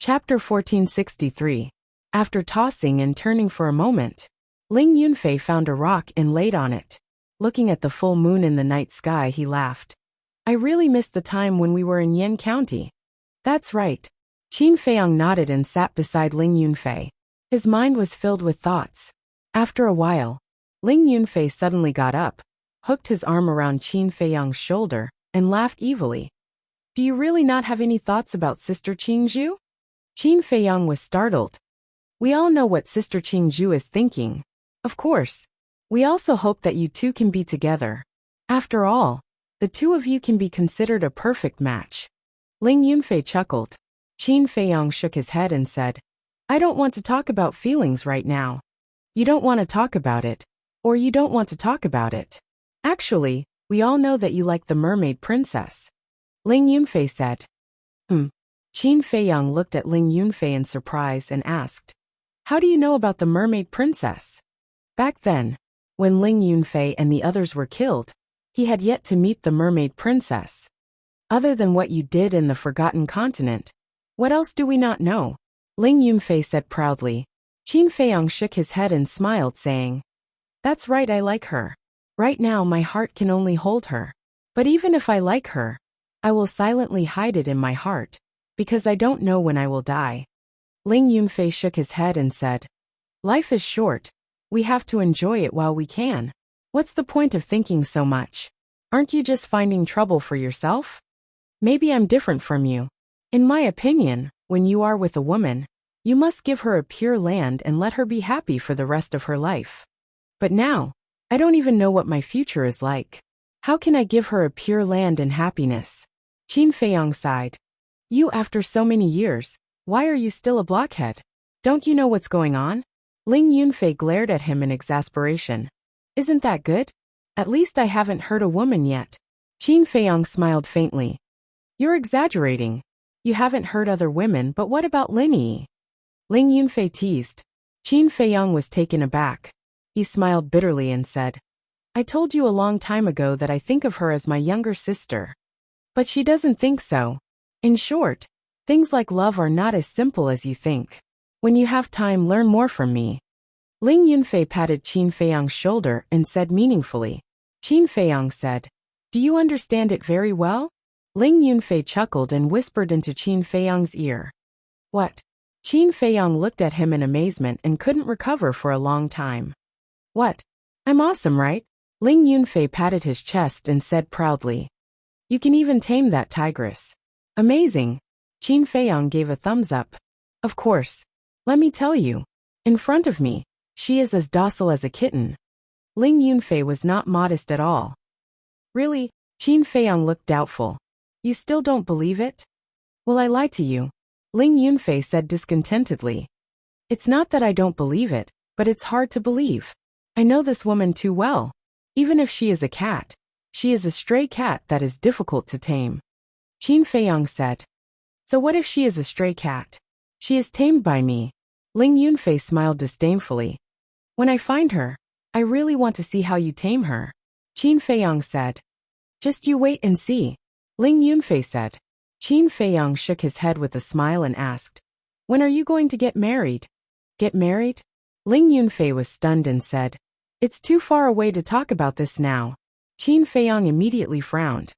Chapter 1463. After tossing and turning for a moment, Ling Yunfei found a rock and laid on it. Looking at the full moon in the night sky, he laughed. I really missed the time when we were in Yan County. That's right. Qin Feiyang nodded and sat beside Ling Yunfei. His mind was filled with thoughts. After a while, Ling Yunfei suddenly got up, hooked his arm around Qin Feiyang's shoulder, and laughed evilly. Do you really not have any thoughts about Sister Qingzhu? Qin Feiyang was startled. We all know what Sister Qingzhu is thinking. Of course. We also hope that you two can be together. After all, the two of you can be considered a perfect match. Ling Yunfei chuckled. Qin Feiyang shook his head and said, I don't want to talk about feelings right now. You don't want to talk about it, or you don't want to talk about it. Actually, we all know that you like the mermaid princess. Ling Yunfei said. Qin Feiyang looked at Ling Yunfei in surprise and asked, How do you know about the mermaid princess? Back then, when Ling Yunfei and the others were killed, he had yet to meet the mermaid princess. Other than what you did in the Forgotten Continent, what else do we not know? Ling Yunfei said proudly. Qin Feiyang shook his head and smiled, saying, That's right, I like her. Right now my heart can only hold her. But even if I like her, I will silently hide it in my heart, because I don't know when I will die. Ling Yunfei shook his head and said, Life is short. We have to enjoy it while we can. What's the point of thinking so much? Aren't you just finding trouble for yourself? Maybe I'm different from you. In my opinion, when you are with a woman, you must give her a pure land and let her be happy for the rest of her life. But now, I don't even know what my future is like. How can I give her a pure land and happiness? Qin Feiyang sighed. You, after so many years, why are you still a blockhead? Don't you know what's going on? Ling Yunfei glared at him in exasperation. Isn't that good? At least I haven't hurt a woman yet. Qin Feiyang smiled faintly. You're exaggerating. You haven't hurt other women, but what about Lin Yi? Ling Yunfei teased. Qin Feiyang was taken aback. He smiled bitterly and said, I told you a long time ago that I think of her as my younger sister. But she doesn't think so. In short, things like love are not as simple as you think. When you have time, learn more from me. Ling Yunfei patted Qin Feiyang's shoulder and said meaningfully. Qin Feiyang said, Do you understand it very well? Ling Yunfei chuckled and whispered into Qin Feiyang's ear. What? Qin Feiyang looked at him in amazement and couldn't recover for a long time. What? I'm awesome, right? Ling Yunfei patted his chest and said proudly. You can even tame that tigress. Amazing. Qin Feiyang gave a thumbs up. Of course. Let me tell you. In front of me, she is as docile as a kitten. Ling Yunfei was not modest at all. Really? Qin Feiyang looked doubtful. You still don't believe it? Will I lie to you? Ling Yunfei said discontentedly. It's not that I don't believe it, but it's hard to believe. I know this woman too well. Even if she is a cat, she is a stray cat that is difficult to tame. Qin Feiyang said. So what if she is a stray cat? She is tamed by me. Ling Yunfei smiled disdainfully. When I find her, I really want to see how you tame her. Qin Feiyang said. Just you wait and see. Ling Yunfei said. Qin Feiyang shook his head with a smile and asked, When are you going to get married? Get married? Ling Yunfei was stunned and said, It's too far away to talk about this now. Qin Feiyang immediately frowned.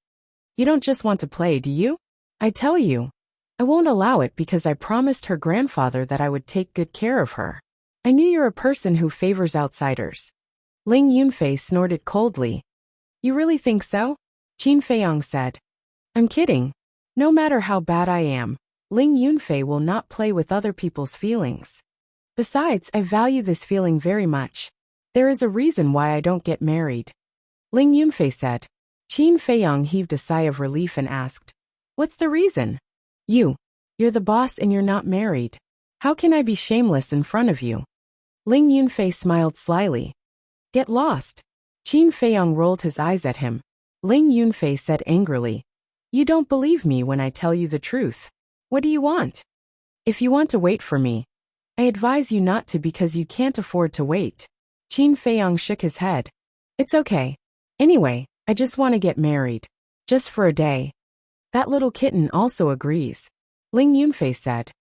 You don't just want to play, do you? I tell you, I won't allow it because I promised her grandfather that I would take good care of her. I knew you're a person who favors outsiders. Ling Yunfei snorted coldly. You really think so? Qin Feiyang said. I'm kidding. No matter how bad I am, Ling Yunfei will not play with other people's feelings. Besides, I value this feeling very much. There is a reason why I don't get married. Ling Yunfei said. Qin Feiyang heaved a sigh of relief and asked, What's the reason? You're the boss and you're not married. How can I be shameless in front of you? Ling Yunfei smiled slyly. Get lost. Qin Feiyang rolled his eyes at him. Ling Yunfei said angrily, You don't believe me when I tell you the truth. What do you want? If you want to wait for me, I advise you not to because you can't afford to wait. Qin Feiyang shook his head. It's okay. Anyway, I just want to get married. Just for a day. That little kitten also agrees. Ling Yunfei said.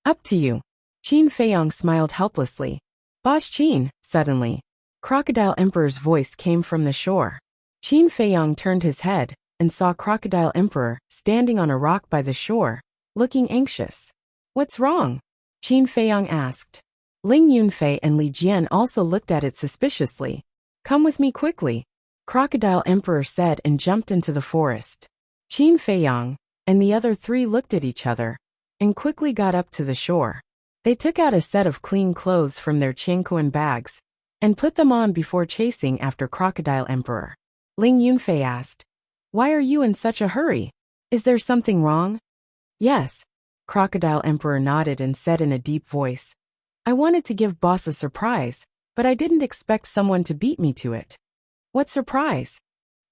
Up to you. Qin Feiyang smiled helplessly. Boss Qin, suddenly. Crocodile Emperor's voice came from the shore. Qin Feiyang turned his head and saw Crocodile Emperor standing on a rock by the shore, looking anxious. What's wrong? Qin Feiyang asked. Ling Yunfei and Li Jian also looked at it suspiciously. Come with me quickly, Crocodile Emperor said and jumped into the forest. Qin Feiyang and the other three looked at each other and quickly got up to the shore. They took out a set of clean clothes from their Qingquan bags and put them on before chasing after Crocodile Emperor. Ling Yunfei asked, Why are you in such a hurry? Is there something wrong? Yes. Crocodile Emperor nodded and said in a deep voice, I wanted to give boss a surprise, but I didn't expect someone to beat me to it. What surprise?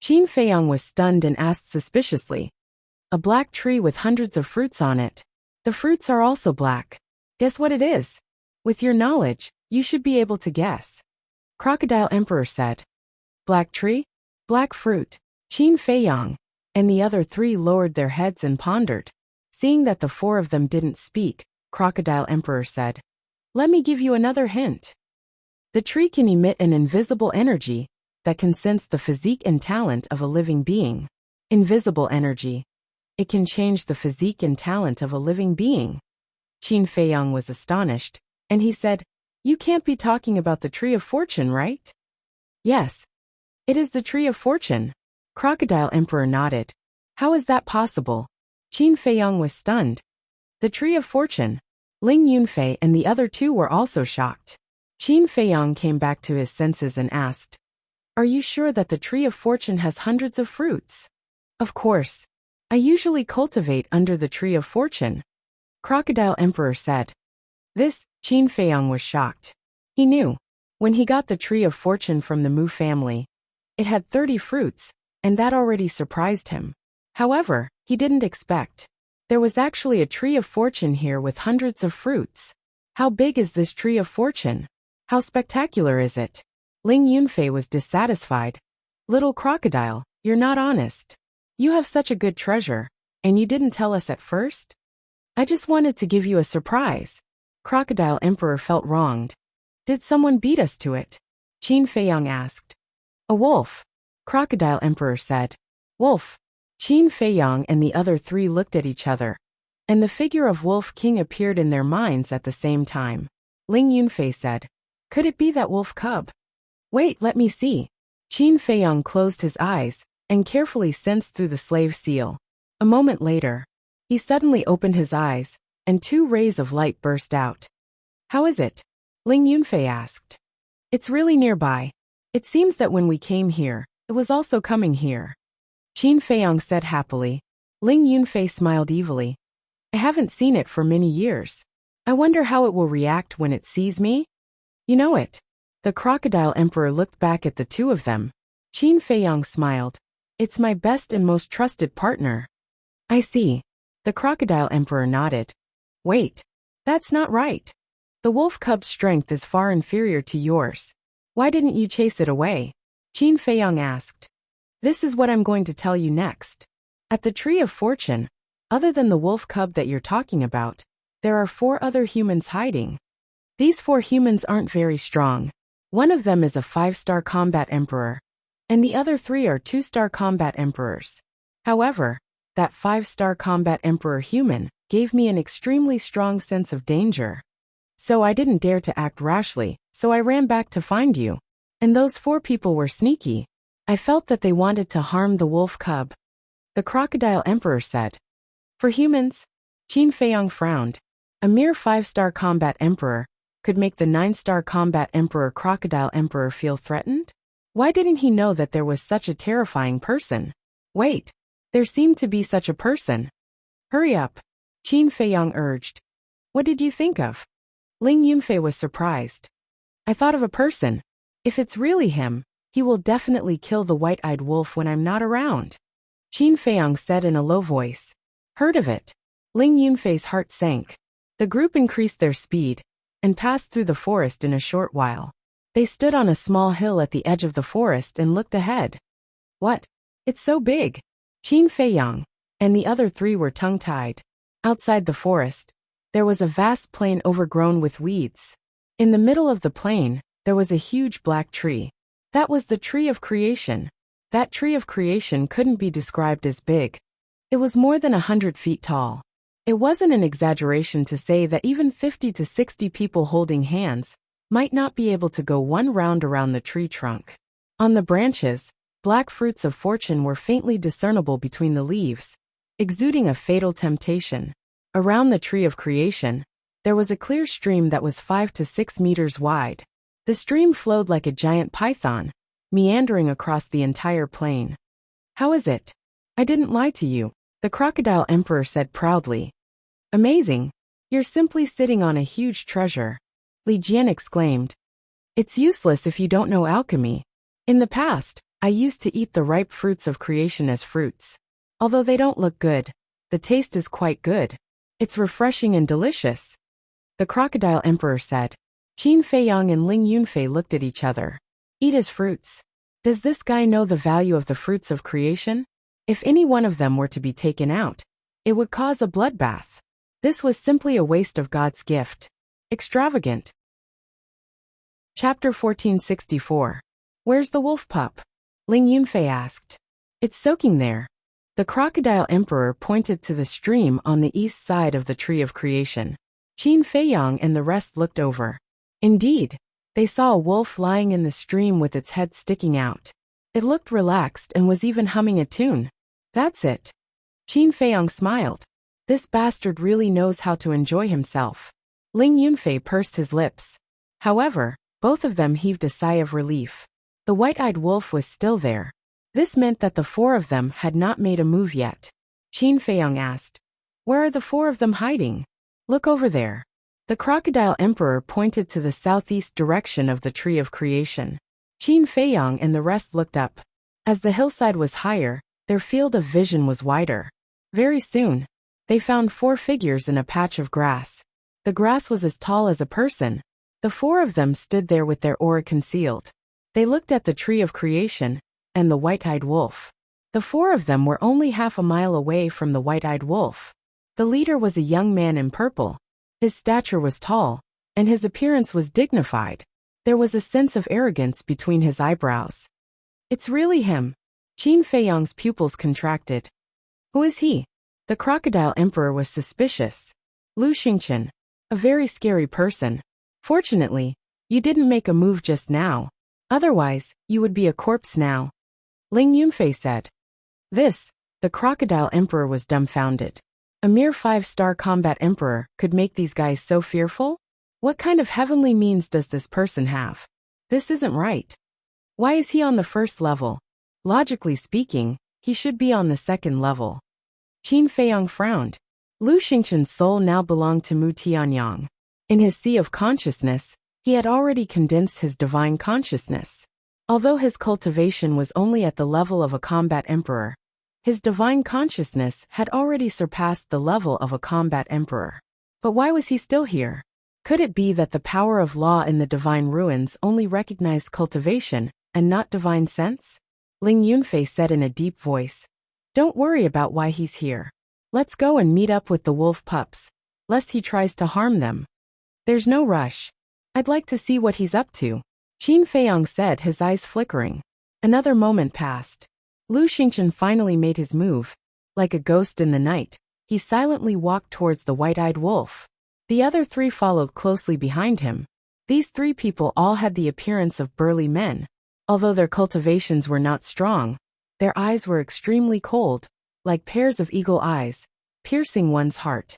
Qin Feiyang was stunned and asked suspiciously. A black tree with hundreds of fruits on it. The fruits are also black. Guess what it is? With your knowledge, you should be able to guess. Crocodile Emperor said. Black tree? Black fruit. Qin Feiyang and the other three lowered their heads and pondered. Seeing that the four of them didn't speak, Crocodile Emperor said, Let me give you another hint. The tree can emit an invisible energy that can sense the physique and talent of a living being. Invisible energy. It can change the physique and talent of a living being. Qin Feiyang was astonished, and he said, You can't be talking about the Tree of Fortune, right? Yes. It is the Tree of Fortune. Crocodile Emperor nodded. How is that possible? Qin Feiyang was stunned. The Tree of Fortune. Ling Yunfei and the other two were also shocked. Qin Feiyang came back to his senses and asked, Are you sure that the Tree of Fortune has hundreds of fruits? Of course. I usually cultivate under the Tree of Fortune. Crocodile Emperor said. This, Qin Feiyang was shocked. He knew. When he got the Tree of Fortune from the Mu family, it had 30 fruits, and that already surprised him. However, he didn't expect. There was actually a Tree of Fortune here with hundreds of fruits. How big is this Tree of Fortune? How spectacular is it? Ling Yunfei was dissatisfied. Little crocodile, you're not honest. You have such a good treasure, and you didn't tell us at first? I just wanted to give you a surprise. Crocodile Emperor felt wronged. Did someone beat us to it? Qin Feiyang asked. A wolf. Crocodile Emperor said. Wolf. Qin Feiyang and the other three looked at each other, and the figure of Wolf King appeared in their minds at the same time. Ling Yunfei said, Could it be that wolf cub? Wait, let me see. Qin Feiyang closed his eyes and carefully sensed through the slave seal. A moment later, he suddenly opened his eyes, and 2 rays of light burst out. How is it? Ling Yunfei asked. It's really nearby. It seems that when we came here, it was also coming here. Qin Feiyang said happily. Ling Yunfei smiled evilly. I haven't seen it for many years. I wonder how it will react when it sees me? You know it. The Crocodile Emperor looked back at the two of them. Qin Feiyang smiled. It's my best and most trusted partner. I see. The Crocodile Emperor nodded. Wait. That's not right. The wolf cub's strength is far inferior to yours. Why didn't you chase it away? Qin Feiyang asked. This is what I'm going to tell you next. At the Tree of Fortune, other than the wolf cub that you're talking about, there are 4 other humans hiding. These 4 humans aren't very strong. One of them is a 5-star combat emperor, and the other 3 are 2-star combat emperors. However, that 5-star combat emperor human gave me an extremely strong sense of danger. So I didn't dare to act rashly, so I ran back to find you. And those 4 people were sneaky. I felt that they wanted to harm the wolf cub. The Crocodile Emperor said. For humans? Qin Feiyang frowned. A mere 5-star combat emperor could make the 9-star combat emperor Crocodile Emperor feel threatened? Why didn't he know that there was such a terrifying person? Wait, there seemed to be such a person. Hurry up, Qin Feiyang urged. What did you think of? Ling Yunfei was surprised. I thought of a person. If it's really him, he will definitely kill the white-eyed wolf when I'm not around. Qin Feiyang said in a low voice. Heard of it? Ling Yunfei's heart sank. The group increased their speed and passed through the forest in a short while. They stood on a small hill at the edge of the forest and looked ahead. What? It's so big. Qin Feiyang and the other 3 were tongue-tied. Outside the forest, There was a vast plain overgrown with weeds. In the middle of the plain, there was a huge black tree. That was the tree of creation. That tree of creation couldn't be described as big. It was more than 100 feet tall. It wasn't an exaggeration to say that even 50 to 60 people holding hands might not be able to go one round around the tree trunk. On the branches, black fruits of fortune were faintly discernible between the leaves, exuding a fatal temptation. Around the tree of creation, there was a clear stream that was 5 to 6 meters wide. The stream flowed like a giant python, meandering across the entire plain. "How is it? I didn't lie to you," the crocodile emperor said proudly. "Amazing. You're simply sitting on a huge treasure," Li Jian exclaimed. "It's useless if you don't know alchemy. In the past, I used to eat the ripe fruits of creation as fruits. Although they don't look good, the taste is quite good. It's refreshing and delicious," the crocodile emperor said. Qin Feiyang and Ling Yunfei looked at each other. Eat as fruits. Does this guy know the value of the fruits of creation? If any one of them were to be taken out, it would cause a bloodbath. This was simply a waste of God's gift. Extravagant. Chapter 1464. Where's the wolf pup? Ling Yunfei asked. It's soaking there. The crocodile emperor pointed to the stream on the east side of the tree of creation. Qin Feiyang and the rest looked over. Indeed, they saw a wolf lying in the stream with its head sticking out. It looked relaxed and was even humming a tune. That's it. Qin Feiyang smiled. This bastard really knows how to enjoy himself. Ling Yunfei pursed his lips. However, both of them heaved a sigh of relief. The white-eyed wolf was still there. This meant that the four of them had not made a move yet. Qin Feiyang asked, "Where are the four of them hiding?" "Look over there." The crocodile emperor pointed to the southeast direction of the tree of creation. Qin Feiyang and the rest looked up. As the hillside was higher, their field of vision was wider. Very soon, they found 4 figures in a patch of grass. The grass was as tall as a person. The 4 of them stood there with their aura concealed. They looked at the tree of creation and the white-eyed wolf. The 4 of them were only half a mile away from the white-eyed wolf. The leader was a young man in purple. His stature was tall, and his appearance was dignified. There was a sense of arrogance between his eyebrows. It's really him. Qin Feiyang's pupils contracted. Who is he? The crocodile emperor was suspicious. Lu Xingqian. A very scary person. Fortunately, you didn't make a move just now. Otherwise, you would be a corpse now. Ling Yunfei said. The crocodile emperor was dumbfounded. A mere 5-star combat emperor could make these guys so fearful? What kind of heavenly means does this person have? This isn't right. Why is he on the 1st level? Logically speaking, he should be on the 2nd level. Qin Feiyang frowned. Lu Xingqian's soul now belonged to Mu Tianyang. In his sea of consciousness, he had already condensed his divine consciousness. Although his cultivation was only at the level of a combat emperor, his divine consciousness had already surpassed the level of a combat emperor. But why was he still here? Could it be that the power of law in the divine ruins only recognized cultivation and not divine sense? Ling Yunfei said in a deep voice. Don't worry about why he's here. Let's go and meet up with the wolf pups, lest he tries to harm them. There's no rush. I'd like to see what he's up to, Qin Feiyang said, his eyes flickering. Another moment passed. Lu Xingqian finally made his move. Like a ghost in the night, he silently walked towards the white-eyed wolf. The other 3 followed closely behind him. These 3 people all had the appearance of burly men. Although their cultivations were not strong, their eyes were extremely cold, like pairs of eagle eyes, piercing one's heart.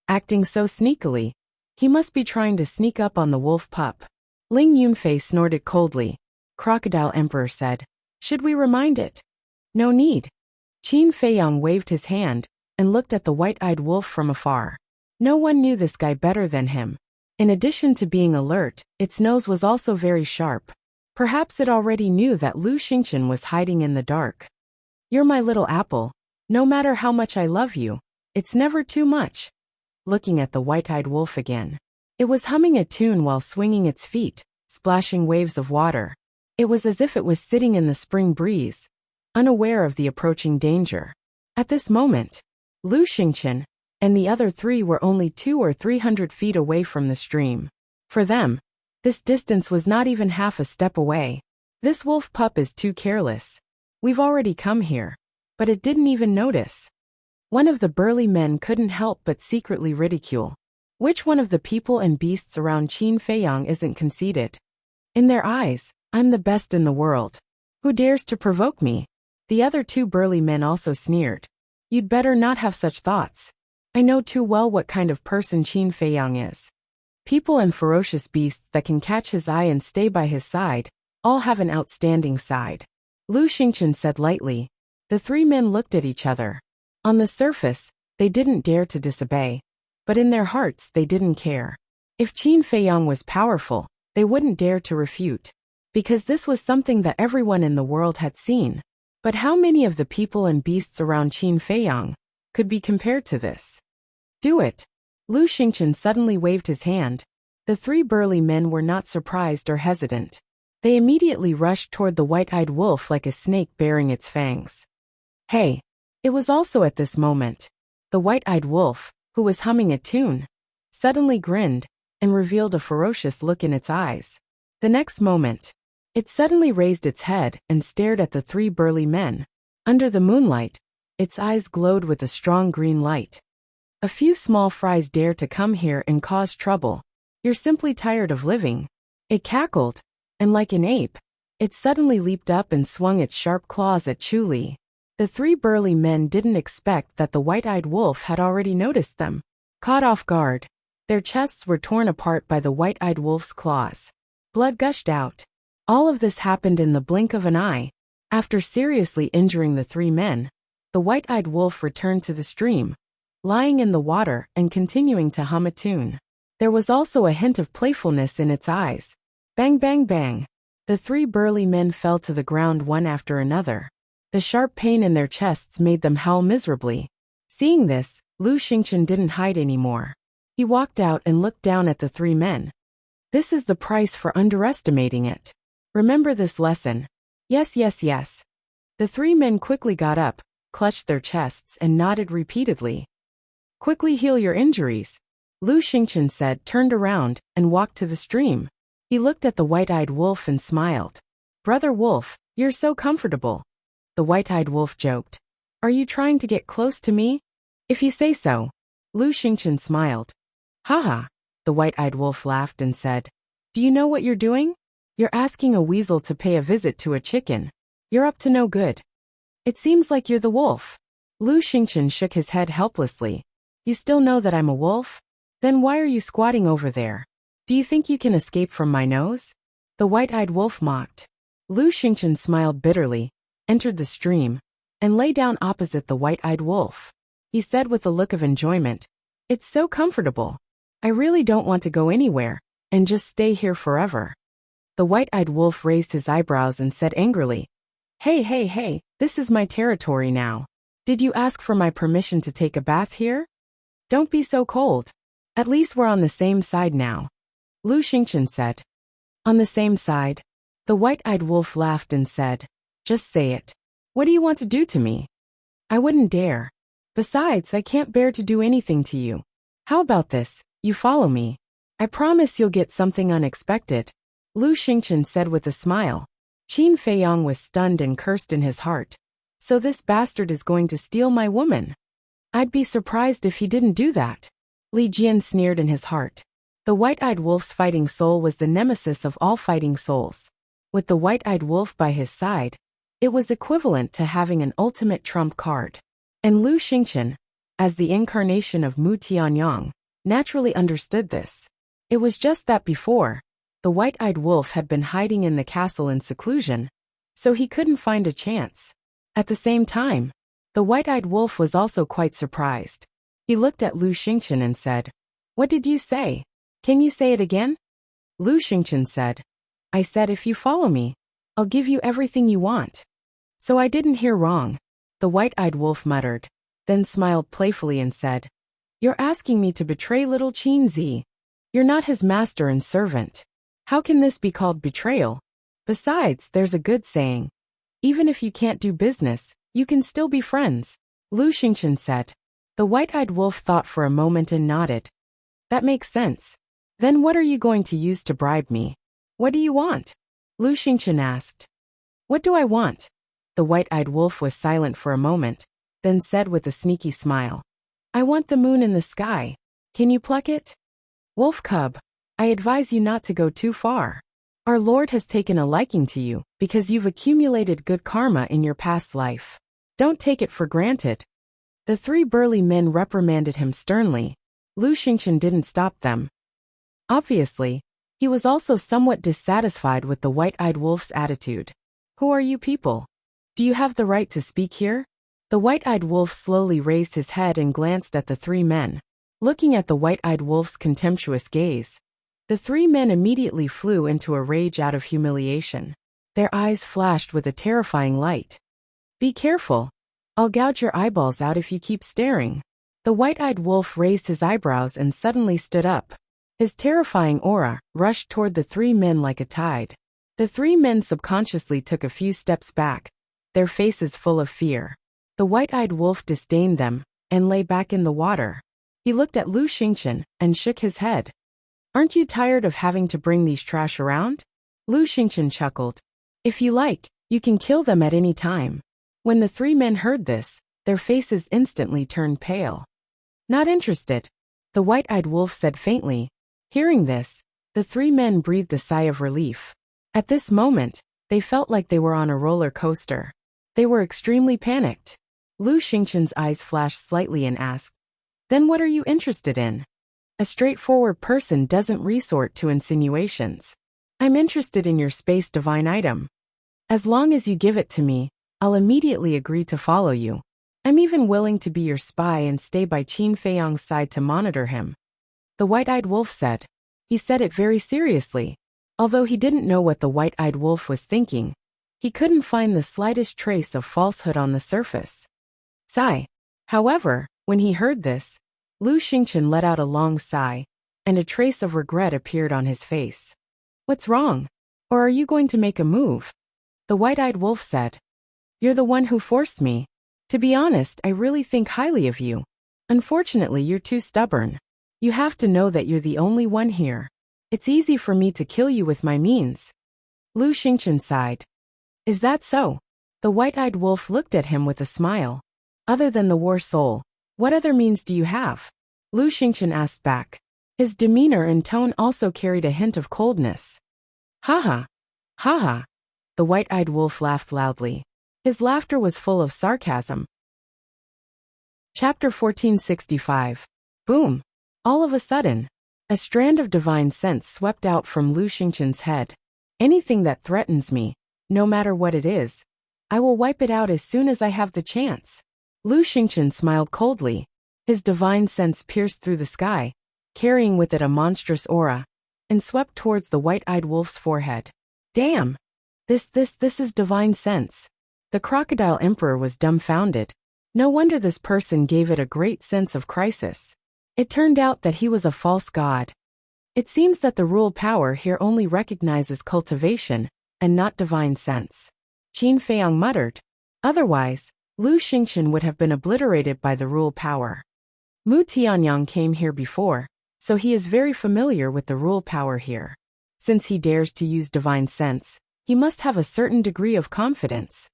Acting so sneakily, he must be trying to sneak up on the wolf pup. Ling Yunfei snorted coldly. Crocodile Emperor said, "Should we remind it?" "No need." Qin Feiyang waved his hand and looked at the white-eyed wolf from afar. No one knew this guy better than him. In addition to being alert, its nose was also very sharp. Perhaps it already knew that Lu Xingqian was hiding in the dark. "You're my little apple. No matter how much I love you, it's never too much." Looking at the white-eyed wolf again. It was humming a tune while swinging its feet, splashing waves of water. It was as if it was sitting in the spring breeze, unaware of the approaching danger. At this moment, Lu Xingqian, and the other 3 were only 200 or 300 feet away from the stream. For them, this distance was not even half a step away. This wolf pup is too careless. We've already come here. But it didn't even notice. One of the burly men couldn't help but secretly ridicule. Which one of the people and beasts around Qin Feiyang isn't conceited? In their eyes, I'm the best in the world. Who dares to provoke me? The other 2 burly men also sneered. You'd better not have such thoughts. I know too well what kind of person Qin Feiyang is. People and ferocious beasts that can catch his eye and stay by his side, all have an outstanding side. Lu Xingchen said lightly. The 3 men looked at each other. On the surface, they didn't dare to disobey. But in their hearts they didn't care. If Qin Feiyang was powerful, they wouldn't dare to refute. Because this was something that everyone in the world had seen. But how many of the people and beasts around Qin Feiyang could be compared to this? Do it. Lu Xingchen suddenly waved his hand. The 3 burly men were not surprised or hesitant. They immediately rushed toward the white-eyed wolf like a snake bearing its fangs. Hey! It was also at this moment. The white-eyed wolf, who was humming a tune, suddenly grinned and revealed a ferocious look in its eyes. The next moment, it suddenly raised its head and stared at the 3 burly men. Under the moonlight, its eyes glowed with a strong green light. A few small fries dare to come here and cause trouble. You're simply tired of living. It cackled, and like an ape, it suddenly leaped up and swung its sharp claws at Chu Li. The 3 burly men didn't expect that the white-eyed wolf had already noticed them. Caught off guard, their chests were torn apart by the white-eyed wolf's claws. Blood gushed out. All of this happened in the blink of an eye. After seriously injuring the 3 men, the white-eyed wolf returned to the stream, lying in the water and continuing to hum a tune. There was also a hint of playfulness in its eyes. Bang, bang, bang. The 3 burly men fell to the ground one after another. The sharp pain in their chests made them howl miserably. Seeing this, Lu Xingchen didn't hide anymore. He walked out and looked down at the 3 men. This is the price for underestimating it. Remember this lesson. Yes, yes, yes. The 3 men quickly got up, clutched their chests and nodded repeatedly. Quickly heal your injuries, Lu Xingchen said, turned around and walked to the stream. He looked at the white-eyed wolf and smiled. Brother Wolf, you're so comfortable. The white-eyed wolf joked. Are you trying to get close to me? If you say so. Lu Xingchen smiled. Haha. The white-eyed wolf laughed and said. Do you know what you're doing? You're asking a weasel to pay a visit to a chicken. You're up to no good. It seems like you're the wolf. Lu Xingchen shook his head helplessly. You still know that I'm a wolf? Then why are you squatting over there? Do you think you can escape from my nose? The white-eyed wolf mocked. Lu Xingchen smiled bitterly, entered the stream, and lay down opposite the white-eyed wolf. He said with a look of enjoyment, It's so comfortable. I really don't want to go anywhere, and just stay here forever. The white-eyed wolf raised his eyebrows and said angrily, Hey, hey, hey, this is my territory now. Did you ask for my permission to take a bath here? Don't be so cold. At least we're on the same side now. Lu Xingchen said. On the same side? The white-eyed wolf laughed and said, Just say it. What do you want to do to me? I wouldn't dare. Besides, I can't bear to do anything to you. How about this? You follow me. I promise you'll get something unexpected. Lu Xingchen said with a smile. Qin Feiyang was stunned and cursed in his heart. So this bastard is going to steal my woman. I'd be surprised if he didn't do that. Li Jian sneered in his heart. The white-eyed wolf's fighting soul was the nemesis of all fighting souls. With the white-eyed wolf by his side, it was equivalent to having an ultimate trump card. And Lu Xingchen, as the incarnation of Mu Tianyang, naturally understood this. It was just that before, the white-eyed wolf had been hiding in the castle in seclusion, so he couldn't find a chance. At the same time, the white-eyed wolf was also quite surprised. He looked at Lu Xingchen and said, What did you say? Can you say it again? Lu Xingchen said, I said if you follow me, I'll give you everything you want. So I didn't hear wrong. The white-eyed wolf muttered, then smiled playfully and said, You're asking me to betray little Qin Zi. You're not his master and servant. How can this be called betrayal? Besides, there's a good saying. Even if you can't do business, you can still be friends. Lu Xingchen said. The white-eyed wolf thought for a moment and nodded. That makes sense. Then what are you going to use to bribe me? What do you want? Lu Xingchen asked. What do I want? The white-eyed wolf was silent for a moment, then said with a sneaky smile. I want the moon in the sky. Can you pluck it? Wolf cub, I advise you not to go too far. Our Lord has taken a liking to you because you've accumulated good karma in your past life. Don't take it for granted. The three burly men reprimanded him sternly. Lu Xingchen didn't stop them. Obviously, he was also somewhat dissatisfied with the white-eyed wolf's attitude. Who are you people? Do you have the right to speak here? The white-eyed wolf slowly raised his head and glanced at the three men. Looking at the white-eyed wolf's contemptuous gaze, the three men immediately flew into a rage out of humiliation. Their eyes flashed with a terrifying light. Be careful. I'll gouge your eyeballs out if you keep staring. The white-eyed wolf raised his eyebrows and suddenly stood up. His terrifying aura rushed toward the three men like a tide. The three men subconsciously took a few steps back, their faces full of fear. The white-eyed wolf disdained them and lay back in the water. He looked at Lu Xingchen and shook his head. Aren't you tired of having to bring these trash around? Lu Xingchen chuckled. If you like, you can kill them at any time. When the three men heard this, their faces instantly turned pale. Not interested, the white-eyed wolf said faintly. Hearing this, the three men breathed a sigh of relief. At this moment, they felt like they were on a roller coaster. They were extremely panicked. Lu Xingchen's eyes flashed slightly and asked, Then what are you interested in? A straightforward person doesn't resort to insinuations. I'm interested in your space divine item. As long as you give it to me, I'll immediately agree to follow you. I'm even willing to be your spy and stay by Qin Feiyang's side to monitor him. The white-eyed wolf said. He said it very seriously. Although he didn't know what the white-eyed wolf was thinking, he couldn't find the slightest trace of falsehood on the surface. Sigh. However, when he heard this, Lu Xingchen let out a long sigh, and a trace of regret appeared on his face. What's wrong? Or are you going to make a move? The white-eyed wolf said. You're the one who forced me. To be honest, I really think highly of you. Unfortunately, you're too stubborn. You have to know that you're the only one here. It's easy for me to kill you with my means. Lu Xingchen sighed. Is that so? The white-eyed wolf looked at him with a smile. Other than the war soul, what other means do you have? Lu Xingchen asked back. His demeanor and tone also carried a hint of coldness. Haha. Haha. The white-eyed wolf laughed loudly. His laughter was full of sarcasm. Chapter 1465. Boom. All of a sudden, a strand of divine sense swept out from Lu Xingchen's head. Anything that threatens me, no matter what it is, I will wipe it out as soon as I have the chance. Lu Xingchen smiled coldly. His divine sense pierced through the sky, carrying with it a monstrous aura, and swept towards the white-eyed wolf's forehead. Damn! This is divine sense. The crocodile emperor was dumbfounded. No wonder this person gave it a great sense of crisis. It turned out that he was a false god. It seems that the rule power here only recognizes cultivation, and not divine sense. Qin Feiyang muttered. Otherwise, Lu Xingchen would have been obliterated by the rule power. Mu Tianyang came here before, so he is very familiar with the rule power here. Since he dares to use divine sense, he must have a certain degree of confidence.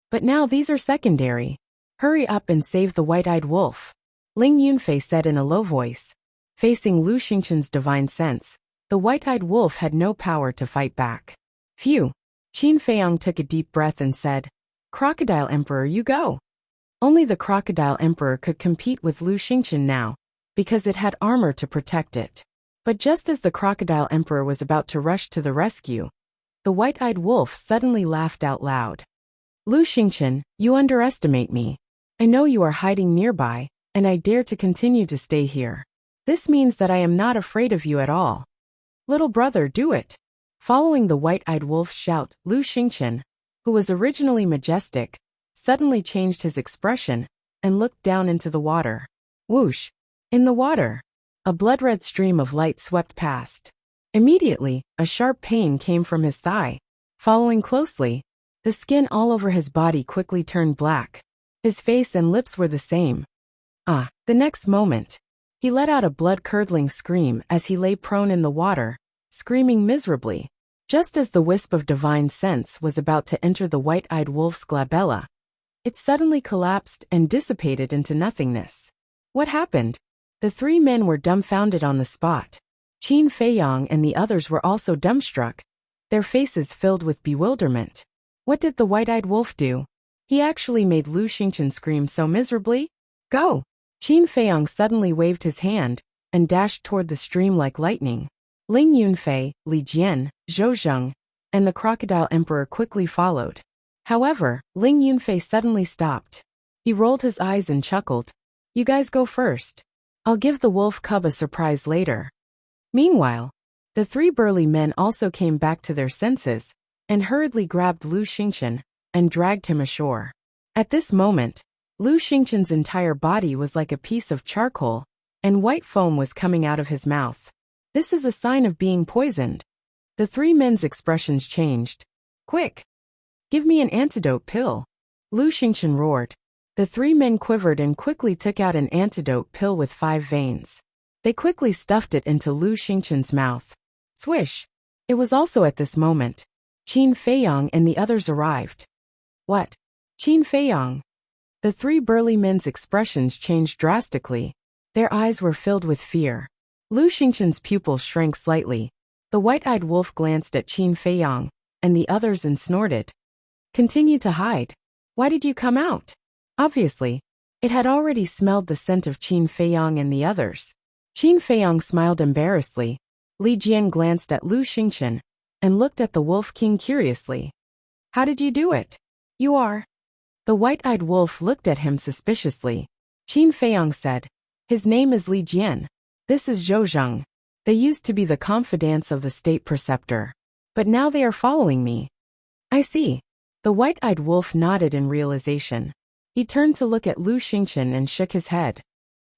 But now these are secondary. Hurry up and save the white-eyed wolf, Ling Yunfei said in a low voice. Facing Lu Xingchen's divine sense, the white-eyed wolf had no power to fight back. Phew! Qin Feiyang took a deep breath and said, Crocodile Emperor, you go. Only the Crocodile Emperor could compete with Lu Xingchen now, because it had armor to protect it. But just as the Crocodile Emperor was about to rush to the rescue, the white-eyed wolf suddenly laughed out loud. Lu Xingchen, you underestimate me. I know you are hiding nearby, and I dare to continue to stay here. This means that I am not afraid of you at all. Little brother, do it. Following the white-eyed wolf's shout, Lu Xingchen, who was originally majestic, suddenly changed his expression and looked down into the water. Whoosh! In the water, a blood-red stream of light swept past. Immediately, a sharp pain came from his thigh. Following closely, the skin all over his body quickly turned black. His face and lips were the same. The next moment, he let out a blood-curdling scream as he lay prone in the water, screaming miserably. Just as the wisp of divine sense was about to enter the white-eyed wolf's glabella, it suddenly collapsed and dissipated into nothingness. What happened? The three men were dumbfounded on the spot. Qin Feiyang and the others were also dumbstruck, their faces filled with bewilderment. What did the white-eyed wolf do? He actually made Lu Xingqian scream so miserably? Go! Qin Feiyang suddenly waved his hand and dashed toward the stream like lightning. Ling Yunfei, Li Jian, Zhou Zheng, and the Crocodile Emperor quickly followed. However, Ling Yunfei suddenly stopped. He rolled his eyes and chuckled. You guys go first. I'll give the wolf cub a surprise later. Meanwhile, the three burly men also came back to their senses and hurriedly grabbed Lu Xingqian and dragged him ashore. At this moment, Lu Xingqian's entire body was like a piece of charcoal, and white foam was coming out of his mouth. This is a sign of being poisoned. The three men's expressions changed. Quick! Give me an antidote pill. Lu Xingqian roared. The three men quivered and quickly took out an antidote pill with 5 veins. They quickly stuffed it into Lu Xingqian's mouth. Swish! It was also at this moment Qin Feiyang and the others arrived. What? Qin Feiyang? The three burly men's expressions changed drastically. Their eyes were filled with fear. Lu Xingqian's pupils shrank slightly. The white-eyed wolf glanced at Qin Feiyang and the others and snorted. Continue to hide. Why did you come out? Obviously, it had already smelled the scent of Qin Feiyang and the others. Qin Feiyang smiled embarrassedly. Li Jian glanced at Lu Xingqian and looked at the Wolf King curiously. How did you do it? You are. The white-eyed wolf looked at him suspiciously. Qin Feiyang said, his name is Li Jian. This is Zhou Zheng. They used to be the confidants of the state preceptor. But now they are following me. I see. The white-eyed wolf nodded in realization. He turned to look at Lu Xingqian and shook his head.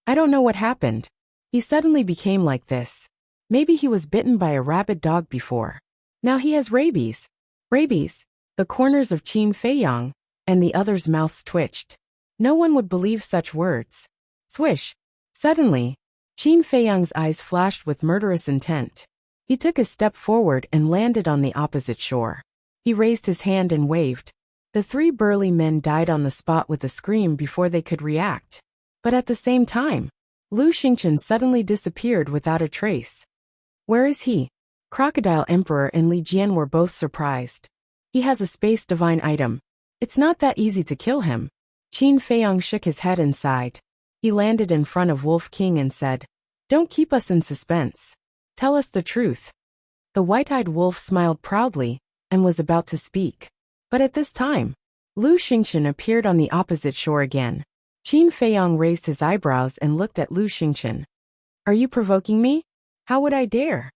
I don't know what happened. He suddenly became like this. Maybe he was bitten by a rabid dog before. Now he has rabies. Rabies. The corners of Qin Feiyang and the others' mouths twitched. No one would believe such words. Swish. Suddenly, Qin Feiyang's eyes flashed with murderous intent. He took a step forward and landed on the opposite shore. He raised his hand and waved. The three burly men died on the spot with a scream before they could react. But at the same time, Lu Xingqian suddenly disappeared without a trace. Where is he? Crocodile Emperor and Li Jian were both surprised. He has a space divine item. It's not that easy to kill him. Qin Feiyang shook his head and sighed. He landed in front of Wolf King and said, Don't keep us in suspense. Tell us the truth. The white-eyed wolf smiled proudly and was about to speak. But at this time, Lu Xingqian appeared on the opposite shore again. Qin Feiyang raised his eyebrows and looked at Lu Xingqian. Are you provoking me? How would I dare?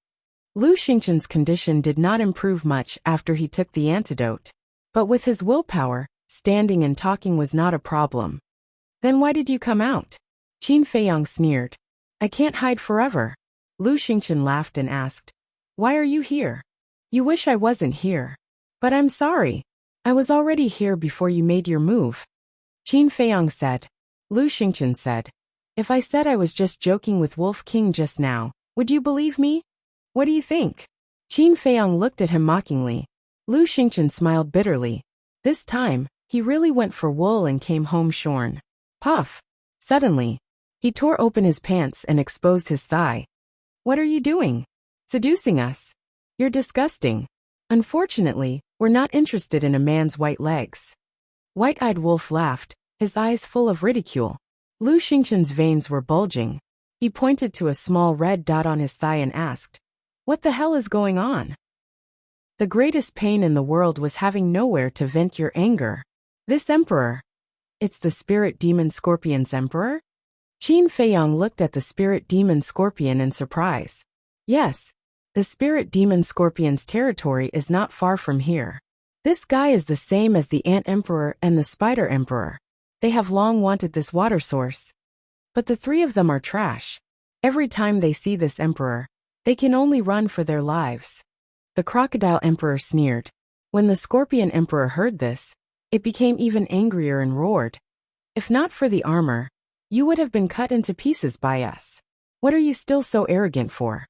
Lu Xingqian's condition did not improve much after he took the antidote. But with his willpower, standing and talking was not a problem. Then why did you come out? Qin Feiyang sneered. I can't hide forever. Lu Xingqian laughed and asked. Why are you here? You wish I wasn't here. But I'm sorry. I was already here before you made your move. Qin Feiyang said. Lu Xingqian said. If I said I was just joking with Wolf King just now, would you believe me? What do you think? Qin Feiyang looked at him mockingly. Lu Xingqian smiled bitterly. This time, he really went for wool and came home shorn. Puff! Suddenly, he tore open his pants and exposed his thigh. What are you doing? Seducing us. You're disgusting. Unfortunately, we're not interested in a man's white legs. White-eyed wolf laughed, his eyes full of ridicule. Lu Xingqian's veins were bulging. He pointed to a small red dot on his thigh and asked, What the hell is going on? The greatest pain in the world was having nowhere to vent your anger. This emperor. It's the spirit demon scorpion's emperor? Qin Feiyang looked at the spirit demon scorpion in surprise. Yes, the spirit demon scorpion's territory is not far from here. This guy is the same as the ant emperor and the spider emperor. They have long wanted this water source. But the three of them are trash. Every time they see this emperor, they can only run for their lives. The crocodile emperor sneered. When the scorpion emperor heard this, it became even angrier and roared. If not for the armor, You would have been cut into pieces by us. What are you still so arrogant for?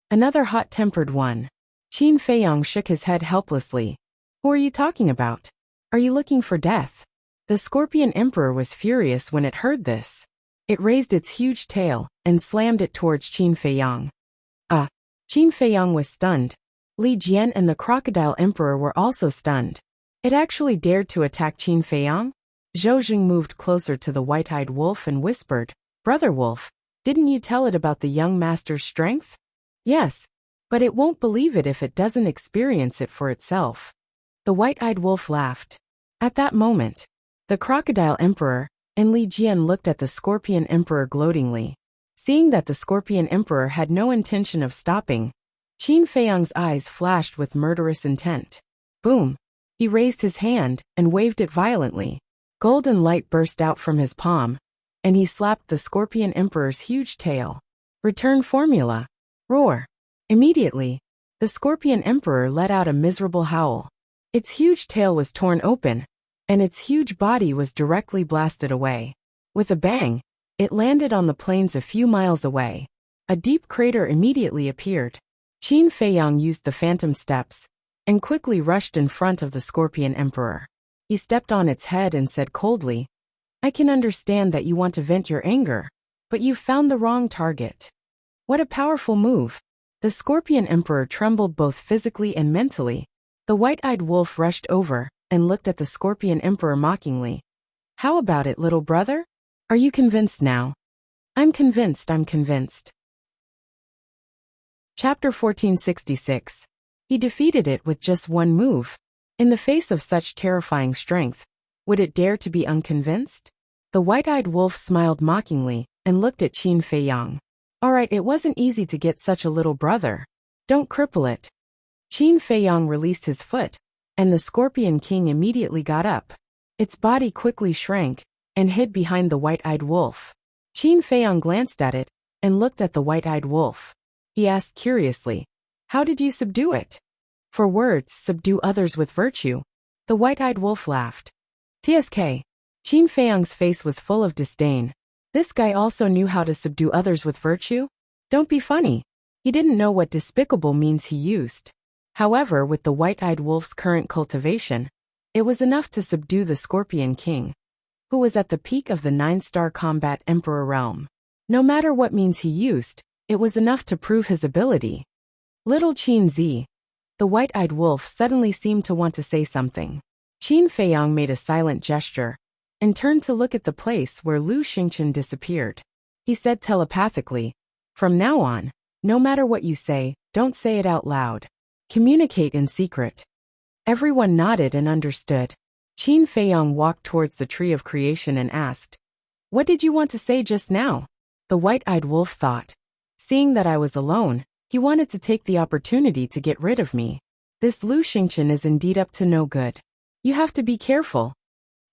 Another hot-tempered one. Qin Feiyang shook his head helplessly. Who are you talking about? Are you looking for death? The Scorpion Emperor was furious when it heard this. It raised its huge tail and slammed it towards Qin Feiyang. Qin Feiyang was stunned. Li Jian and the Crocodile Emperor were also stunned. It actually dared to attack Qin Feiyang? Zhou Jing moved closer to the white-eyed wolf and whispered, Brother Wolf, didn't you tell it about the young master's strength? Yes, but it won't believe it if it doesn't experience it for itself. The white-eyed wolf laughed. At that moment, the Crocodile Emperor and Li Jian looked at the Scorpion Emperor gloatingly. Seeing that the Scorpion Emperor had no intention of stopping, Qin Feiyang's eyes flashed with murderous intent. Boom! He raised his hand and waved it violently. Golden light burst out from his palm, and he slapped the Scorpion Emperor's huge tail. Return formula. Roar! Immediately, the Scorpion Emperor let out a miserable howl. Its huge tail was torn open, and its huge body was directly blasted away. With a bang, it landed on the plains a few miles away. A deep crater immediately appeared. Qin Feiyang used the phantom steps and quickly rushed in front of the Scorpion Emperor. He stepped on its head and said coldly, I can understand that you want to vent your anger, but you've found the wrong target. What a powerful move. The Scorpion Emperor trembled both physically and mentally. The white-eyed wolf rushed over and looked at the Scorpion Emperor mockingly. How about it, little brother? Are you convinced now? I'm convinced. Chapter 1466. He defeated it with just one move. In the face of such terrifying strength, would it dare to be unconvinced? The white-eyed wolf smiled mockingly and looked at Qin Feiyang. Alright, it wasn't easy to get such a little brother. Don't cripple it. Qin Feiyang released his foot, and the Scorpion King immediately got up. Its body quickly shrank and hid behind the white-eyed wolf. Qin Feiyang glanced at it and looked at the white-eyed wolf. He asked curiously, How did you subdue it? For words, subdue others with virtue. The white-eyed wolf laughed. TSK. Qin Feiyang's face was full of disdain. This guy also knew how to subdue others with virtue? Don't be funny. He didn't know what despicable means he used. However, with the white-eyed wolf's current cultivation, it was enough to subdue the Scorpion King, who was at the peak of the 9-star combat emperor realm. No matter what means he used, it was enough to prove his ability. Little Qin Zi. The white-eyed wolf suddenly seemed to want to say something. Qin Feiyang made a silent gesture and turned to look at the place where Lu Xingchen disappeared. He said telepathically, From now on, no matter what you say, don't say it out loud. Communicate in secret. Everyone nodded and understood. Qin Feiyang walked towards the tree of creation and asked, What did you want to say just now? The white-eyed wolf thought. Seeing that I was alone, he wanted to take the opportunity to get rid of me. This Lu Xingchen is indeed up to no good. You have to be careful.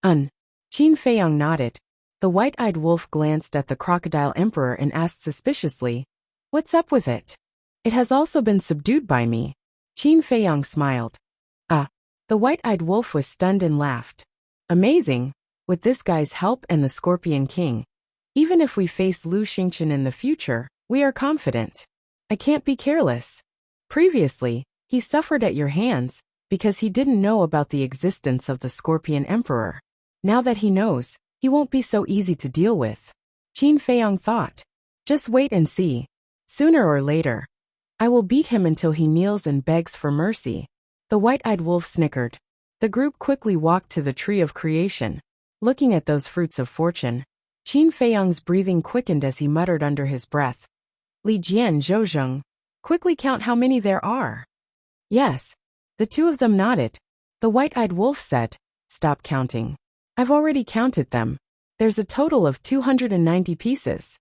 Qin Feiyang nodded. The white-eyed wolf glanced at the Crocodile Emperor and asked suspiciously, What's up with it? It has also been subdued by me. Qin Feiyang smiled. The white-eyed wolf was stunned and laughed. Amazing. With this guy's help and the Scorpion King, even if we face Lu Xingchen in the future, we are confident. I can't be careless. Previously, he suffered at your hands because he didn't know about the existence of the Scorpion Emperor. Now that he knows, he won't be so easy to deal with. Qin Feiyang thought. Just wait and see. Sooner or later, I will beat him until he kneels and begs for mercy. The white-eyed wolf snickered. The group quickly walked to the tree of creation. Looking at those fruits of fortune, Qin Feiyang's breathing quickened as he muttered under his breath. Li Jian, Zhou Jing, quickly count how many there are. Yes. The two of them nodded. The white-eyed wolf said, Stop counting. I've already counted them. There's a total of 290 pieces.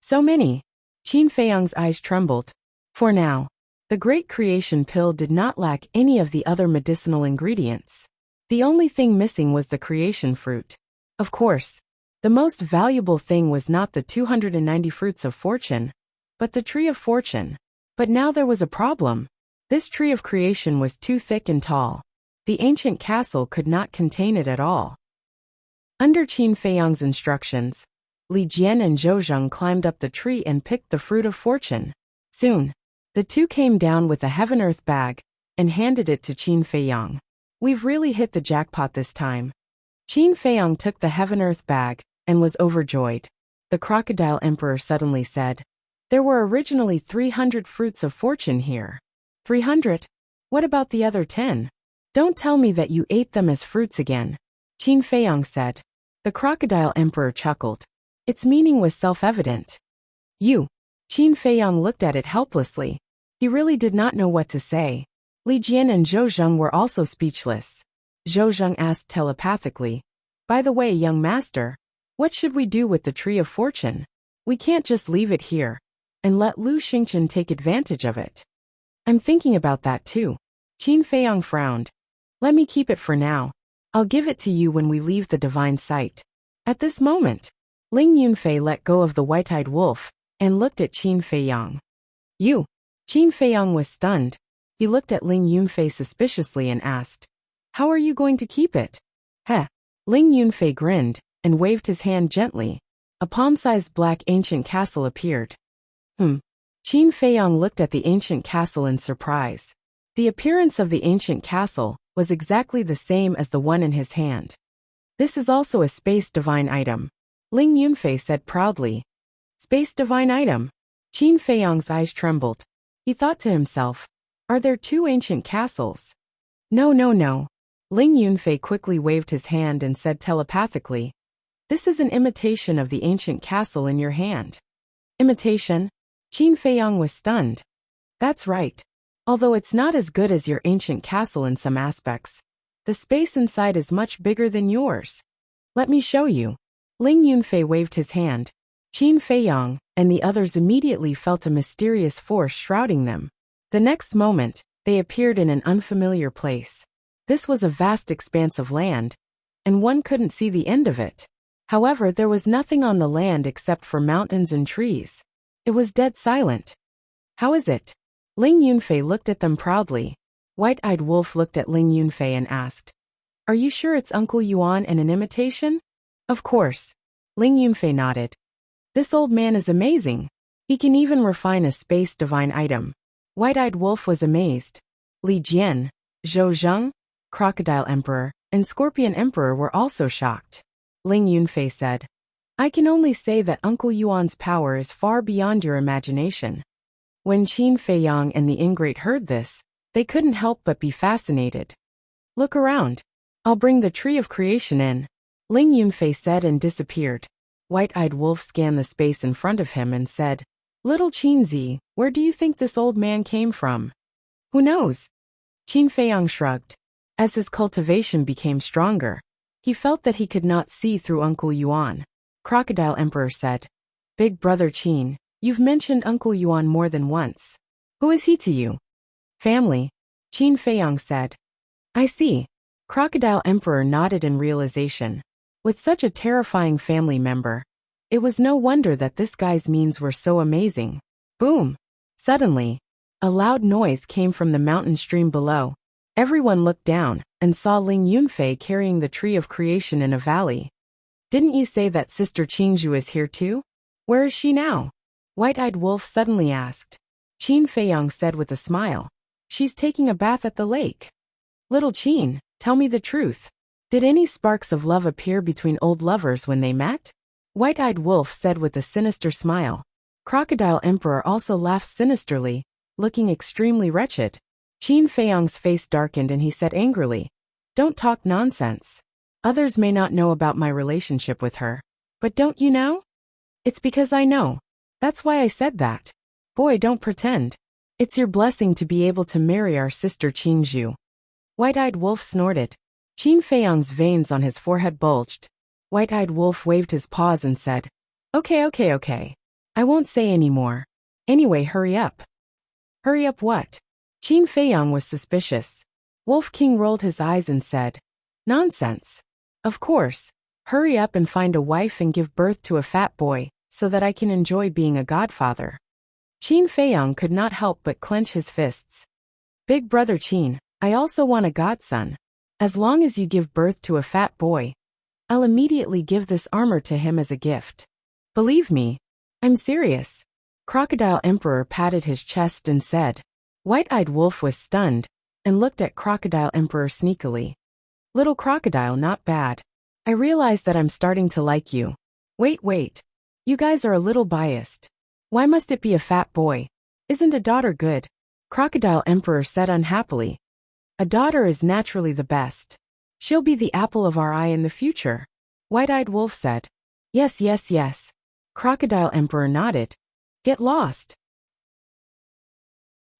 So many. Qin Feiyang's eyes trembled. For now, the great creation pill did not lack any of the other medicinal ingredients. The only thing missing was the creation fruit. Of course, the most valuable thing was not the 290 fruits of fortune, but the tree of fortune. But now there was a problem. This tree of creation was too thick and tall. The ancient castle could not contain it at all. Under Qin Feiyang's instructions, Li Jian and Zhou Zheng climbed up the tree and picked the fruit of fortune. Soon, the two came down with a heaven-earth bag and handed it to Qin Feiyang. We've really hit the jackpot this time. Qin Feiyang took the heaven-earth bag and was overjoyed. The crocodile emperor suddenly said, "There were originally 300 fruits of fortune here." 300? What about the other 10? Don't tell me that you ate them as fruits again, Qin Feiyang said. The crocodile emperor chuckled. Its meaning was self-evident. You. Qin Feiyang looked at it helplessly. He really did not know what to say. Li Jian and Zhou Zheng were also speechless. Zhou Zheng asked telepathically, "By the way, young master, what should we do with the tree of fortune? We can't just leave it here and let Lu Xingchen take advantage of it." "I'm thinking about that too." Qin Feiyang frowned. "Let me keep it for now. I'll give it to you when we leave the divine site." At this moment, Ling Yunfei let go of the white-eyed wolf and looked at Qin Feiyang. "You?" Qin Feiyang was stunned. He looked at Ling Yunfei suspiciously and asked, "How are you going to keep it?" "Heh." Ling Yunfei grinned and waved his hand gently. A palm-sized black ancient castle appeared. Qin Feiyang looked at the ancient castle in surprise. The appearance of the ancient castle was exactly the same as the one in his hand. "This is also a space divine item," Ling Yunfei said proudly. "Space divine item?" Qin Feiyang's eyes trembled. He thought to himself, "Are there two ancient castles?" No. Ling Yunfei quickly waved his hand and said telepathically, "This is an imitation of the ancient castle in your hand." Imitation? Qin Feiyang was stunned. "That's right. Although it's not as good as your ancient castle in some aspects, the space inside is much bigger than yours. Let me show you." Ling Yunfei waved his hand. Qin Feiyang and the others immediately felt a mysterious force shrouding them. The next moment, they appeared in an unfamiliar place. This was a vast expanse of land, and one couldn't see the end of it. However, there was nothing on the land except for mountains and trees. It was dead silent. "How is it?" Ling Yunfei looked at them proudly. White-eyed Wolf looked at Ling Yunfei and asked, "Are you sure it's Uncle Yuan and an imitation?" "Of course." Ling Yunfei nodded. "This old man is amazing. He can even refine a space divine item." White-eyed Wolf was amazed. Li Jian, Zhou Zheng, Crocodile Emperor, and Scorpion Emperor were also shocked. Ling Yunfei said, "I can only say that Uncle Yuan's power is far beyond your imagination." When Qin Feiyang and the ingrate heard this, they couldn't help but be fascinated. "Look around. I'll bring the tree of creation in," Ling Yunfei said and disappeared. White-eyed Wolf scanned the space in front of him and said, "Little Qinzi, where do you think this old man came from?" "Who knows?" Qin Feiyang shrugged. As his cultivation became stronger, he felt that he could not see through Uncle Yuan. Crocodile Emperor said, "Big brother Qin, you've mentioned Uncle Yuan more than once. Who is he to you?" "Family," Qin Feiyang said. "I see." Crocodile Emperor nodded in realization. With such a terrifying family member, it was no wonder that this guy's means were so amazing. Boom! Suddenly, a loud noise came from the mountain stream below. Everyone looked down and saw Ling Yunfei carrying the tree of creation in a valley. "Didn't you say that Sister Qingzhu is here too? Where is she now?" White-eyed Wolf suddenly asked. Qin Feiyang said with a smile, "She's taking a bath at the lake." "Little Qin, tell me the truth. Did any sparks of love appear between old lovers when they met?" White-eyed Wolf said with a sinister smile. Crocodile Emperor also laughed sinisterly, looking extremely wretched. Qin Feiyang's face darkened and he said angrily, "Don't talk nonsense. Others may not know about my relationship with her. But don't you know?" "It's because I know. That's why I said that. Boy, don't pretend. It's your blessing to be able to marry our sister Qingzhu." White-eyed Wolf snorted. Qin Feiyang's veins on his forehead bulged. White-eyed Wolf waved his paws and said, Okay. I won't say any more. Anyway, hurry up." "Hurry up what?" Qin Feiyang was suspicious. Wolf King rolled his eyes and said, "Nonsense. Of course. Hurry up and find a wife and give birth to a fat boy, so that I can enjoy being a godfather." Qin Feiyang could not help but clench his fists. "Big brother Qin, I also want a godson. As long as you give birth to a fat boy, I'll immediately give this armor to him as a gift." Believe me. I'm serious. Crocodile Emperor patted his chest and said. White-eyed wolf was stunned and looked at Crocodile Emperor sneakily. Little crocodile, not bad. I realize that I'm starting to like you. Wait. You guys are a little biased. Why must it be a fat boy? Isn't a daughter good? Crocodile Emperor said unhappily. A daughter is naturally the best. She'll be the apple of our eye in the future. White-eyed wolf said. Yes. Crocodile Emperor nodded. Get lost.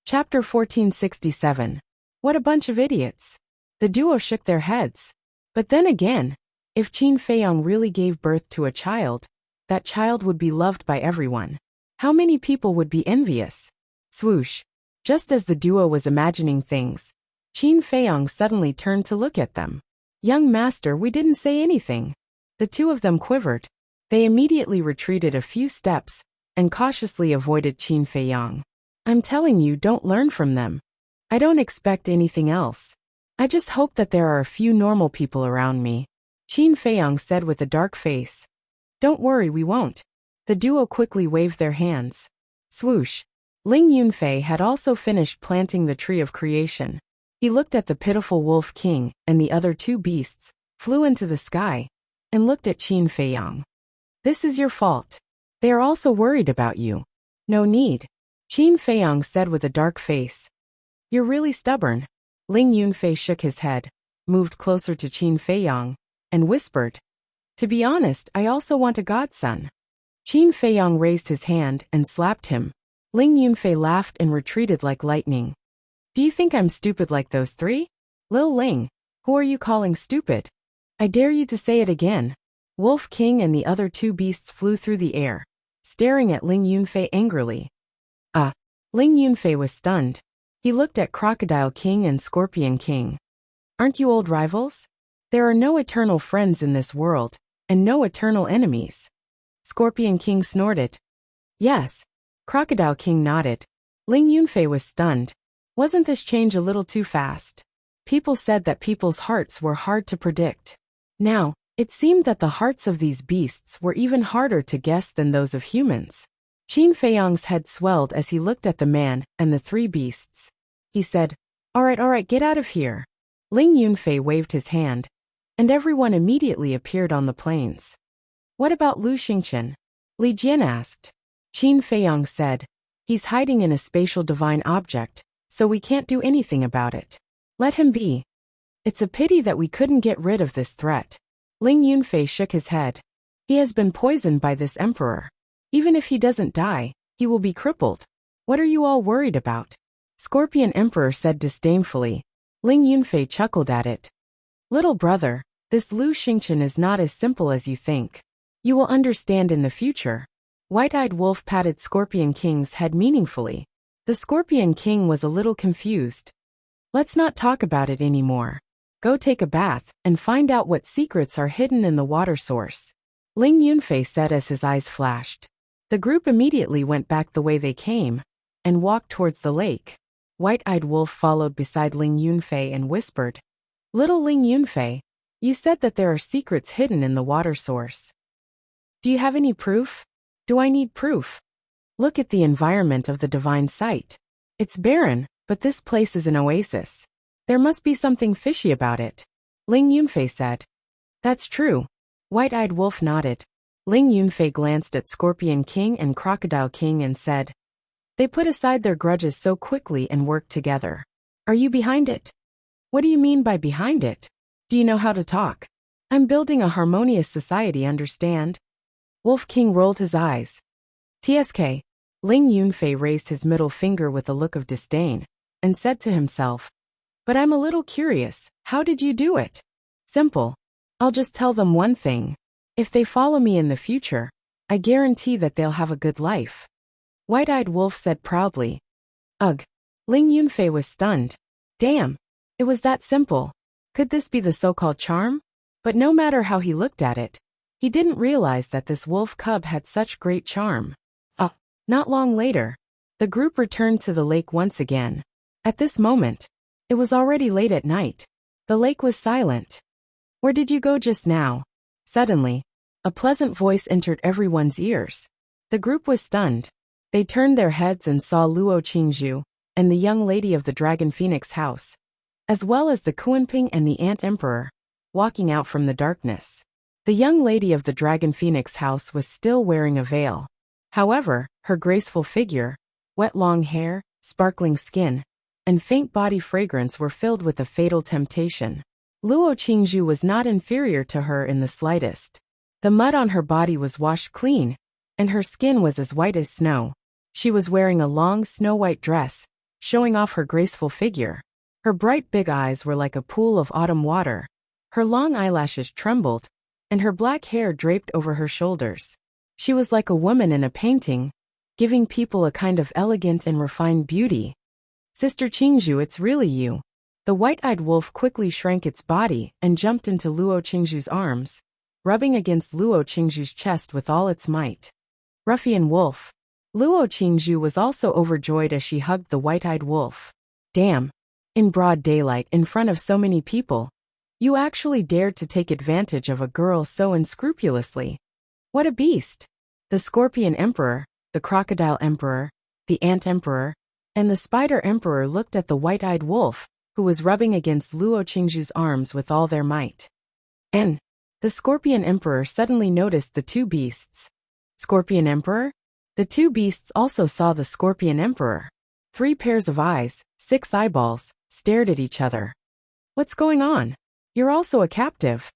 Chapter 1467. What a bunch of idiots. The duo shook their heads. But then again, if Qin Feiyong really gave birth to a child, that child would be loved by everyone. How many people would be envious? Swoosh. Just as the duo was imagining things, Qin Feiyong suddenly turned to look at them. Young master, we didn't say anything. The two of them quivered. They immediately retreated a few steps and cautiously avoided Qin Feiyong. I'm telling you, don't learn from them. I don't expect anything else. I just hope that there are a few normal people around me. Qin Feiyong said with a dark face. Don't worry, we won't. The duo quickly waved their hands. Swoosh. Ling Yunfei had also finished planting the tree of creation. He looked at the pitiful Wolf King and the other two beasts, flew into the sky, and looked at Qin Feiyong. This is your fault. They are also worried about you. No need. Qin Feiyong said with a dark face. You're really stubborn. Ling Yunfei shook his head, moved closer to Qin Feiyong, and whispered. To be honest, I also want a godson. Qin Feiyong raised his hand and slapped him. Ling Yunfei laughed and retreated like lightning. Do you think I'm stupid like those three? Lil Ling, who are you calling stupid? I dare you to say it again. Wolf King and the other two beasts flew through the air, staring at Ling Yunfei angrily. Ling Yunfei was stunned. He looked at Crocodile King and Scorpion King. Aren't you old rivals? There are no eternal friends in this world, and no eternal enemies. Scorpion King snorted. Yes. Crocodile King nodded. Ling Yunfei was stunned. Wasn't this change a little too fast? People said that people's hearts were hard to predict. Now, it seemed that the hearts of these beasts were even harder to guess than those of humans. Qin Feiyong's head swelled as he looked at the man and the three beasts. He said, All right, get out of here. Ling Yunfei waved his hand, and everyone immediately appeared on the plains. What about Lu Xingqian? Li Jian asked. Qin Feiyong said, He's hiding in a spatial divine object, so we can't do anything about it. Let him be. It's a pity that we couldn't get rid of this threat. Ling Yunfei shook his head. He has been poisoned by this emperor. Even if he doesn't die, he will be crippled. What are you all worried about? Scorpion Emperor said disdainfully. Ling Yunfei chuckled at it. Little brother, this Lu Xingqian is not as simple as you think. You will understand in the future. White-eyed wolf patted Scorpion King's head meaningfully. The Scorpion King was a little confused. Let's not talk about it anymore. Go take a bath and find out what secrets are hidden in the water source. Ling Yunfei said as his eyes flashed. The group immediately went back the way they came and walked towards the lake. White-eyed wolf followed beside Ling Yunfei and whispered, Little Ling Yunfei, you said that there are secrets hidden in the water source. Do you have any proof? Do I need proof? Look at the environment of the divine site. It's barren, but this place is an oasis. There must be something fishy about it. Ling Yunfei said. That's true. White-eyed wolf nodded. Ling Yunfei glanced at Scorpion King and Crocodile King and said, They put aside their grudges so quickly and worked together. Are you behind it? What do you mean by behind it? Do you know how to talk? I'm building a harmonious society, understand? Wolf King rolled his eyes. TSK. Ling Yunfei raised his middle finger with a look of disdain and said to himself, But I'm a little curious, how did you do it? Simple. I'll just tell them one thing. If they follow me in the future, I guarantee that they'll have a good life. White-eyed wolf said proudly. Ugh. Ling Yunfei was stunned. Damn. It was that simple. Could this be the so-called charm? But no matter how he looked at it, he didn't realize that this wolf cub had such great charm. Not long later, the group returned to the lake once again. At this moment, it was already late at night. The lake was silent. Where did you go just now? Suddenly, A pleasant voice entered everyone's ears. The group was stunned. They turned their heads and saw Luo Qingzhu and the young lady of the Dragon Phoenix house, as well as the Kuanping and the Ant Emperor, walking out from the darkness. The young lady of the Dragon Phoenix house was still wearing a veil. However, her graceful figure, wet long hair, sparkling skin, and faint body fragrance were filled with a fatal temptation. Luo Qingzhu was not inferior to her in the slightest. The mud on her body was washed clean, and her skin was as white as snow. She was wearing a long snow-white dress, showing off her graceful figure. Her bright big eyes were like a pool of autumn water. Her long eyelashes trembled, and her black hair draped over her shoulders. She was like a woman in a painting, giving people a kind of elegant and refined beauty. Sister Qingzhu, it's really you. The white-eyed wolf quickly shrank its body and jumped into Luo Qingzhu's arms, rubbing against Luo Qingzhu's chest with all its might. Ruffian wolf. Luo Qingzhu was also overjoyed as she hugged the white-eyed wolf. Damn. In broad daylight in front of so many people, you actually dared to take advantage of a girl so unscrupulously. What a beast! The Scorpion Emperor, the Crocodile Emperor, the Ant Emperor, and the Spider Emperor looked at the white-eyed wolf, who was rubbing against Luo Qingzhu's arms with all their might. And the Scorpion Emperor suddenly noticed the two beasts. Scorpion Emperor? The two beasts also saw the Scorpion Emperor. 3 pairs of eyes, 6 eyeballs, stared at each other. What's going on? You're also a captive.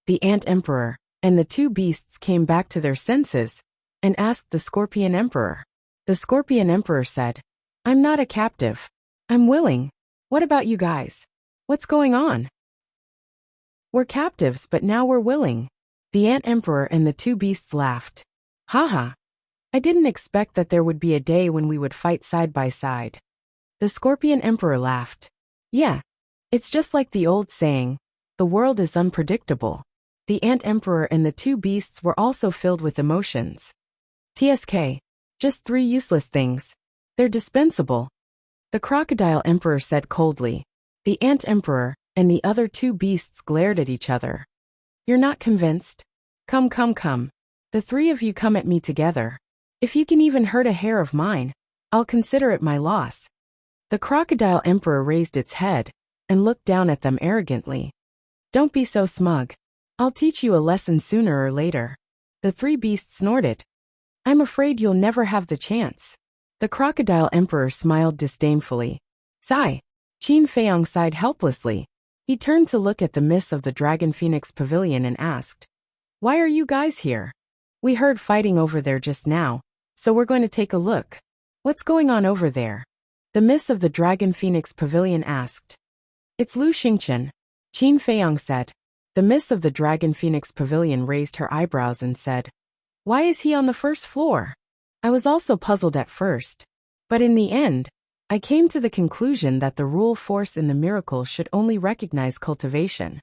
The Ant Emperor and the two beasts came back to their senses and asked the Scorpion Emperor. The Scorpion Emperor said, I'm not a captive. I'm willing. What about you guys? What's going on? We're captives, but now we're willing. The Ant Emperor and the two beasts laughed. Haha. I didn't expect that there would be a day when we would fight side by side. The Scorpion Emperor laughed. Yeah. It's just like the old saying, the world is unpredictable. The Ant Emperor and the two beasts were also filled with emotions. TSK. Just 3 useless things. They're dispensable. The Crocodile Emperor said coldly. The Ant Emperor and the other two beasts glared at each other. You're not convinced? Come. The 3 of you come at me together. If you can even hurt a hair of mine, I'll consider it my loss. The Crocodile Emperor raised its head and looked down at them arrogantly. Don't be so smug. I'll teach you a lesson sooner or later. The 3 beasts snorted. I'm afraid you'll never have the chance. The Crocodile Emperor smiled disdainfully. Sigh. Qin Feiyang sighed helplessly. He turned to look at the miss of the Dragon Phoenix Pavilion and asked, Why are you guys here? We heard fighting over there just now, so we're going to take a look. What's going on over there? The miss of the Dragon Phoenix Pavilion asked. It's Lu Xingqian. Qin Feiyang said. The miss of the Dragon Phoenix Pavilion raised her eyebrows and said, Why is he on the first floor? I was also puzzled at first, but in the end, I came to the conclusion that the rule force in the miracle should only recognize cultivation.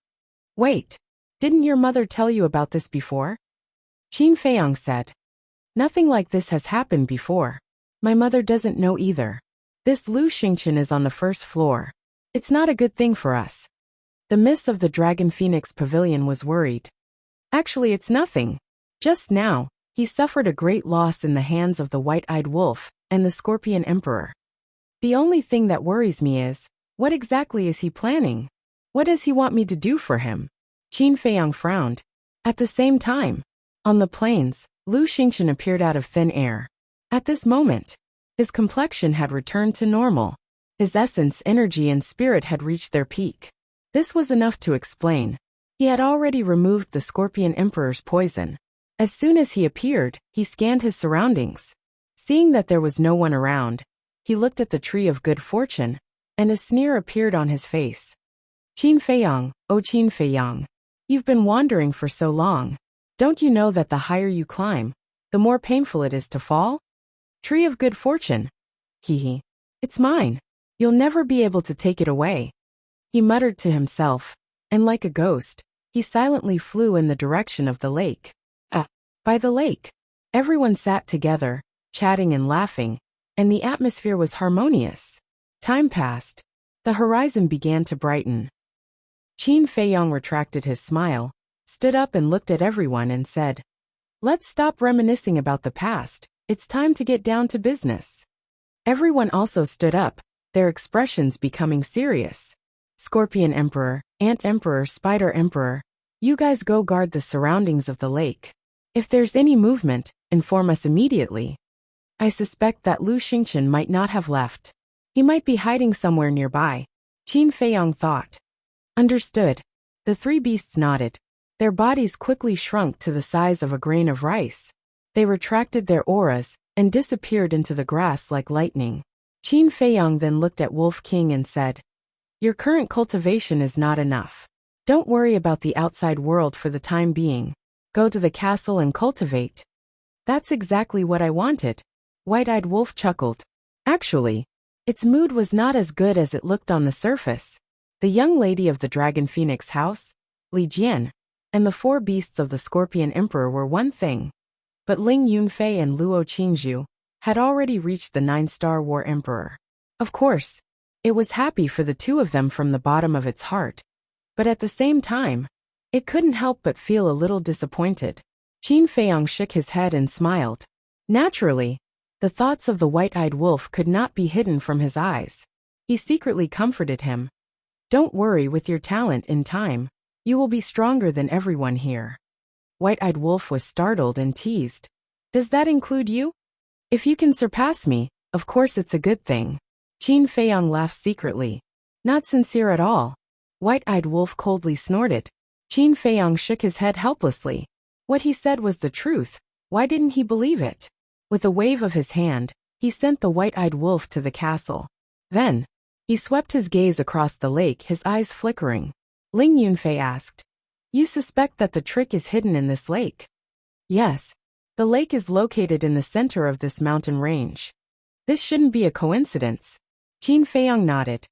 Wait, didn't your mother tell you about this before? Qin Feiyang said. Nothing like this has happened before. My mother doesn't know either. This Lu Xingqian is on the first floor. It's not a good thing for us. The miss of the Dragon Phoenix Pavilion was worried. Actually, it's nothing. Just now, he suffered a great loss in the hands of the white-eyed wolf and the Scorpion Emperor. The only thing that worries me is, what exactly is he planning? What does he want me to do for him? Qin Feiyang frowned. At the same time, on the plains, Lu Xingqian appeared out of thin air. At this moment, his complexion had returned to normal. His essence, energy, and spirit had reached their peak. This was enough to explain. He had already removed the Scorpion Emperor's poison. As soon as he appeared, he scanned his surroundings. Seeing that there was no one around, he looked at the tree of good fortune, and a sneer appeared on his face. Qin Feiyang, oh Qin Feiyang, you've been wandering for so long. Don't you know that the higher you climb, the more painful it is to fall? Tree of good fortune. Hee. It's mine. You'll never be able to take it away. He muttered to himself, and like a ghost, he silently flew in the direction of the lake. By the lake, everyone sat together, chatting and laughing, and the atmosphere was harmonious. Time passed. The horizon began to brighten. Qin Feiyang retracted his smile, stood up and looked at everyone and said, Let's stop reminiscing about the past. It's time to get down to business. Everyone also stood up, their expressions becoming serious. Scorpion Emperor, Ant Emperor, Spider Emperor, you guys go guard the surroundings of the lake. If there's any movement, inform us immediately. I suspect that Lu Xingchen might not have left. He might be hiding somewhere nearby, Qin Feiyong thought. Understood. The three beasts nodded. Their bodies quickly shrunk to the size of a grain of rice. They retracted their auras and disappeared into the grass like lightning. Qin Feiyong then looked at Wolf King and said, "Your current cultivation is not enough. Don't worry about the outside world for the time being. Go to the castle and cultivate." That's exactly what I wanted. White-eyed Wolf chuckled. Actually, its mood was not as good as it looked on the surface. The young lady of the Dragon Phoenix house, Li Jian, and the four beasts of the Scorpion Emperor were one thing. But Ling Yunfei and Luo Qingzhu had already reached the 9-star War Emperor. Of course, it was happy for the two of them from the bottom of its heart. But at the same time, it couldn't help but feel a little disappointed. Qin Feiyong shook his head and smiled. Naturally, the thoughts of the white-eyed wolf could not be hidden from his eyes. He secretly comforted him. Don't worry, with your talent in time, you will be stronger than everyone here. White-eyed Wolf was startled and teased. Does that include you? If you can surpass me, of course it's a good thing. Qin Feiyong laughed secretly. Not sincere at all. White-eyed Wolf coldly snorted. Qin Feiyong shook his head helplessly. What he said was the truth. Why didn't he believe it? With a wave of his hand, he sent the white-eyed wolf to the castle. Then, he swept his gaze across the lake, his eyes flickering. Ling Yunfei asked, "You suspect that the trick is hidden in this lake?" "Yes. The lake is located in the center of this mountain range. This shouldn't be a coincidence." Qin Feiyong nodded.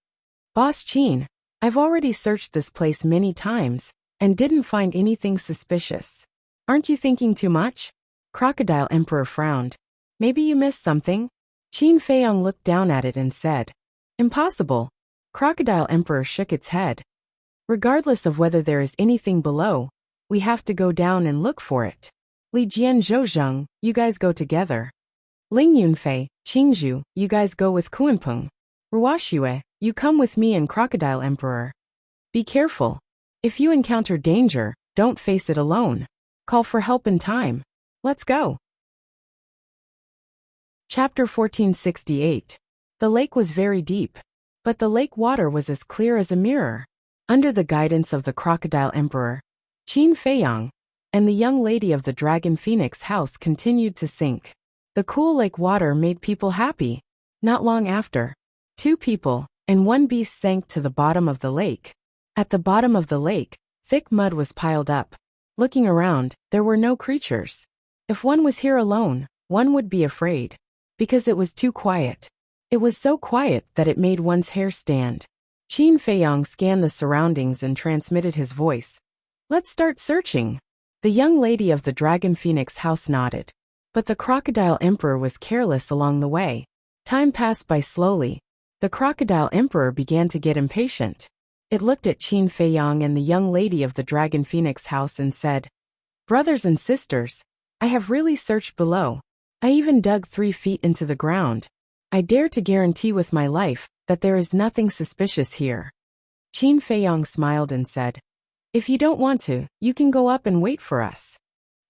"Boss Qin, I've already searched this place many times, and didn't find anything suspicious. Aren't you thinking too much?" Crocodile Emperor frowned. "Maybe you missed something?" Qin Feiyong looked down at it and said, "Impossible." Crocodile Emperor shook its head. "Regardless of whether there is anything below, we have to go down and look for it. Li Jian Zhouzheng, you guys go together. Ling Yunfei, Qingzhu, you guys go with Kuanpeng. Ruoxue, you come with me and Crocodile Emperor. Be careful. If you encounter danger, don't face it alone. Call for help in time. Let's go." Chapter 1468. The lake was very deep, but the lake water was as clear as a mirror. Under the guidance of the Crocodile Emperor, Qin Feiyong, and the young lady of the Dragon Phoenix house continued to sink. The cool lake water made people happy. Not long after, 2 people and 1 beast sank to the bottom of the lake. At the bottom of the lake, thick mud was piled up. Looking around, there were no creatures. If one was here alone, one would be afraid. Because it was too quiet. It was so quiet that it made one's hair stand. Qin Feiyong scanned the surroundings and transmitted his voice. "Let's start searching." The young lady of the Dragon Phoenix house nodded. But the Crocodile Emperor was careless along the way. Time passed by slowly. The Crocodile Emperor began to get impatient. It looked at Qin Feiyong and the young lady of the Dragon Phoenix house and said, "Brothers and sisters, I have really searched below. I even dug 3 feet into the ground. I dare to guarantee with my life that there is nothing suspicious here." Qin Feiyong smiled and said, "If you don't want to, you can go up and wait for us."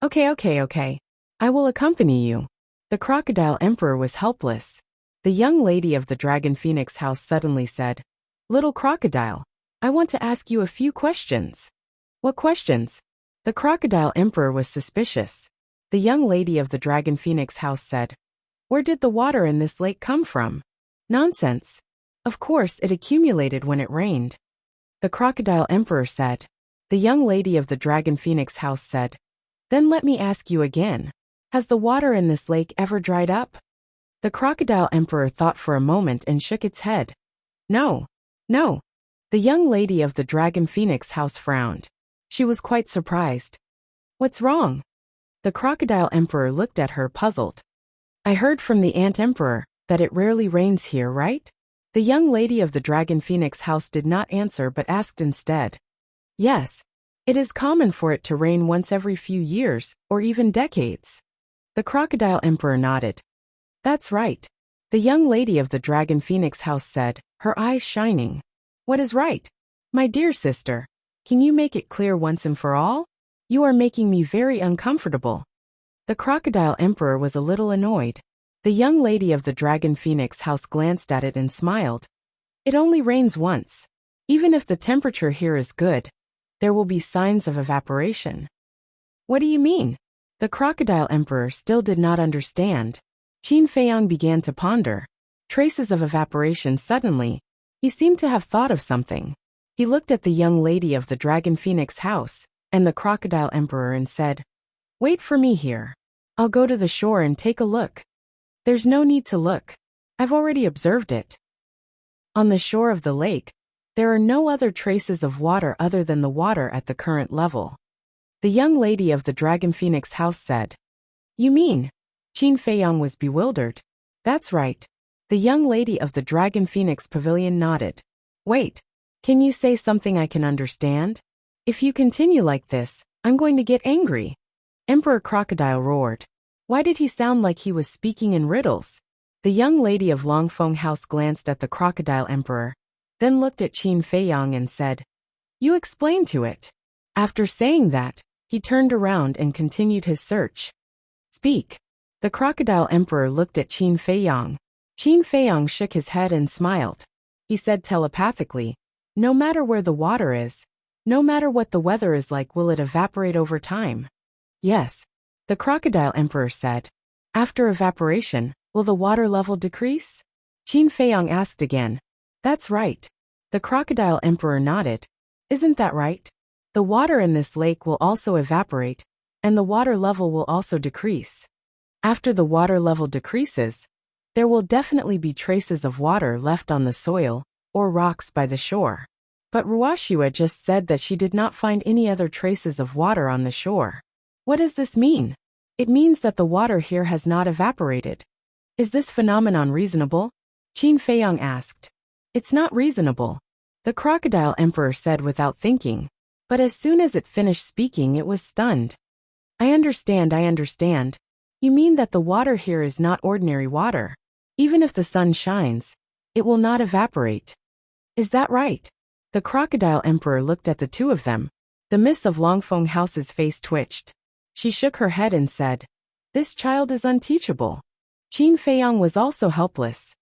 Okay. I will accompany you." The Crocodile Emperor was helpless. The young lady of the Dragon Phoenix house suddenly said, "Little Crocodile, I want to ask you a few questions." "What questions?" The Crocodile Emperor was suspicious. The young lady of the Dragon Phoenix house said, "Where did the water in this lake come from?" "Nonsense. Of course it accumulated when it rained." The Crocodile Emperor said. The young lady of the Dragon Phoenix house said, "Then let me ask you again. Has the water in this lake ever dried up?" The Crocodile Emperor thought for a moment and shook its head. No. The young lady of the Dragon Phoenix house frowned. She was quite surprised. "What's wrong?" The Crocodile Emperor looked at her puzzled. "I heard from the Ant Emperor that it rarely rains here, right?" The young lady of the Dragon Phoenix house did not answer but asked instead. "Yes. It is common for it to rain once every few years, or even decades. The Crocodile Emperor nodded. That's right. The young lady of the Dragon Phoenix house said, her eyes shining. What is right? My dear sister, can you make it clear once and for all? You are making me very uncomfortable. The Crocodile Emperor was a little annoyed. The young lady of the Dragon Phoenix house glanced at it and smiled. It only rains once. Even if the temperature here is good, there will be signs of evaporation. What do you mean? The Crocodile Emperor still did not understand. Qin Feiyang began to ponder. Traces of evaporation suddenly. He seemed to have thought of something. He looked at the young lady of the Dragon Phoenix house and the Crocodile Emperor and said, Wait for me here. I'll go to the shore and take a look. There's no need to look. I've already observed it. On the shore of the lake, there are no other traces of water other than the water at the current level. The young lady of the Dragon Phoenix house said. You mean? Qin Feiyang was bewildered. That's right. The young lady of the Dragon Phoenix pavilion nodded. Wait. Can you say something I can understand? If you continue like this, I'm going to get angry. Emperor Crocodile roared. Why did he sound like he was speaking in riddles? The young lady of Longfeng House glanced at the Crocodile Emperor, then looked at Qin Feiyang and said, You explain to it. After saying that, he turned around and continued his search. Speak. The Crocodile Emperor looked at Qin Feiyang. Qin Feiyang shook his head and smiled. He said telepathically, No matter where the water is, no matter what the weather is like, will it evaporate over time? Yes. The Crocodile Emperor said. After evaporation, will the water level decrease? Qin Feiyang asked again. That's right. The Crocodile Emperor nodded. Isn't that right? The water in this lake will also evaporate, and the water level will also decrease. After the water level decreases, there will definitely be traces of water left on the soil or rocks by the shore. But Wuxia just said that she did not find any other traces of water on the shore. What does this mean? It means that the water here has not evaporated. Is this phenomenon reasonable? Qin Feiyang asked. It's not reasonable, the Crocodile Emperor said without thinking. But as soon as it finished speaking, it was stunned. I understand. You mean that the water here is not ordinary water. Even if the sun shines, it will not evaporate. Is that right? The Crocodile Emperor looked at the two of them. The Miss of Longfeng House's face twitched. She shook her head and said, This child is unteachable. Qin Feiyang was also helpless.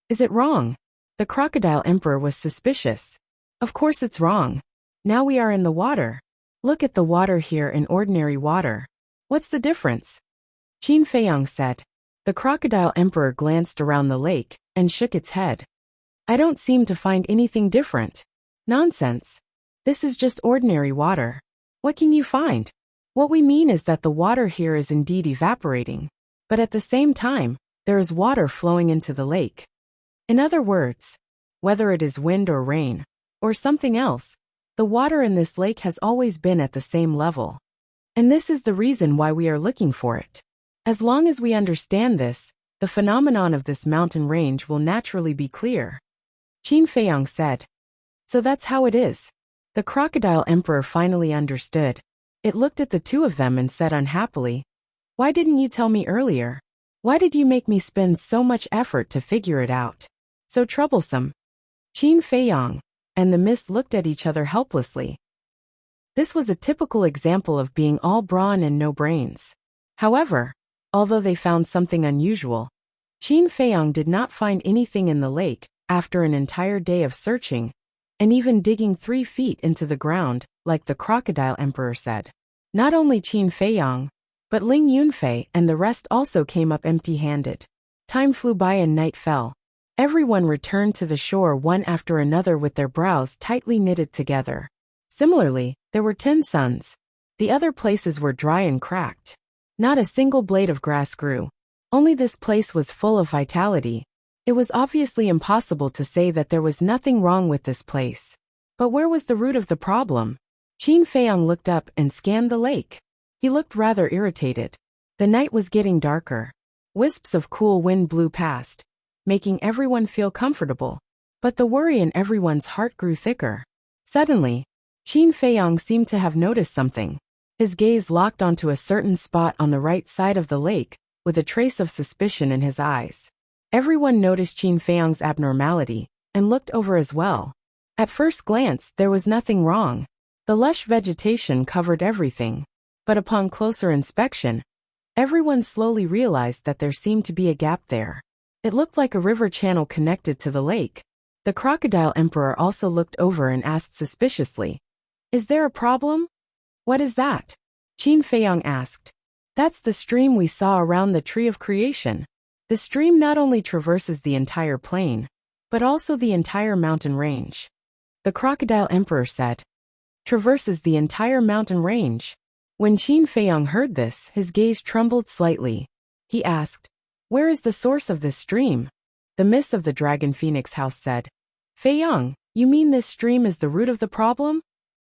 Is it wrong? The Crocodile Emperor was suspicious. Of course it's wrong. Now we are in the water. Look at the water here and ordinary water. What's the difference? Qin Feiyang said. The Crocodile Emperor glanced around the lake and shook its head. I don't seem to find anything different. Nonsense. This is just ordinary water. What can you find? What we mean is that the water here is indeed evaporating, but at the same time, there is water flowing into the lake. In other words, whether it is wind or rain, or something else, the water in this lake has always been at the same level. And this is the reason why we are looking for it. As long as we understand this, the phenomenon of this mountain range will naturally be clear. Qin Feiyang said. So that's how it is. The Crocodile Emperor finally understood. It looked at the two of them and said unhappily, Why didn't you tell me earlier? Why did you make me spend so much effort to figure it out? So troublesome. Qin Feiyang and the Miss looked at each other helplessly. This was a typical example of being all brawn and no brains. However, although they found something unusual, Qin Feiyang did not find anything in the lake after an entire day of searching, and even digging 3 feet into the ground, like the Crocodile Emperor said. Not only Qin Feiyang, but Ling Yunfei and the rest also came up empty-handed. Time flew by and night fell. Everyone returned to the shore one after another with their brows tightly knitted together. Similarly, there were 10 suns. The other places were dry and cracked. Not a single blade of grass grew. Only this place was full of vitality. It was obviously impossible to say that there was nothing wrong with this place. But where was the root of the problem? Qin Feiyang looked up and scanned the lake. He looked rather irritated. The night was getting darker. Wisps of cool wind blew past, making everyone feel comfortable. But the worry in everyone's heart grew thicker. Suddenly, Qin Feiyang seemed to have noticed something. His gaze locked onto a certain spot on the right side of the lake, with a trace of suspicion in his eyes. Everyone noticed Qin Feiyang's abnormality, and looked over as well. At first glance, there was nothing wrong. The lush vegetation covered everything. But upon closer inspection, everyone slowly realized that there seemed to be a gap there. It looked like a river channel connected to the lake. The Crocodile Emperor also looked over and asked suspiciously, "Is there a problem?" "What is that?" Qin Feiyang asked. "That's the stream we saw around the Tree of Creation. The stream not only traverses the entire plain, but also the entire mountain range." The Crocodile Emperor said, "Traverses the entire mountain range." When Qin Feiyang heard this, his gaze trembled slightly. He asked, "Where is the source of this stream?" The Miss of the Dragon Phoenix House said, "Feiyang, you mean this stream is the root of the problem?"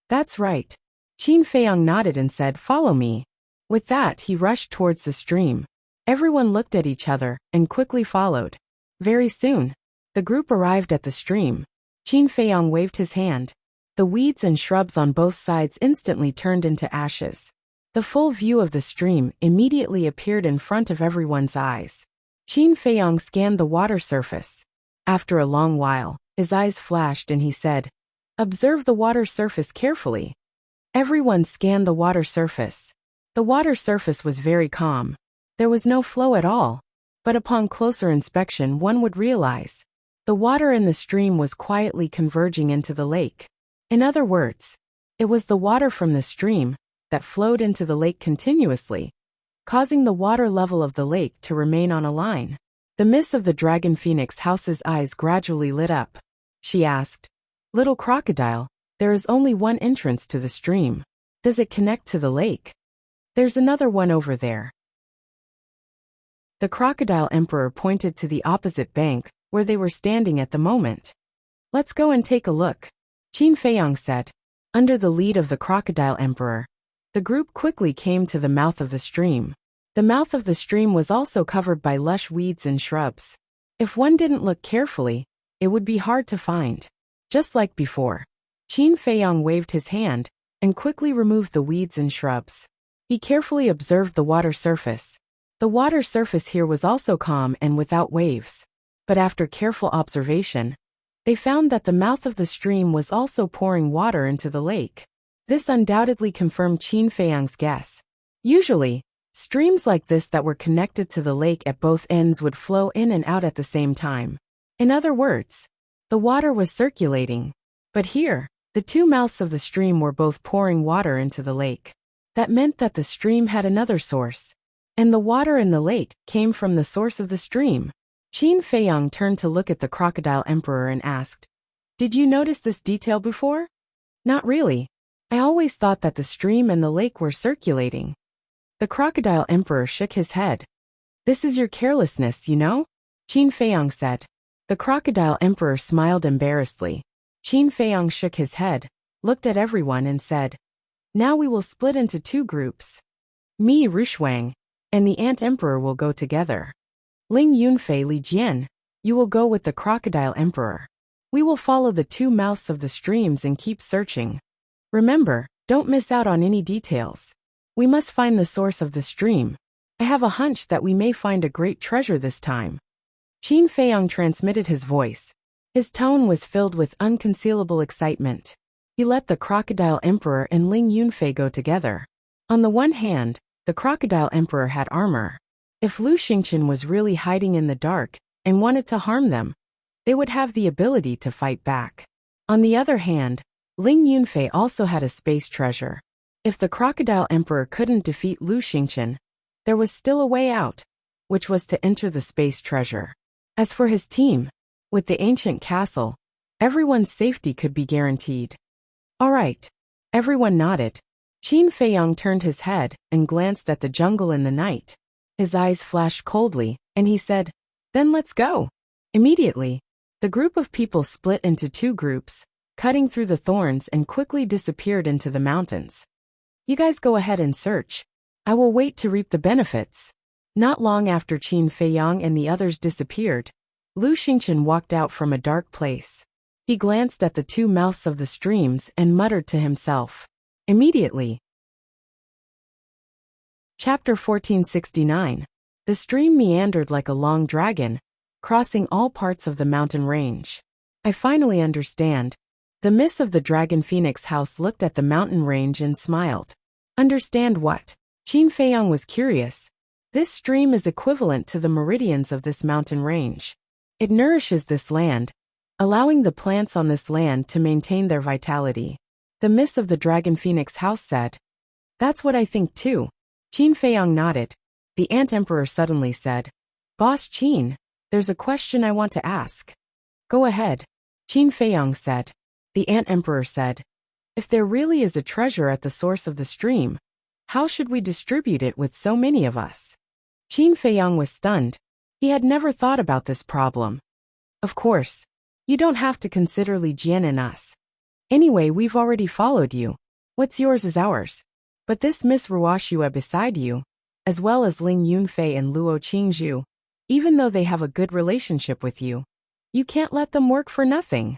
"That's right." Qin Feiyang nodded and said, "Follow me." With that, he rushed towards the stream. Everyone looked at each other and quickly followed. Very soon, the group arrived at the stream. Qin Feiyang waved his hand. The weeds and shrubs on both sides instantly turned into ashes. The full view of the stream immediately appeared in front of everyone's eyes. Qin Feiyang scanned the water surface. After a long while, his eyes flashed and he said, "Observe the water surface carefully." Everyone scanned the water surface. The water surface was very calm. There was no flow at all. But upon closer inspection, one would realize the water in the stream was quietly converging into the lake. In other words, it was the water from the stream that flowed into the lake continuously, causing the water level of the lake to remain on a line. The Miss of the Dragon Phoenix House's eyes gradually lit up. She asked, "Little Crocodile, there is only one entrance to the stream. Does it connect to the lake?" "There's another one over there." The Crocodile Emperor pointed to the opposite bank, where they were standing at the moment. "Let's go and take a look," Qin Feiyang said. Under the lead of the Crocodile Emperor, the group quickly came to the mouth of the stream. The mouth of the stream was also covered by lush weeds and shrubs. If one didn't look carefully, it would be hard to find. Just like before, Qin Feiyang waved his hand and quickly removed the weeds and shrubs. He carefully observed the water surface. The water surface here was also calm and without waves. But after careful observation, they found that the mouth of the stream was also pouring water into the lake. This undoubtedly confirmed Qin Feiyang's guess. Usually, streams like this that were connected to the lake at both ends would flow in and out at the same time. In other words, the water was circulating. But here, the two mouths of the stream were both pouring water into the lake. That meant that the stream had another source. And the water in the lake came from the source of the stream. Qin Feiyang turned to look at the Crocodile Emperor and asked, "Did you notice this detail before?" "Not really. I always thought that the stream and the lake were circulating." The Crocodile Emperor shook his head. "This is your carelessness, you know?" Qin Feiyang said. The Crocodile Emperor smiled embarrassedly. Qin Feiyang shook his head, looked at everyone and said, "Now we will split into two groups. Me, Rushuang, and the Ant Emperor will go together. Ling Yunfei, Li Jian, you will go with the Crocodile Emperor. We will follow the two mouths of the streams and keep searching. Remember, don't miss out on any details. We must find the source of the stream. I have a hunch that we may find a great treasure this time." Qin Feiyang transmitted his voice. His tone was filled with unconcealable excitement. He let the Crocodile Emperor and Ling Yunfei go together. On the one hand, the Crocodile Emperor had armor. If Lu Xingqian was really hiding in the dark and wanted to harm them, they would have the ability to fight back. On the other hand, Ling Yunfei also had a space treasure. If the Crocodile Emperor couldn't defeat Lu Xingqian, there was still a way out, which was to enter the space treasure. As for his team, with the ancient castle, everyone's safety could be guaranteed. All right. Everyone nodded. Qin Feiyang turned his head and glanced at the jungle in the night. His eyes flashed coldly, and he said, "Then let's go." Immediately, the group of people split into two groups, cutting through the thorns and quickly disappeared into the mountains. "You guys go ahead and search. I will wait to reap the benefits." Not long after Qin Feiyang and the others disappeared, Lu Xingqian walked out from a dark place. He glanced at the two mouths of the streams and muttered to himself. Immediately. Chapter 1469. The stream meandered like a long dragon, crossing all parts of the mountain range. I finally understand. The miss of the dragon phoenix house looked at the mountain range and smiled. Understand what? Qin Feiyang was curious. This stream is equivalent to the meridians of this mountain range. It nourishes this land, allowing the plants on this land to maintain their vitality. The miss of the dragon phoenix house said. That's what I think too. Qin Feiyang nodded. The Ant Emperor suddenly said, Boss Qin, there's a question I want to ask. Go ahead. Qin Feiyang said. The Ant Emperor said, if there really is a treasure at the source of the stream, how should we distribute it with so many of us? Qin Feiyang was stunned. He had never thought about this problem. Of course, you don't have to consider Li Jian and us. Anyway, we've already followed you. What's yours is ours. But this Miss Ruoxue beside you, as well as Ling Yunfei and Luo Qingzhu, even though they have a good relationship with you, you can't let them work for nothing.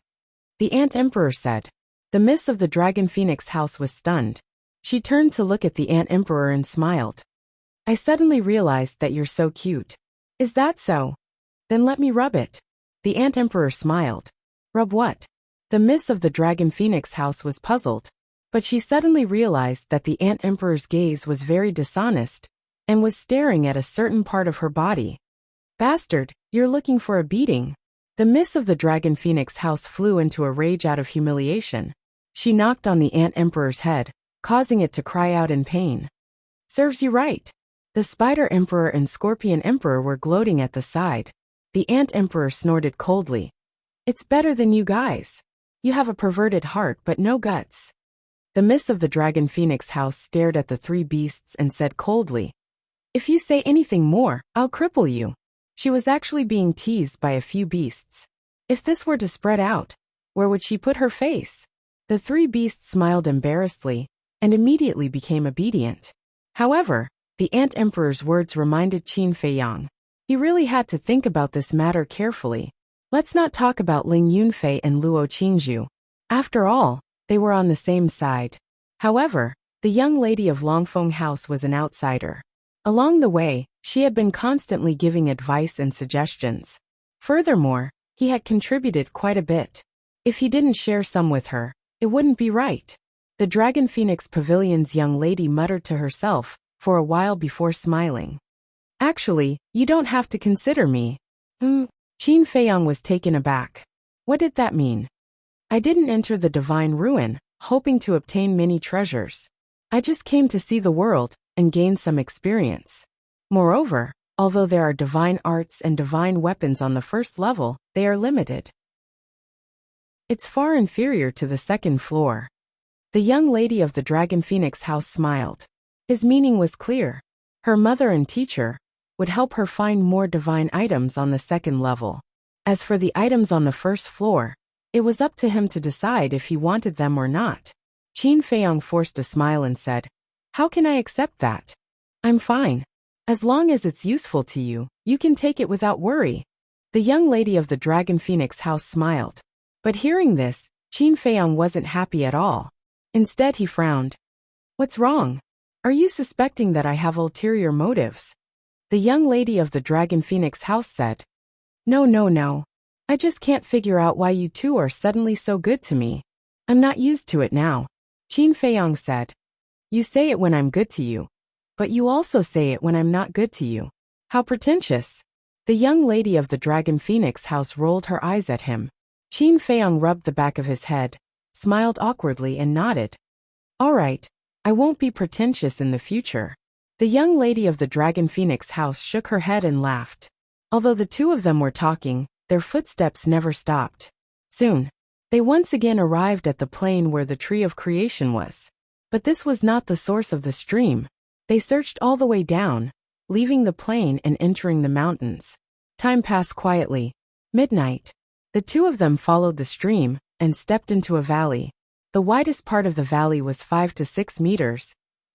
The Ant Emperor said. The miss of the Dragon Phoenix house was stunned. She turned to look at the Ant Emperor and smiled. I suddenly realized that you're so cute. Is that so? Then let me rub it. The Ant Emperor smiled. Rub what? The miss of the Dragon Phoenix house was puzzled, but she suddenly realized that the Ant Emperor's gaze was very dishonest and was staring at a certain part of her body. Bastard, you're looking for a beating. The miss of the Dragon Phoenix house flew into a rage out of humiliation. She knocked on the Ant Emperor's head, causing it to cry out in pain. Serves you right. The Spider Emperor and Scorpion Emperor were gloating at the side. The Ant Emperor snorted coldly. It's better than you guys. You have a perverted heart but no guts. The miss of the Dragon Phoenix house stared at the three beasts and said coldly, if you say anything more, I'll cripple you. She was actually being teased by a few beasts. If this were to spread out, where would she put her face? The three beasts smiled embarrassedly and immediately became obedient. However, the Ant Emperor's words reminded Qin Feiyang. He really had to think about this matter carefully. Let's not talk about Ling Yunfei and Luo Qingzhu. After all, they were on the same side. However, the young lady of Longfeng House was an outsider. Along the way, she had been constantly giving advice and suggestions. Furthermore, he had contributed quite a bit. If he didn't share some with her, it wouldn't be right. The Dragon Phoenix Pavilion's young lady muttered to herself for a while before smiling. Actually, you don't have to consider me. Qin Feiyang was taken aback. What did that mean? I didn't enter the divine ruin, hoping to obtain many treasures. I just came to see the world and gain some experience. Moreover, although there are divine arts and divine weapons on the first level, they are limited. It's far inferior to the second floor. The young lady of the Dragon Phoenix house smiled. His meaning was clear. Her mother and teacher would help her find more divine items on the second level. As for the items on the first floor, it was up to him to decide if he wanted them or not. Qin Feiyang forced a smile and said, how can I accept that? I'm fine. As long as it's useful to you, you can take it without worry. The young lady of the Dragon Phoenix house smiled. But hearing this, Qin Feiyang wasn't happy at all. Instead he frowned. What's wrong? Are you suspecting that I have ulterior motives? The young lady of the Dragon Phoenix house said. No. I just can't figure out why you two are suddenly so good to me. I'm not used to it now. Qin Feiyang said. You say it when I'm good to you. But you also say it when I'm not good to you. How pretentious. The young lady of the Dragon Phoenix house rolled her eyes at him. Qin Feiyang rubbed the back of his head, smiled awkwardly and nodded. All right, I won't be pretentious in the future. The young lady of the Dragon Phoenix house shook her head and laughed. Although the two of them were talking, their footsteps never stopped. Soon, they once again arrived at the plain where the Tree of Creation was. But this was not the source of the stream. They searched all the way down, leaving the plain and entering the mountains. Time passed quietly. Midnight. The two of them followed the stream and stepped into a valley. The widest part of the valley was 5 to 6 meters,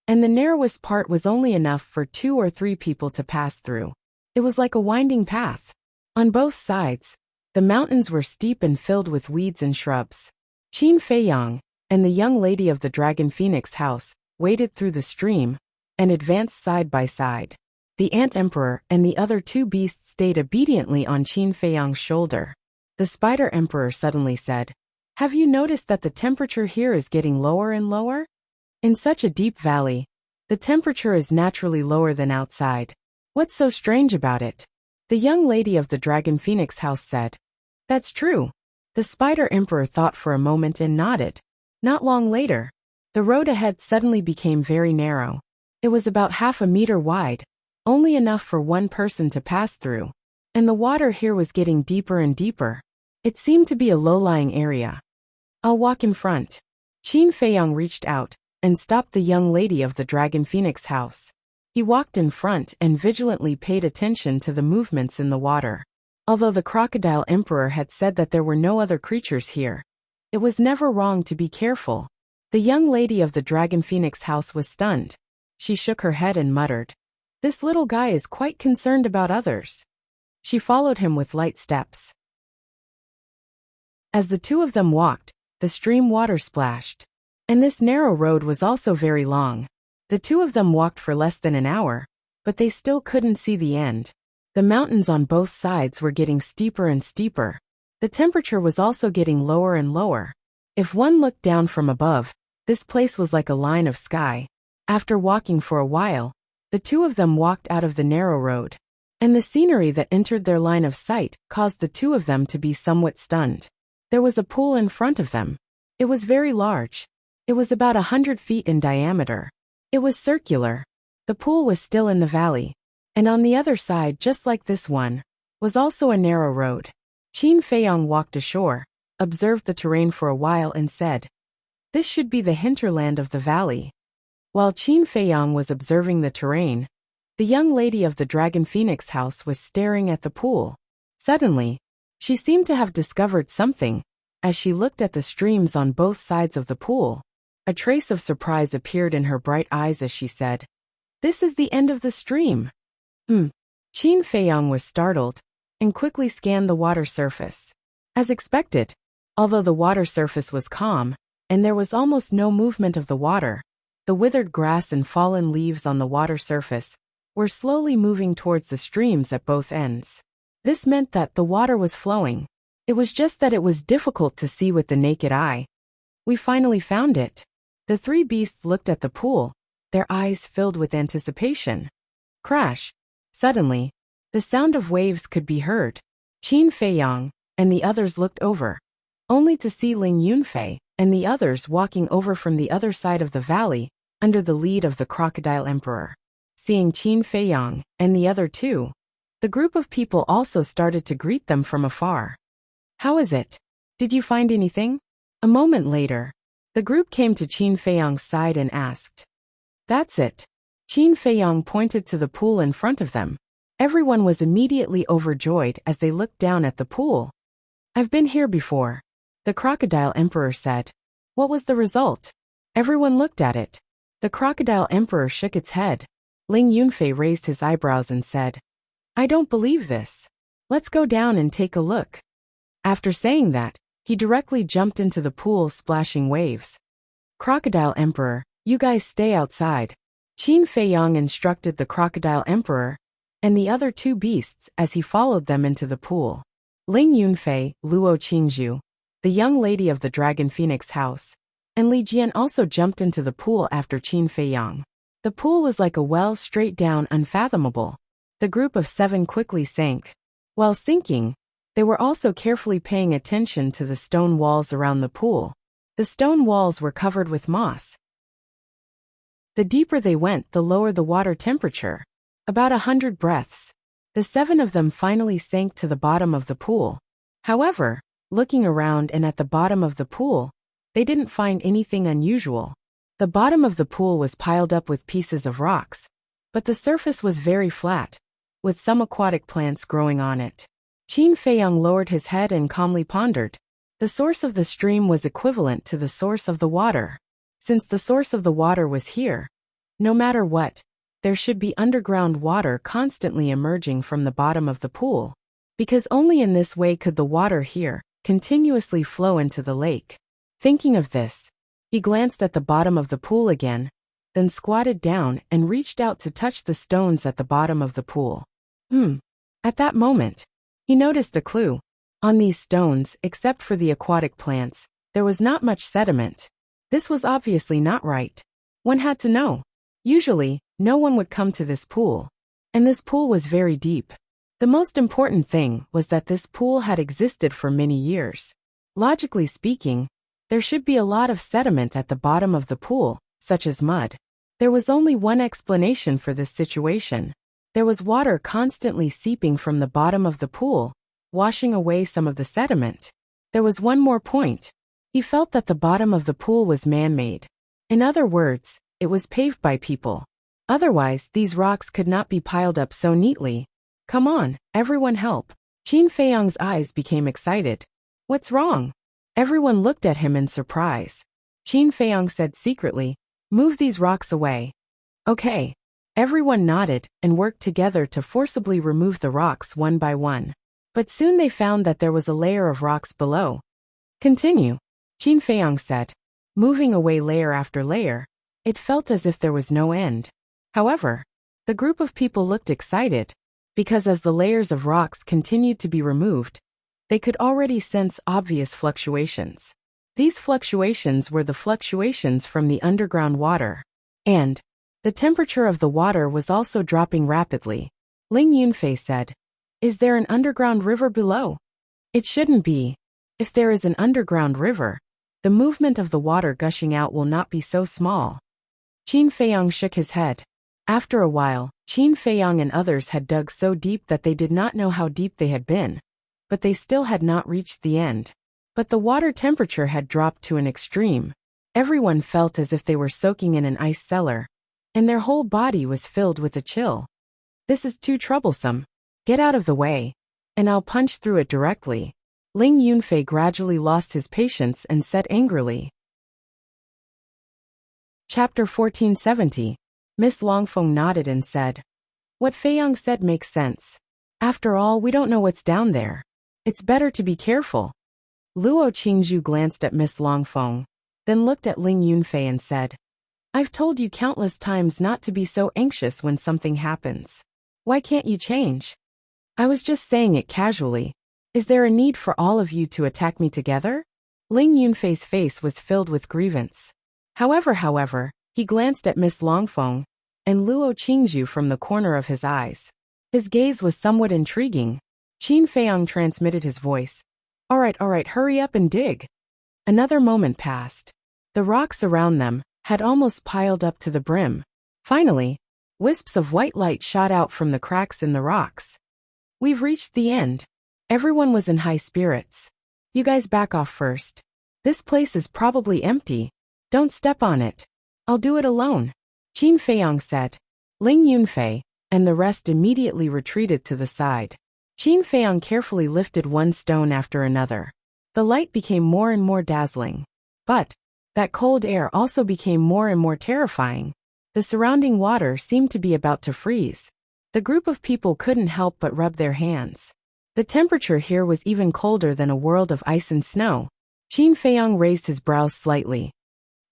and the narrowest part was only enough for 2 or 3 people to pass through. It was like a winding path. On both sides, The mountains were steep and filled with weeds and shrubs. Qin Feiyang and the young lady of the Dragon Phoenix house waded through the stream and advanced side by side. The Ant Emperor and the other two beasts stayed obediently on Qin Feiyang's shoulder. The Spider Emperor suddenly said, "Have you noticed that the temperature here is getting lower and lower? In such a deep valley, the temperature is naturally lower than outside. What's so strange about it?" The young lady of the Dragon Phoenix house said, "That's true." The Spider Emperor thought for a moment and nodded. Not long later, the road ahead suddenly became very narrow. It was about half a meter wide, only enough for one person to pass through. And the water here was getting deeper and deeper. It seemed to be a low-lying area. "I'll walk in front." Qin Feiyang reached out and stopped the young lady of the Dragon Phoenix house. He walked in front and vigilantly paid attention to the movements in the water. Although the Crocodile Emperor had said that there were no other creatures here, it was never wrong to be careful. The young lady of the Dragon Phoenix house was stunned. She shook her head and muttered, "This little guy is quite concerned about others." She followed him with light steps. As the two of them walked, the stream water splashed. And this narrow road was also very long. The two of them walked for less than an hour, but they still couldn't see the end. The mountains on both sides were getting steeper and steeper. The temperature was also getting lower and lower. If one looked down from above, this place was like a line of sky. After walking for a while, the two of them walked out of the narrow road. And the scenery that entered their line of sight caused the two of them to be somewhat stunned. There was a pool in front of them. It was very large. It was about 100 feet in diameter. It was circular. The pool was still in the valley. And on the other side, just like this one, was also a narrow road. Qin Feiyang walked ashore, observed the terrain for a while and said, "This should be the hinterland of the valley." While Qin Feiyang was observing the terrain, the young lady of the Dragon Phoenix house was staring at the pool. Suddenly, she seemed to have discovered something. As she looked at the streams on both sides of the pool, a trace of surprise appeared in her bright eyes as she said, "This is the end of the stream." Qin Feiyang was startled and quickly scanned the water surface. As expected, although the water surface was calm and there was almost no movement of the water, the withered grass and fallen leaves on the water surface were slowly moving towards the streams at both ends. This meant that the water was flowing. It was just that it was difficult to see with the naked eye. "We finally found it." The three beasts looked at the pool, their eyes filled with anticipation. Crash! Suddenly, the sound of waves could be heard. Qin Feiyang and the others looked over, only to see Ling Yunfei and the others walking over from the other side of the valley under the lead of the Crocodile Emperor. Seeing Qin Feiyang and the other two, the group of people also started to greet them from afar. "How is it? Did you find anything?" A moment later, the group came to Qin Feiyang's side and asked. "That's it." Qin Feiyang pointed to the pool in front of them. Everyone was immediately overjoyed as they looked down at the pool. "I've been here before," the Crocodile Emperor said. "What was the result?" Everyone looked at it. The Crocodile Emperor shook its head. Ling Yunfei raised his eyebrows and said, "I don't believe this. Let's go down and take a look." After saying that, he directly jumped into the pool, splashing waves. "Crocodile Emperor, you guys stay outside." Qin Feiyang instructed the Crocodile Emperor and the other two beasts as he followed them into the pool. Ling Yunfei, Luo Qingzhu, the young lady of the Dragon Phoenix house, and Li Jian also jumped into the pool after Qin Feiyang. The pool was like a well, straight down, unfathomable. The group of 7 quickly sank. While sinking, they were also carefully paying attention to the stone walls around the pool. The stone walls were covered with moss. The deeper they went, the lower the water temperature. About 100 breaths. The 7 of them finally sank to the bottom of the pool. However, looking around and at the bottom of the pool, they didn't find anything unusual. The bottom of the pool was piled up with pieces of rocks, but the surface was very flat, with some aquatic plants growing on it. Qin Feiyang lowered his head and calmly pondered. The source of the stream was equivalent to the source of the water. Since the source of the water was here, no matter what, there should be underground water constantly emerging from the bottom of the pool. because only in this way could the water here continuously flow into the lake. Thinking of this, he glanced at the bottom of the pool again, then squatted down and reached out to touch the stones at the bottom of the pool. At that moment, he noticed a clue. On these stones, except for the aquatic plants, there was not much sediment. This was obviously not right. One had to know. Usually, no one would come to this pool. And this pool was very deep. The most important thing was that this pool had existed for many years. Logically speaking, there should be a lot of sediment at the bottom of the pool, such as mud. There was only one explanation for this situation. There was water constantly seeping from the bottom of the pool, washing away some of the sediment. There was one more point. He felt that the bottom of the pool was man-made. In other words, it was paved by people. Otherwise, these rocks could not be piled up so neatly. Come on, everyone help. Qin Feiyang's eyes became excited. What's wrong? Everyone looked at him in surprise. Qin Feiyang said secretly, move these rocks away. Okay. Everyone nodded and worked together to forcibly remove the rocks one by one. But soon they found that there was a layer of rocks below. Continue, Qin Feiyang said. Moving away layer after layer, it felt as if there was no end. However, the group of people looked excited, because as the layers of rocks continued to be removed, they could already sense obvious fluctuations. These fluctuations were the fluctuations from the underground water. And the temperature of the water was also dropping rapidly. Ling Yunfei said, is there an underground river below? It shouldn't be. If there is an underground river, the movement of the water gushing out will not be so small. Qin Feiyang shook his head. After a while, Qin Feiyang and others had dug so deep that they did not know how deep they had been. But they still had not reached the end. But the water temperature had dropped to an extreme. Everyone felt as if they were soaking in an ice cellar, and their whole body was filled with a chill. This is too troublesome. Get out of the way, and I'll punch through it directly. Ling Yunfei gradually lost his patience and said angrily. Chapter 1470. Miss Longfeng nodded and said, what Feiyang said makes sense. After all, we don't know what's down there. It's better to be careful. Luo Qingzhu glanced at Miss Longfeng, then looked at Ling Yunfei and said, I've told you countless times not to be so anxious when something happens. Why can't you change? I was just saying it casually. Is there a need for all of you to attack me together? Ling Yunfei's face was filled with grievance. However, he glanced at Miss Longfeng and Luo Qingzhu from the corner of his eyes. His gaze was somewhat intriguing. Qin Feiyang transmitted his voice. All right, hurry up and dig. Another moment passed. The rocks around them had almost piled up to the brim. Finally, wisps of white light shot out from the cracks in the rocks. We've reached the end. Everyone was in high spirits. You guys back off first. This place is probably empty. Don't step on it. I'll do it alone, Qin Feiyang said. Ling Yunfei and the rest immediately retreated to the side. Qin Feiyang carefully lifted one stone after another. The light became more and more dazzling. But that cold air also became more and more terrifying. The surrounding water seemed to be about to freeze. The group of people couldn't help but rub their hands. The temperature here was even colder than a world of ice and snow. Qin Feiyang raised his brows slightly.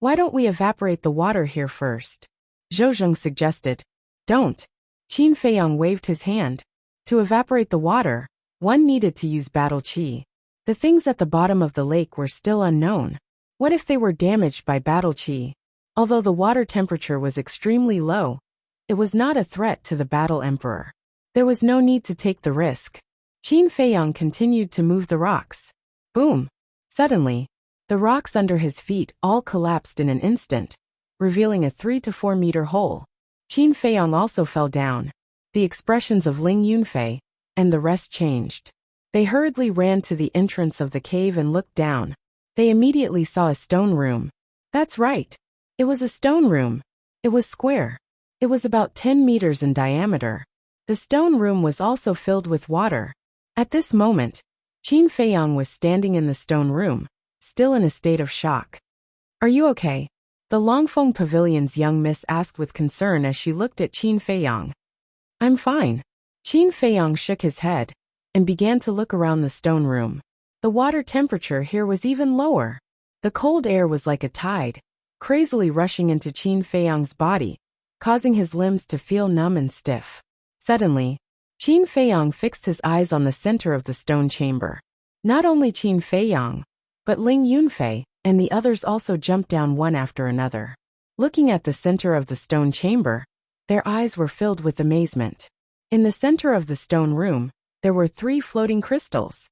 Why don't we evaporate the water here first? Zhou Zheng suggested. Don't. Qin Feiyang waved his hand. To evaporate the water, one needed to use battle qi. The things at the bottom of the lake were still unknown. What if they were damaged by battle qi? Although the water temperature was extremely low, it was not a threat to the battle emperor. There was no need to take the risk. Qin Feiyang continued to move the rocks. Boom! Suddenly, the rocks under his feet all collapsed in an instant, revealing a 3 to 4 meter hole. Qin Feiyang also fell down. The expressions of Ling Yunfei and the rest changed. They hurriedly ran to the entrance of the cave and looked down. They immediately saw a stone room. That's right. It was a stone room. It was square. It was about 10 meters in diameter. The stone room was also filled with water. At this moment, Qin Feiyang was standing in the stone room, still in a state of shock. Are you okay? The Longfeng Pavilion's young miss asked with concern as she looked at Qin Feiyang. I'm fine. Qin Feiyang shook his head. and began to look around the stone room. The water temperature here was even lower. The cold air was like a tide, crazily rushing into Qin Feiyang's body, causing his limbs to feel numb and stiff. Suddenly, Qin Feiyang fixed his eyes on the center of the stone chamber. Not only Qin Feiyang, but Ling Yunfei and the others also jumped down one after another. Looking at the center of the stone chamber, their eyes were filled with amazement. In the center of the stone room, there were 3 floating crystals.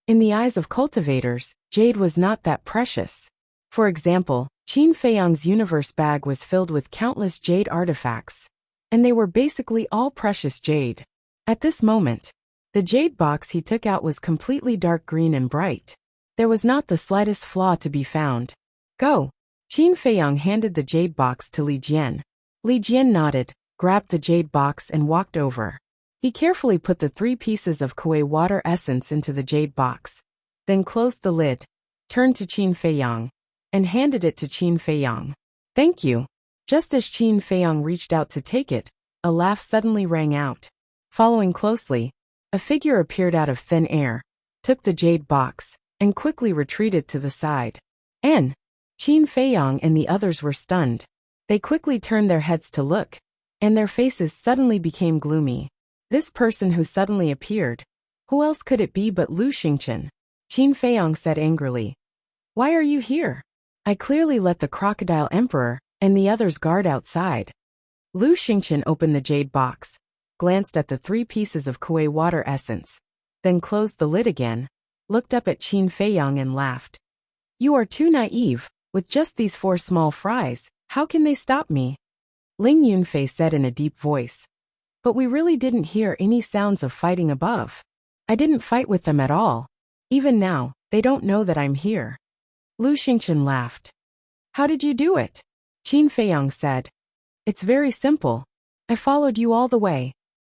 In the eyes of cultivators, jade was not that precious. For example, Qin Feiyang's universe bag was filled with countless jade artifacts, and they were basically all precious jade. At this moment, the jade box he took out was completely dark green and bright. There was not the slightest flaw to be found. Go! Qin Feiyang handed the jade box to Li Jian. Li Jian nodded, grabbed the jade box and walked over. He carefully put the 3 pieces of Kuei water essence into the jade box, then closed the lid, turned to Qin Feiyang, and handed it to Qin Feiyang. Thank you. Just as Qin Feiyang reached out to take it, a laugh suddenly rang out. Following closely, a figure appeared out of thin air, took the jade box, and quickly retreated to the side. Qin Feiyang and the others were stunned. They quickly turned their heads to look, and their faces suddenly became gloomy. This person who suddenly appeared, who else could it be but Lu Xingqian? Qin Feiyang said angrily. Why are you here? I clearly let the Crocodile Emperor and the others guard outside. Lu Xingqian opened the jade box, glanced at the 3 pieces of Kuei water essence, then closed the lid again, looked up at Qin Feiyang and laughed. You are too naive. With just these 4 small fries, how can they stop me? Ling Yunfei said in a deep voice. But we really didn't hear any sounds of fighting above. I didn't fight with them at all. Even now, they don't know that I'm here. Lu Xingqian laughed. How did you do it? Qin Feiyang said. It's very simple. I followed you all the way.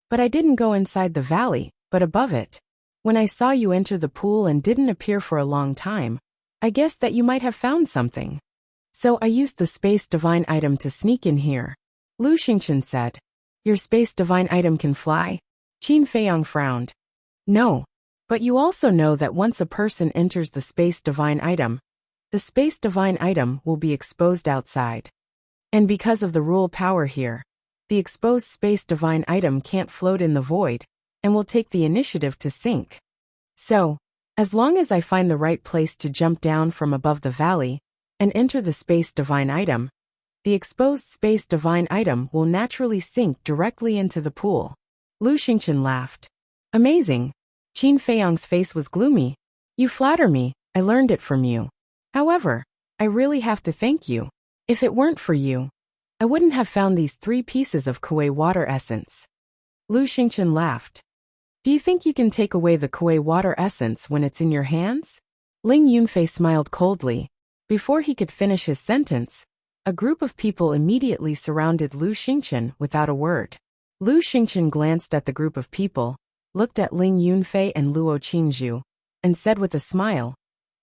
But I didn't go inside the valley, but above it. When I saw you enter the pool and didn't appear for a long time, I guessed that you might have found something. So I used the Space Divine item to sneak in here. Lu Xingqian said. Your Space Divine item can fly? Qin Feiyang frowned. No. But you also know that once a person enters the Space Divine item, the Space Divine item will be exposed outside. And because of the rule power here, the exposed Space Divine item can't float in the void, and will take the initiative to sink. So, as long as I find the right place to jump down from above the valley and enter the Space Divine item, the exposed Space Divine item will naturally sink directly into the pool. Lu Xingqian laughed. Amazing. Qin Feiyang's face was gloomy. You flatter me, I learned it from you. However, I really have to thank you. If it weren't for you, I wouldn't have found these 3 pieces of Kuei water essence. Lu Xingqian laughed. Do you think you can take away the Kuei water essence when it's in your hands? Ling Yunfei smiled coldly. Before he could finish his sentence, a group of people immediately surrounded Lu Xingqian without a word. Lu Xingqian glanced at the group of people, looked at Ling Yunfei and Luo Qingzhu, and said with a smile,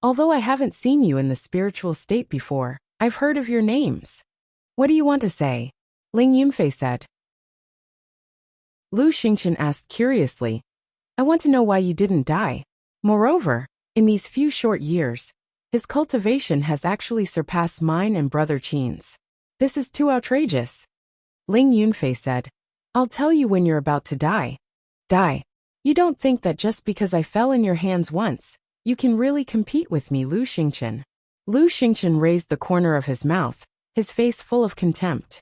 Although I haven't seen you in the spiritual state before, I've heard of your names. What do you want to say? Ling Yunfei said. Lu Xingqian asked curiously, I want to know why you didn't die. Moreover, in these few short years, his cultivation has actually surpassed mine and Brother Qin's. This is too outrageous. Ling Yunfei said, I'll tell you when you're about to die. Die. You don't think that just because I fell in your hands once, you can really compete with me, Lu Xingqian. Lu Xingqian raised the corner of his mouth, his face full of contempt.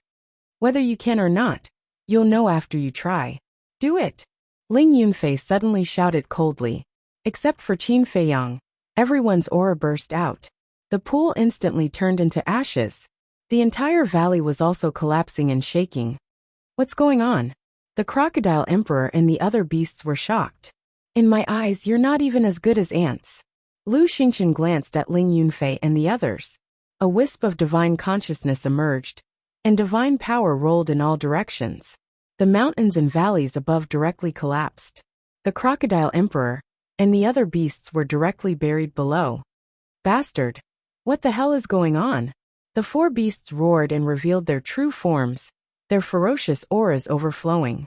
Whether you can or not, you'll know after you try. Do it. Ling Yunfei suddenly shouted coldly. Except for Qin Feiyang, everyone's aura burst out. The pool instantly turned into ashes. The entire valley was also collapsing and shaking. What's going on? The Crocodile Emperor and the other beasts were shocked. In my eyes, you're not even as good as ants. Lu Xingqian glanced at Ling Yunfei and the others. A wisp of divine consciousness emerged, and divine power rolled in all directions. The mountains and valleys above directly collapsed. The Crocodile Emperor and the other beasts were directly buried below. Bastard! What the hell is going on? The 4 beasts roared and revealed their true forms, their ferocious auras overflowing.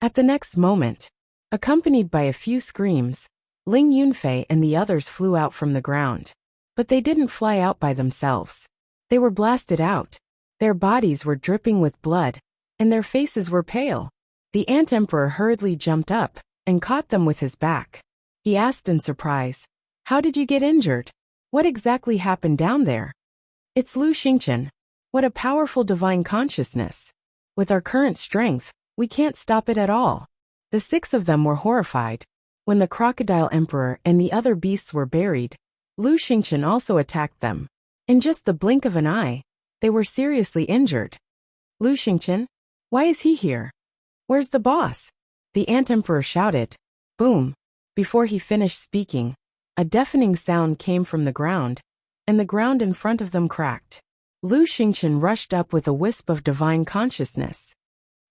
At the next moment, Accompanied by a few screams, Ling Yunfei and the others flew out from the ground. But they didn't fly out by themselves. They were blasted out. Their bodies were dripping with blood, and their faces were pale. The Ant Emperor hurriedly jumped up and caught them with his back. He asked in surprise, "How did you get injured? What exactly happened down there?" "It's Lu Xingqian. What a powerful divine consciousness. With our current strength, we can't stop it at all." The 6 of them were horrified. When the Crocodile Emperor and the other beasts were buried, Lu Xingqian also attacked them. In just the blink of an eye, they were seriously injured. "Lu Xingqian? Why is he here? Where's the boss?" The Ant Emperor shouted. Boom! Before he finished speaking, a deafening sound came from the ground, and the ground in front of them cracked. Lu Xingqian rushed up with a wisp of divine consciousness.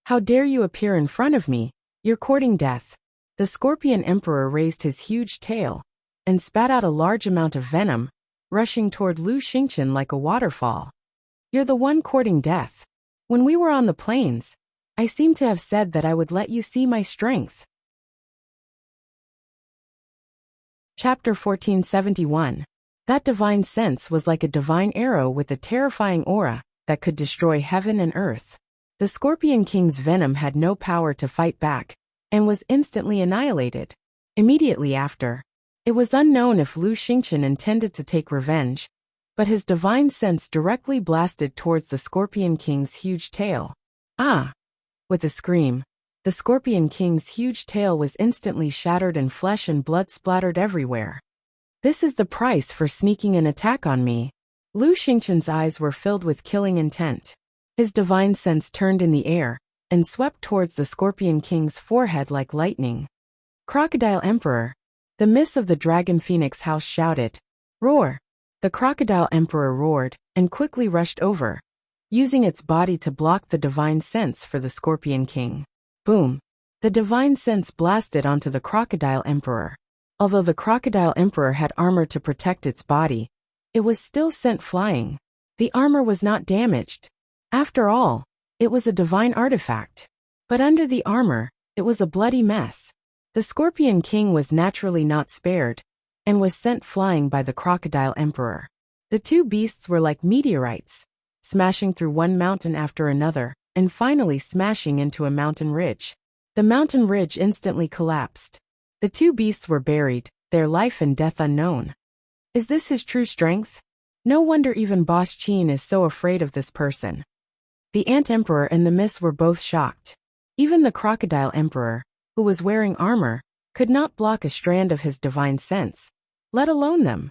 "How dare you appear in front of me? You're courting death." The Scorpion Emperor raised his huge tail and spat out a large amount of venom, rushing toward Lu Xingqian like a waterfall. "You're the one courting death. When we were on the plains, I seem to have said that I would let you see my strength." Chapter 1471. That divine sense was like a divine arrow with a terrifying aura that could destroy heaven and earth. The Scorpion King's venom had no power to fight back, and was instantly annihilated. Immediately after, it was unknown if Lu Xingqian intended to take revenge, but his divine sense directly blasted towards the Scorpion King's huge tail. "Ah!" With a scream, the Scorpion King's huge tail was instantly shattered and flesh and blood splattered everywhere. "This is the price for sneaking an attack on me." Lu Xingqian's eyes were filled with killing intent. His divine sense turned in the air and swept towards the Scorpion King's forehead like lightning. "Crocodile Emperor!" The Miss of the Dragon Phoenix House shouted. "Roar!" The Crocodile Emperor roared and quickly rushed over, using its body to block the divine sense for the Scorpion King. Boom! The divine sense blasted onto the Crocodile Emperor. Although the Crocodile Emperor had armor to protect its body, it was still sent flying. The armor was not damaged. After all, it was a divine artifact. But under the armor, it was a bloody mess. The Scorpion King was naturally not spared, and was sent flying by the Crocodile Emperor. The 2 beasts were like meteorites, smashing through one mountain after another, and finally smashing into a mountain ridge. The mountain ridge instantly collapsed. The 2 beasts were buried, their life and death unknown. Is this his true strength? No wonder even Boss Qin is so afraid of this person. The Ant Emperor and the Miss were both shocked. Even the Crocodile Emperor, who was wearing armor, could not block a strand of his divine sense, let alone them.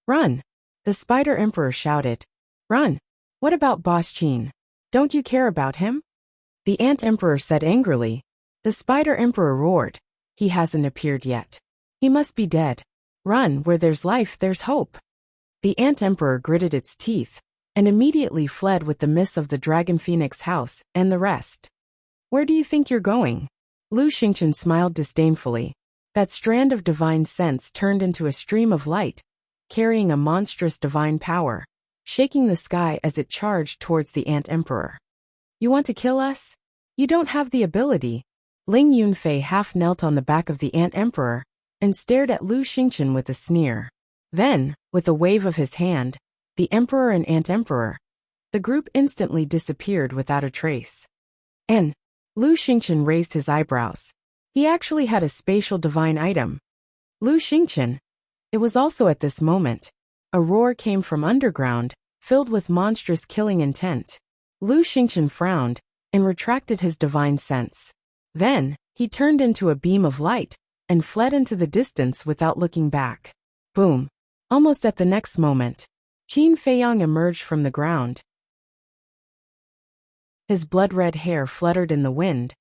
"Run!" The Spider Emperor shouted. "Run! What about Boss Qin? Don't you care about him?" The Ant Emperor said angrily. The Spider Emperor roared. "He hasn't appeared yet. He must be dead. Run, where there's life, there's hope." The Ant Emperor gritted its teeth and immediately fled with the Miss of the Dragon Phoenix House and the rest. "Where do you think you're going?" Lu Xingqian smiled disdainfully. That strand of divine sense turned into a stream of light, carrying a monstrous divine power, shaking the sky as it charged towards the Ant Emperor. "You want to kill us? You don't have the ability." Ling Yunfei half knelt on the back of the Ant Emperor and stared at Lu Xingqian with a sneer. Then, with a wave of his hand, the Emperor and Ant Emperor, the group instantly disappeared without a trace. And Lu Xingqian raised his eyebrows. He actually had a spatial divine item. Lu Xingqian. It was also at this moment. A roar came from underground, filled with monstrous killing intent. Lu Xingqian frowned and retracted his divine sense. Then, he turned into a beam of light and fled into the distance without looking back. Boom! Almost at the next moment, Qin Feiyang emerged from the ground. His blood-red hair fluttered in the wind,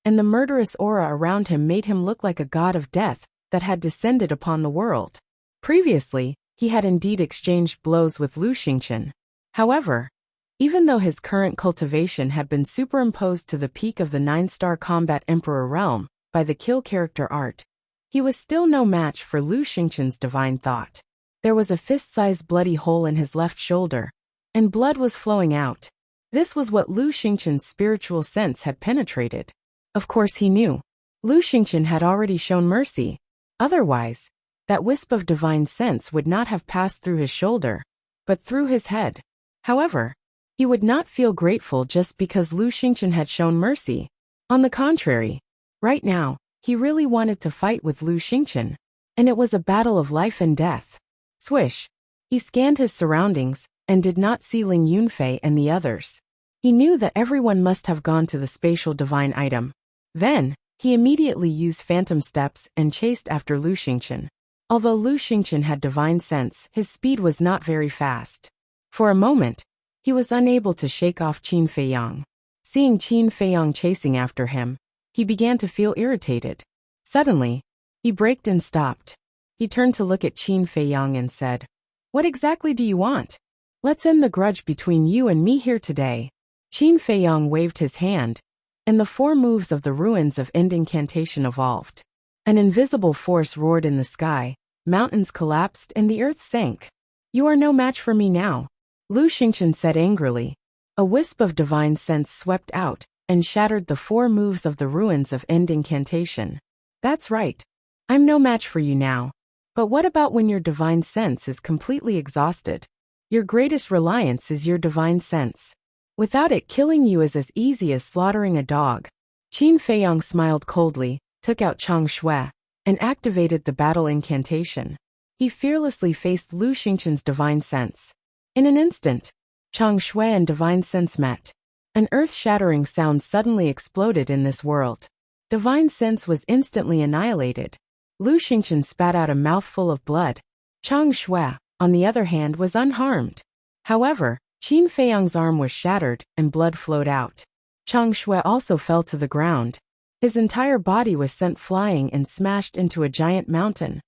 and the murderous aura around him made him look like a god of death that had descended upon the world. Previously, he had indeed exchanged blows with Lu Xingqian. However, even though his current cultivation had been superimposed to the peak of the 9-star combat emperor realm by the kill character art, he was still no match for Lu Xingqian's divine thought. There was a fist-sized bloody hole in his left shoulder, and blood was flowing out. This was what Lu Xingqian's spiritual sense had penetrated. Of course he knew. Lu Xingqian had already shown mercy. Otherwise, that wisp of divine sense would not have passed through his shoulder, but through his head. However, he would not feel grateful just because Lu Xingqian had shown mercy. On the contrary, right now, he really wanted to fight with Lu Xingqian, and it was a battle of life and death. Swish. He scanned his surroundings and did not see Ling Yunfei and the others. He knew that everyone must have gone to the spatial divine item. Then, he immediately used phantom steps and chased after Lu Xingqian. Although Lu Xingqian had divine sense, his speed was not very fast. For a moment, he was unable to shake off Qin Feiyang. Seeing Qin Feiyang chasing after him, he began to feel irritated. Suddenly, he braked and stopped. He turned to look at Qin Feiyang and said, "What exactly do you want? Let's end the grudge between you and me here today." Qin Feiyang waved his hand, and the 4 moves of the ruins of end incantation evolved. An invisible force roared in the sky, mountains collapsed and the earth sank. "You are no match for me now," Lu Xingqian said angrily. A wisp of divine sense swept out and shattered the 4 moves of the ruins of end incantation. "That's right. I'm no match for you now. But what about when your divine sense is completely exhausted? Your greatest reliance is your divine sense. Without it, killing you is as easy as slaughtering a dog." Qin Feiyang smiled coldly, took out Chang Shui, and activated the battle incantation. He fearlessly faced Lu Xingqian's divine sense. In an instant, Chang Shui and divine sense met. An earth-shattering sound suddenly exploded in this world. Divine sense was instantly annihilated. Lu Xingqian spat out a mouthful of blood. Chang Shui, on the other hand, was unharmed. However, Qin Feiyang's arm was shattered and blood flowed out. Chang Shui also fell to the ground. His entire body was sent flying and smashed into a giant mountain.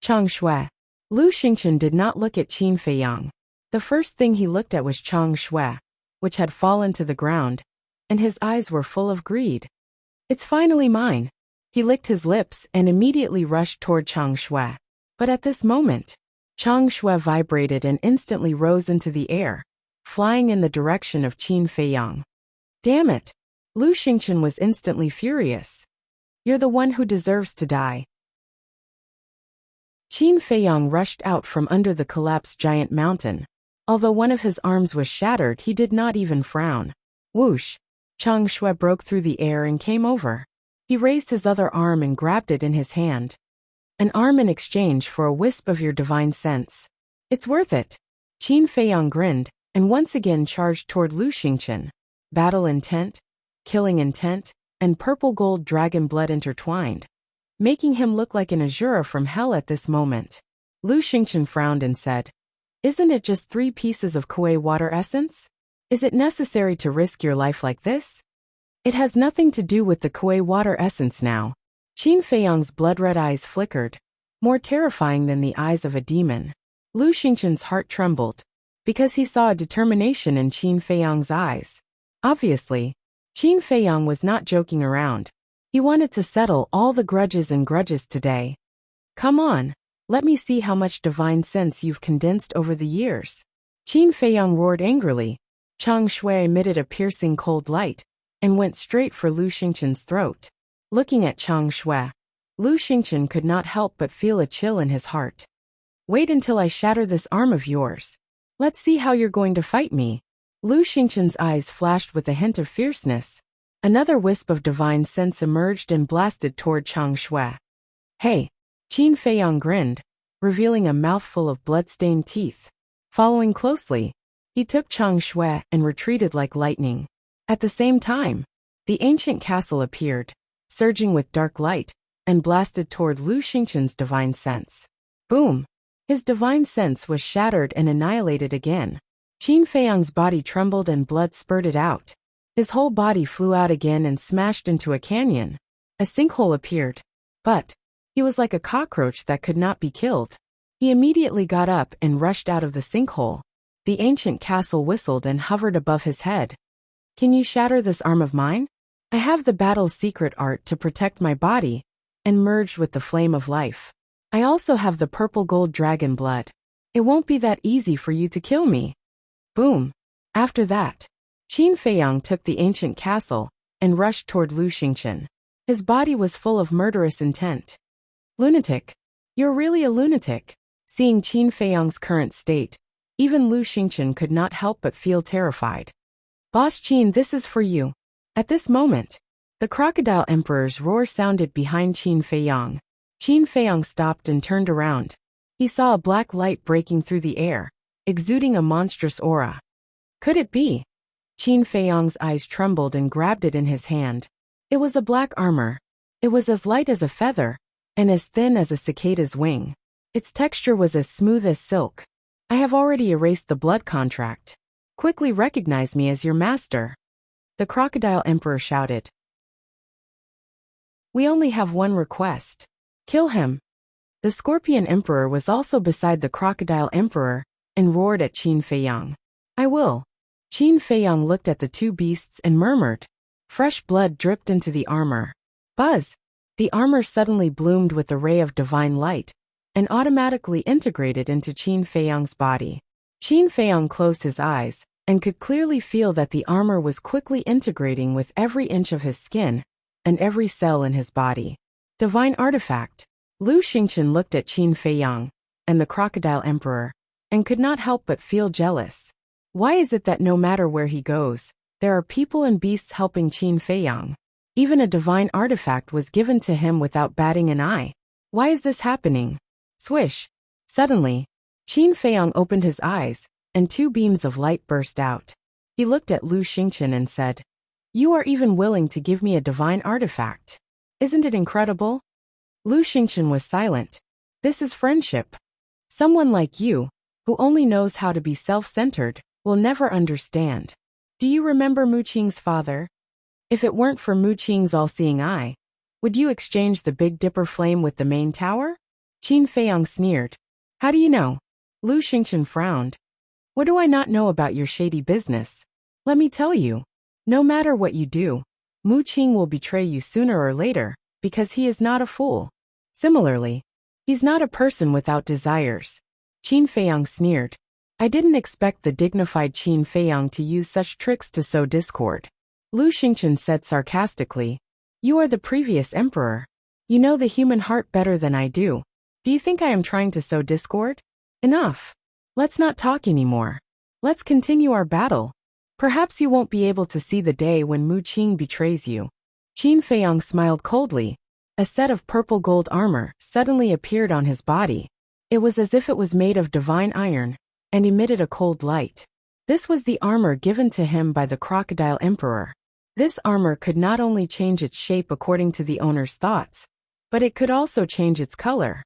Chang Shui. Lu Xingqian did not look at Qin Feiyang. The first thing he looked at was Chang Shui, which had fallen to the ground, and his eyes were full of greed. "It's finally mine." He licked his lips and immediately rushed toward Chang Shui. But at this moment, Chang Shui vibrated and instantly rose into the air, flying in the direction of Qin Feiyang. "Damn it!" Lu Xingqian was instantly furious. "You're the one who deserves to die." Qin Feiyang rushed out from under the collapsed giant mountain. Although one of his arms was shattered, he did not even frown. Whoosh! Chang Shui broke through the air and came over. He raised his other arm and grabbed it in his hand. "An arm in exchange for a wisp of your divine sense. It's worth it." Qin Feiyang grinned, and once again charged toward Lu Xingqian. Battle intent, killing intent, and purple gold dragon blood intertwined, making him look like an Azura from hell at this moment. Lu Xingqian frowned and said, "Isn't it just 3 pieces of Kuei water essence? Is it necessary to risk your life like this?" "It has nothing to do with the Kuei water essence now." Qin Feiyang's blood-red eyes flickered, more terrifying than the eyes of a demon. Lu Xingqian's heart trembled, because he saw a determination in Qin Feiyang's eyes. Obviously, Qin Feiyang was not joking around. He wanted to settle all the grudges today. "Come on, let me see how much divine sense you've condensed over the years." Qin Feiyang roared angrily. Chang Shui emitted a piercing cold light and went straight for Lu Xingqian's throat. Looking at Chang Shui, Lu Xingqian could not help but feel a chill in his heart. "Wait until I shatter this arm of yours. Let's see how you're going to fight me." Lu Xingqian's eyes flashed with a hint of fierceness. Another wisp of divine sense emerged and blasted toward Chang Shui. "Hey!" Qin Feiyang grinned, revealing a mouthful of blood-stained teeth. Following closely, he took Chang Shui and retreated like lightning. At the same time, the ancient castle appeared, surging with dark light, and blasted toward Lu Xingqian's divine sense. Boom! His divine sense was shattered and annihilated again. Qin Feiyang's body trembled and blood spurted out. His whole body flew out again and smashed into a canyon. A sinkhole appeared. But he was like a cockroach that could not be killed. He immediately got up and rushed out of the sinkhole. The ancient castle whistled and hovered above his head. "Can you shatter this arm of mine? I have the battle's secret art to protect my body and merge with the flame of life. I also have the purple gold dragon blood. It won't be that easy for you to kill me." Boom! After that, Qin Feiyang took the ancient castle and rushed toward Lu Xingqian. His body was full of murderous intent. Lunatic. You're really a lunatic. Seeing Qin Feiyang's current state, even Lu Xingqian could not help but feel terrified. Boss Qin, this is for you. At this moment, the crocodile emperor's roar sounded behind Qin Feiyang. Qin Feiyang stopped and turned around. He saw a black light breaking through the air, exuding a monstrous aura. Could it be? Qin Feiyang's eyes trembled and grabbed it in his hand. It was a black armor. It was as light as a feather, and as thin as a cicada's wing. Its texture was as smooth as silk. I have already erased the blood contract. Quickly recognize me as your master. The crocodile emperor shouted. We only have one request. Kill him. The scorpion emperor was also beside the crocodile emperor and roared at Qin Feiyang. I will. Qin Feiyang looked at the two beasts and murmured. Fresh blood dripped into the armor. Buzz! The armor suddenly bloomed with a ray of divine light and automatically integrated into Qin Feiyang's body. Qin Feiyang closed his eyes and could clearly feel that the armor was quickly integrating with every inch of his skin and every cell in his body. Divine artifact. Lu Xingqian looked at Qin Feiyang and the crocodile emperor and could not help but feel jealous. Why is it that no matter where he goes, there are people and beasts helping Qin Feiyang? Even a divine artifact was given to him without batting an eye. Why is this happening? Swish! Suddenly, Qin Feiyang opened his eyes, and two beams of light burst out. He looked at Lu Xingqian and said, You are even willing to give me a divine artifact. Isn't it incredible? Lu Xingqian was silent. This is friendship. Someone like you, who only knows how to be self-centered, will never understand. Do you remember Mu Qing's father? If it weren't for Mu Qing's all-seeing eye, would you exchange the Big Dipper flame with the main tower? Qin Feiyang sneered. How do you know? Lu Xingqian frowned. What do I not know about your shady business? Let me tell you. No matter what you do, Mu Qing will betray you sooner or later, because he is not a fool. Similarly, he's not a person without desires. Qin Feiyang sneered. I didn't expect the dignified Qin Feiyang to use such tricks to sow discord. Lu Xingqian said sarcastically. You are the previous emperor. You know the human heart better than I do. Do you think I am trying to sow discord? Enough. Let's not talk anymore. Let's continue our battle. Perhaps you won't be able to see the day when Mu Qing betrays you. Qin Feiyang smiled coldly. A set of purple gold armor suddenly appeared on his body. It was as if it was made of divine iron and emitted a cold light. This was the armor given to him by the crocodile emperor. This armor could not only change its shape according to the owner's thoughts, but it could also change its color.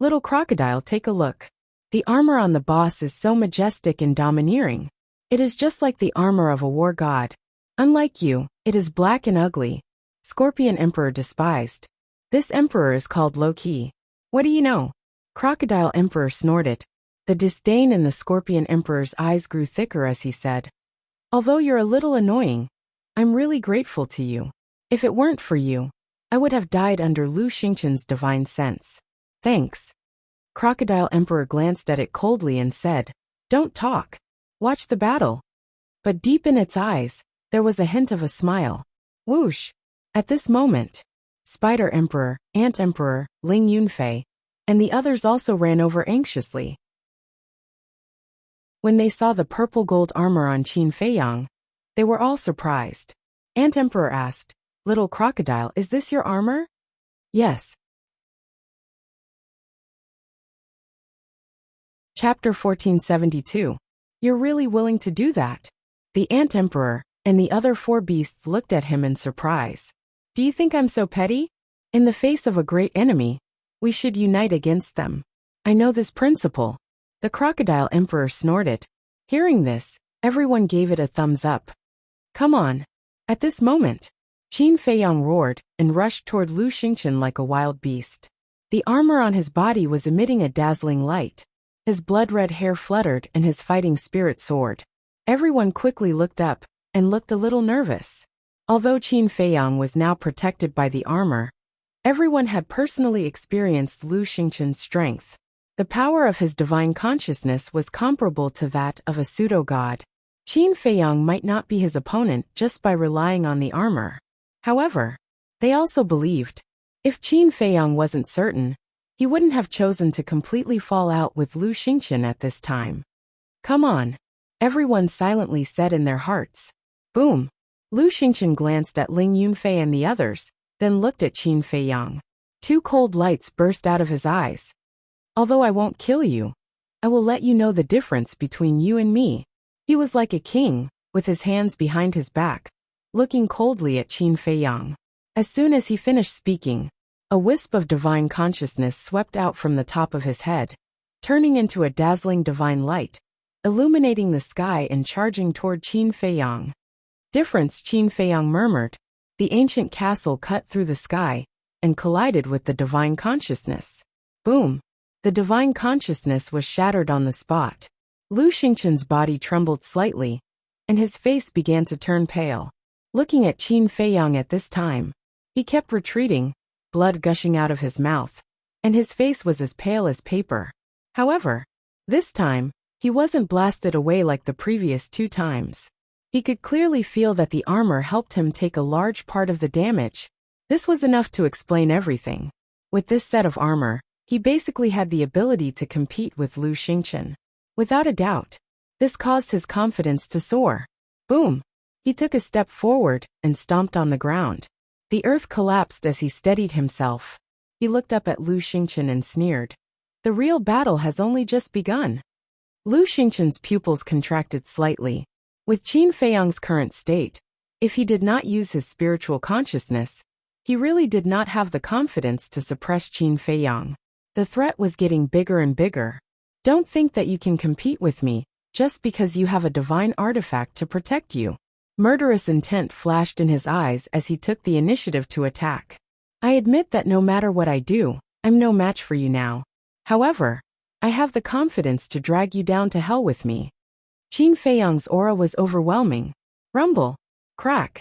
Little crocodile, take a look. The armor on the boss is so majestic and domineering. It is just like the armor of a war god. Unlike you, it is black and ugly. Scorpion Emperor despised. This emperor is called Loki. What do you know? Crocodile Emperor snorted. The disdain in the Scorpion Emperor's eyes grew thicker as he said, Although you're a little annoying, I'm really grateful to you. If it weren't for you, I would have died under Lu Xingqian's divine sense. Thanks. Crocodile Emperor glanced at it coldly and said, Don't talk. Watch the battle. But deep in its eyes, there was a hint of a smile. Whoosh! At this moment, Spider Emperor, Ant Emperor, Ling Yunfei, and the others also ran over anxiously. When they saw the purple gold armor on Qin Feiyang, they were all surprised. Ant Emperor asked, Little crocodile, is this your armor? Yes. Chapter 1472. You're really willing to do that? The Ant Emperor and the other four beasts looked at him in surprise. Do you think I'm so petty? In the face of a great enemy, we should unite against them. I know this principle. The Crocodile Emperor snorted. Hearing this, everyone gave it a thumbs up. Come on. At this moment, Qin Feiyang roared and rushed toward Lu Xingqian like a wild beast. The armor on his body was emitting a dazzling light. His blood-red hair fluttered and his fighting spirit soared. Everyone quickly looked up and looked a little nervous. Although Qin Feiyang was now protected by the armor, everyone had personally experienced Lu Xingqian's strength. The power of his divine consciousness was comparable to that of a pseudo-god. Qin Feiyang might not be his opponent just by relying on the armor. However, They also believed, if Qin Feiyang wasn't certain, he wouldn't have chosen to completely fall out with Lu Xingqian at this time. Come on, everyone silently said in their hearts. Boom! Lu Xingqian glanced at Ling Yunfei and the others, then looked at Qin Feiyang. Two cold lights burst out of his eyes. Although I won't kill you, I will let you know the difference between you and me. He was like a king, with his hands behind his back, looking coldly at Qin Feiyang. As soon as he finished speaking, a wisp of divine consciousness swept out from the top of his head, turning into a dazzling divine light, illuminating the sky and charging toward Qin Feiyang. Difference, Qin Feiyang murmured. The ancient castle cut through the sky and collided with the divine consciousness. Boom! The divine consciousness was shattered on the spot. Lu Xingqian's body trembled slightly, and his face began to turn pale. Looking at Qin Feiyang at this time, he kept retreating, blood gushing out of his mouth, and his face was as pale as paper. However, this time, he wasn't blasted away like the previous 2 times. He could clearly feel that the armor helped him take a large part of the damage. This was enough to explain everything. With this set of armor, he basically had the ability to compete with Lu Xingqian. Without a doubt, this caused his confidence to soar. Boom! He took a step forward and stomped on the ground. The earth collapsed as he steadied himself. He looked up at Lu Xingqian and sneered. The real battle has only just begun. Lu Xingqian's pupils contracted slightly. With Qin Feiyang's current state, if he did not use his spiritual consciousness, he really did not have the confidence to suppress Qin Feiyang. The threat was getting bigger and bigger. Don't think that you can compete with me, just because you have a divine artifact to protect you. Murderous intent flashed in his eyes as he took the initiative to attack. I admit that no matter what I do, I'm no match for you now. However, I have the confidence to drag you down to hell with me. Qin Feiyang's aura was overwhelming. Rumble. Crack.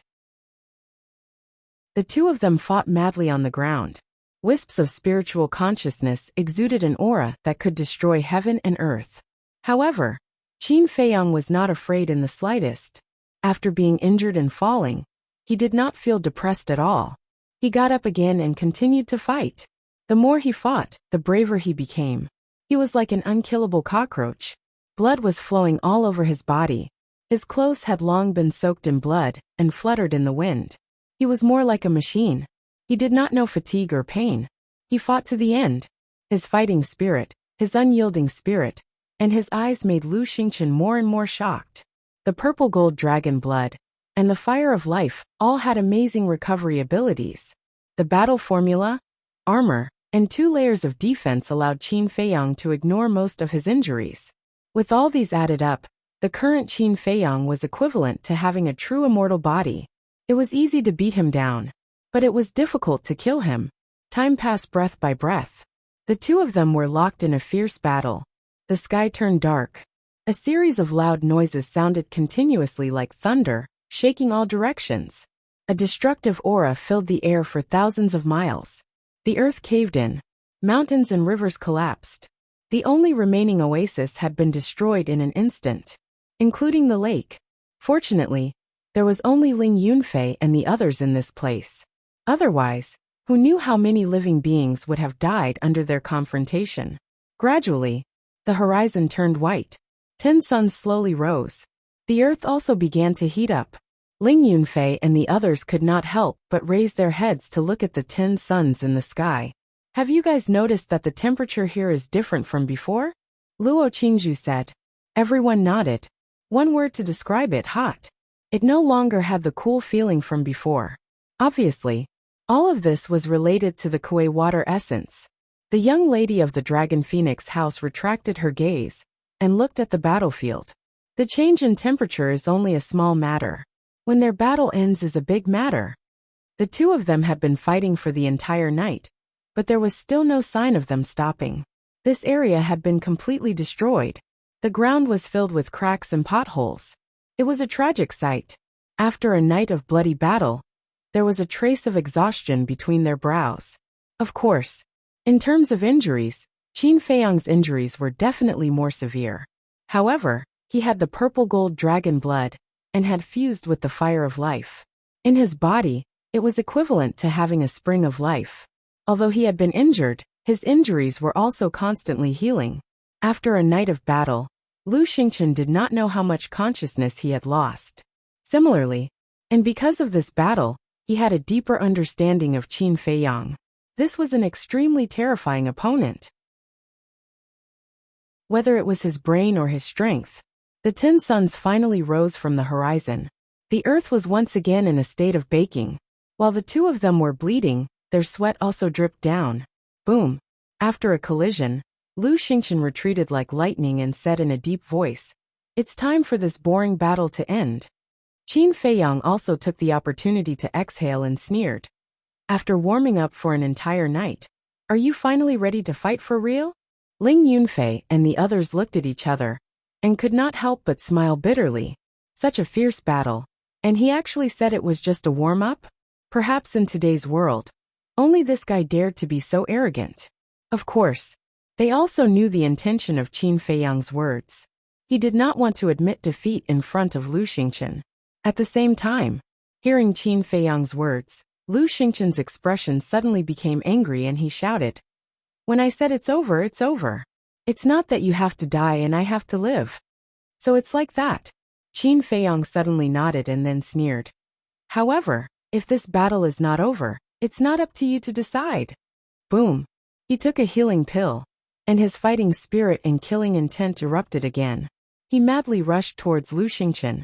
The two of them fought madly on the ground. Wisps of spiritual consciousness exuded an aura that could destroy heaven and earth. However, Qin Feiyang was not afraid in the slightest. After being injured and falling, he did not feel depressed at all. He got up again and continued to fight. The more he fought, the braver he became. He was like an unkillable cockroach. Blood was flowing all over his body. His clothes had long been soaked in blood and fluttered in the wind. He was more like a machine. He did not know fatigue or pain. He fought to the end. His fighting spirit, his unyielding spirit, and his eyes made Lu Xingqian more and more shocked. The purple gold dragon blood and the fire of life all had amazing recovery abilities. The battle formula, armor, and 2 layers of defense allowed Qin Feiyang to ignore most of his injuries. With all these added up, the current Qin Feiyang was equivalent to having a true immortal body. It was easy to beat him down, but it was difficult to kill him. Time passed breath by breath. The two of them were locked in a fierce battle. The sky turned dark. A series of loud noises sounded continuously like thunder, shaking all directions. A destructive aura filled the air for thousands of miles. The earth caved in. Mountains and rivers collapsed. The only remaining oasis had been destroyed in an instant, including the lake. Fortunately, there was only Ling Yunfei and the others in this place. Otherwise, who knew how many living beings would have died under their confrontation? Gradually, the horizon turned white. 10 suns slowly rose. The earth also began to heat up. Ling Yunfei and the others could not help but raise their heads to look at the 10 suns in the sky. Have you guys noticed that the temperature here is different from before? Luo Qingzhu said. Everyone nodded. One word to describe it: hot. It no longer had the cool feeling from before. Obviously, all of this was related to the Kuei water essence. The young lady of the Dragon Phoenix house retracted her gaze and looked at the battlefield. The change in temperature is only a small matter. When their battle ends is a big matter. The two of them had been fighting for the entire night, but there was still no sign of them stopping. This area had been completely destroyed. The ground was filled with cracks and potholes. It was a tragic sight. After a night of bloody battle, there was a trace of exhaustion between their brows. Of course, in terms of injuries, Qin Feiyang's injuries were definitely more severe. However, he had the purple gold dragon blood and had fused with the fire of life. In his body, It was equivalent to having a spring of life. Although he had been injured, his injuries were also constantly healing. After a night of battle, Lu Xingchen did not know how much consciousness he had lost. Similarly, and because of this battle, he had a deeper understanding of Qin Feiyang. This was an extremely terrifying opponent. Whether it was his brain or his strength, the 10 suns finally rose from the horizon. The earth was once again in a state of baking. While the two of them were bleeding, their sweat also dripped down. Boom! After a collision, Lu Xingchen retreated like lightning and said in a deep voice, "It's time for this boring battle to end." Qin Feiyang also took the opportunity to exhale and sneered. "After warming up for an entire night, are you finally ready to fight for real?" Ling Yunfei and the others looked at each other and could not help but smile bitterly. Such a fierce battle. And he actually said it was just a warm-up? Perhaps in today's world, only this guy dared to be so arrogant. Of course, they also knew the intention of Qin Feiyang's words. He did not want to admit defeat in front of Lu Xingchen. At the same time, hearing Qin Feiyang's words, Lu Xingchen's expression suddenly became angry and he shouted, "When I said it's over, it's over. It's not that you have to die and I have to live. So it's like that." Qin Feiyang suddenly nodded and then sneered. "However, if this battle is not over, it's not up to you to decide." Boom! He took a healing pill, and his fighting spirit and killing intent erupted again. He madly rushed towards Lu Xingchen.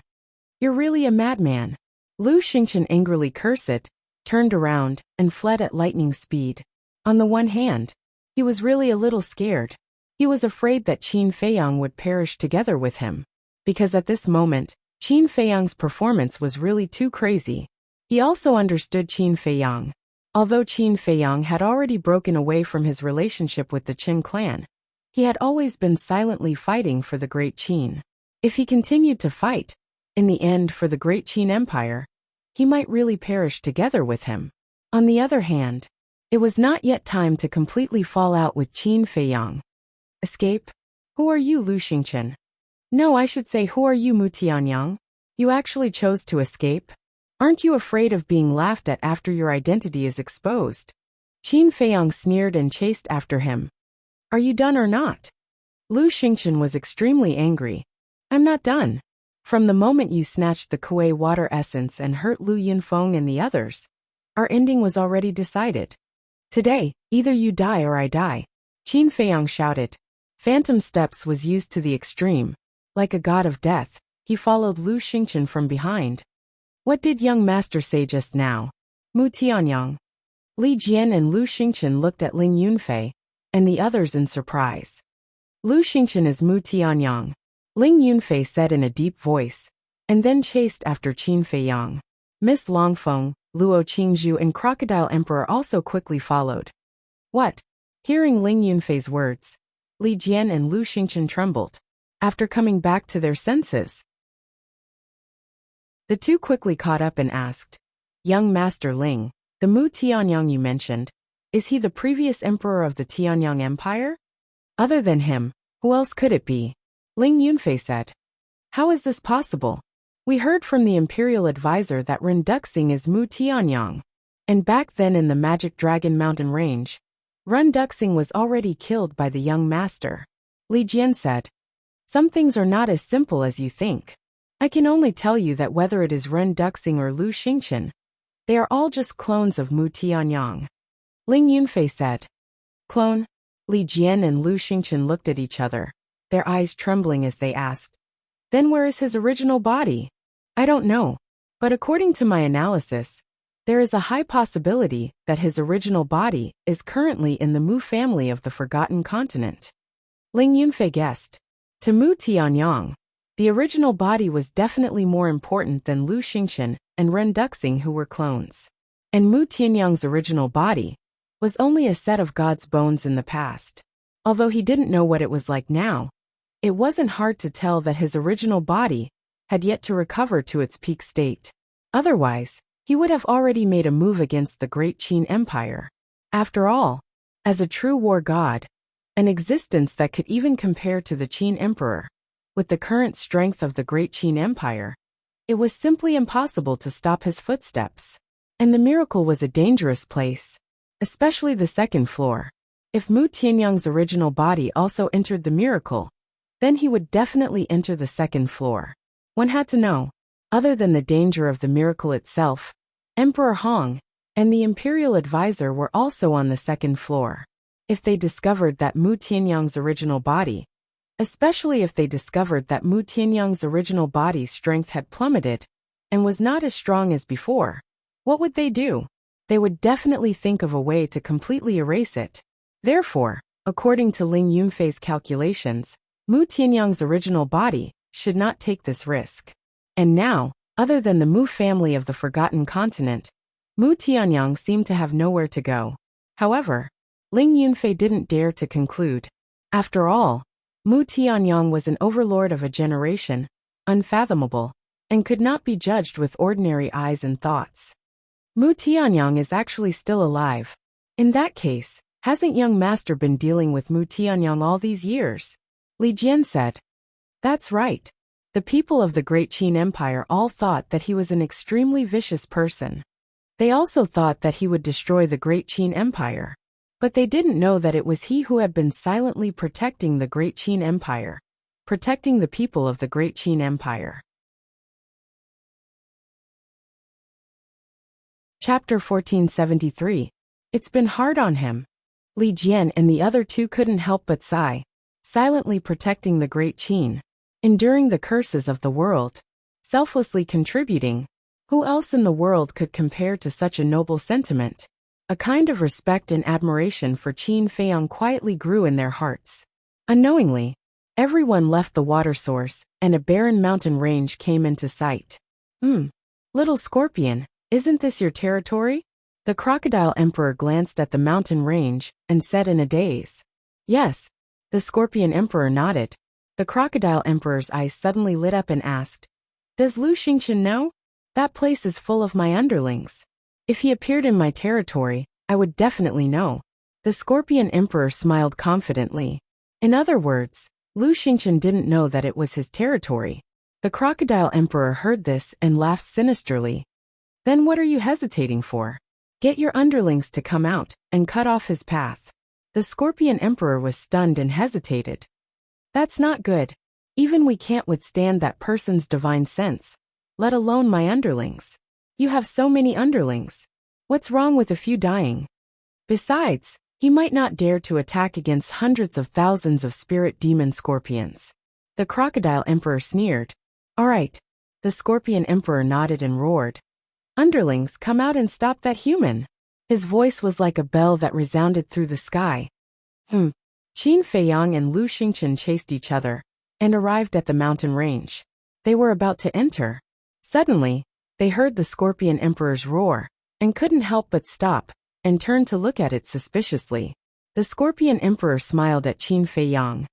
"You're really a madman." Lu Xingchen angrily cursed, turned around, and fled at lightning speed. On the one hand, he was really a little scared. He was afraid that Qin Feiyang would perish together with him. Because at this moment, Qin Feiyang's performance was really too crazy. He also understood Qin Feiyang. Although Qin Feiyang had already broken away from his relationship with the Qin clan, he had always been silently fighting for the Great Qin. If he continued to fight, in the end for the Great Qin Empire, he might really perish together with him. On the other hand, it was not yet time to completely fall out with Qin Feiyang. Escape? Who are you, Lu Xingchen? No, I should say, who are you, Mu Tianyang? You actually chose to escape? Aren't you afraid of being laughed at after your identity is exposed? Qin Feiyang sneered and chased after him. Are you done or not? Lu Xingchen was extremely angry. I'm not done. From the moment you snatched the Kuei water essence and hurt Lu Yunfeng and the others, our ending was already decided. Today, either you die or I die. Qin Feiyang shouted. Phantom steps was used to the extreme. Like a god of death, he followed Lu Xingchen from behind. What did young master say just now? Mu Tianyang. Li Jian and Lu Xingchen looked at Ling Yunfei and the others in surprise. Lu Xingchen is Mu Tianyang, Ling Yunfei said in a deep voice, and then chased after Qin Feiyang. Miss Longfeng, Luo Qingzhu and Crocodile Emperor also quickly followed. What? Hearing Ling Yunfei's words, Li Jian and Lu Xingchen trembled. After coming back to their senses, the two quickly caught up and asked, Young Master Ling, the Mu Tianyang you mentioned, is he the previous emperor of the Tianyang Empire? Other than him, who else could it be? Ling Yunfei said. How is this possible? We heard from the imperial advisor that Ren Duxing is Mu Tianyang. And back then in the Magic Dragon Mountain Range, Ren Duxing was already killed by the young master. Li Jian said. Some things are not as simple as you think. I can only tell you that whether it is Ren Duxing or Lu Xingchen, they are all just clones of Mu Tianyang. Ling Yunfei said. Clone? Li Jian and Lu Xingchen looked at each other, their eyes trembling as they asked. Then where is his original body? I don't know. But according to my analysis, there is a high possibility that his original body is currently in the Mu family of the Forgotten Continent. Ling Yunfei guessed. To Mu Tianyang, the original body was definitely more important than Lu Xingchen and Ren Duxing, who were clones. And Mu Tianyang's original body was only a set of God's bones in the past. Although he didn't know what it was like now, it wasn't hard to tell that his original body had yet to recover to its peak state. Otherwise, he would have already made a move against the Great Qin Empire. After all, as a true war god, an existence that could even compare to the Qin Emperor, with the current strength of the Great Qin Empire, it was simply impossible to stop his footsteps. And the miracle was a dangerous place, especially the second floor. If Mu Tianyang's original body also entered the miracle, then he would definitely enter the second floor. One had to know. Other than the danger of the miracle itself, Emperor Hong and the imperial advisor were also on the second floor. If they discovered that Mu Tianyang's original body, especially if they discovered that Mu Tianyang's original body's strength had plummeted and was not as strong as before, what would they do? They would definitely think of a way to completely erase it. Therefore, according to Ling Yunfei's calculations, Mu Tianyang's original body should not take this risk. And now, other than the Mu family of the Forgotten Continent, Mu Tianyang seemed to have nowhere to go. However, Ling Yunfei didn't dare to conclude. After all, Mu Tianyang was an overlord of a generation, unfathomable, and could not be judged with ordinary eyes and thoughts. Mu Tianyang is actually still alive. In that case, hasn't young master been dealing with Mu Tianyang all these years? Li Jian said. That's right. The people of the Great Qin Empire all thought that he was an extremely vicious person. They also thought that he would destroy the Great Qin Empire. But they didn't know that it was he who had been silently protecting the Great Qin Empire, protecting the people of the Great Qin Empire. Chapter 1473. It's been hard on him. Li Jian and the other two couldn't help but sigh, silently protecting the Great Qin, enduring the curses of the world, selflessly contributing. Who else in the world could compare to such a noble sentiment? A kind of respect and admiration for Qin Feiyang quietly grew in their hearts. Unknowingly, everyone left the water source, and a barren mountain range came into sight. Little Scorpion, isn't this your territory? The Crocodile Emperor glanced at the mountain range and said in a daze. Yes. The Scorpion Emperor nodded. The Crocodile Emperor's eyes suddenly lit up and asked, Does Lu Xingqian know? That place is full of my underlings. If he appeared in my territory, I would definitely know. The Scorpion Emperor smiled confidently. In other words, Lu Xingqian didn't know that it was his territory. The Crocodile Emperor heard this and laughed sinisterly. Then what are you hesitating for? Get your underlings to come out and cut off his path. The Scorpion Emperor was stunned and hesitated. That's not good. Even we can't withstand that person's divine sense, let alone my underlings. You have so many underlings. What's wrong with a few dying? Besides, he might not dare to attack against hundreds of thousands of spirit demon scorpions. The Crocodile Emperor sneered. All right. The Scorpion Emperor nodded and roared. Underlings, come out and stop that human. His voice was like a bell that resounded through the sky. Qin Feiyang and Lu Xingqian chased each other and arrived at the mountain range. They were about to enter. Suddenly, they heard the Scorpion Emperor's roar and couldn't help but stop and turn to look at it suspiciously. The Scorpion Emperor smiled at Qin Feiyang.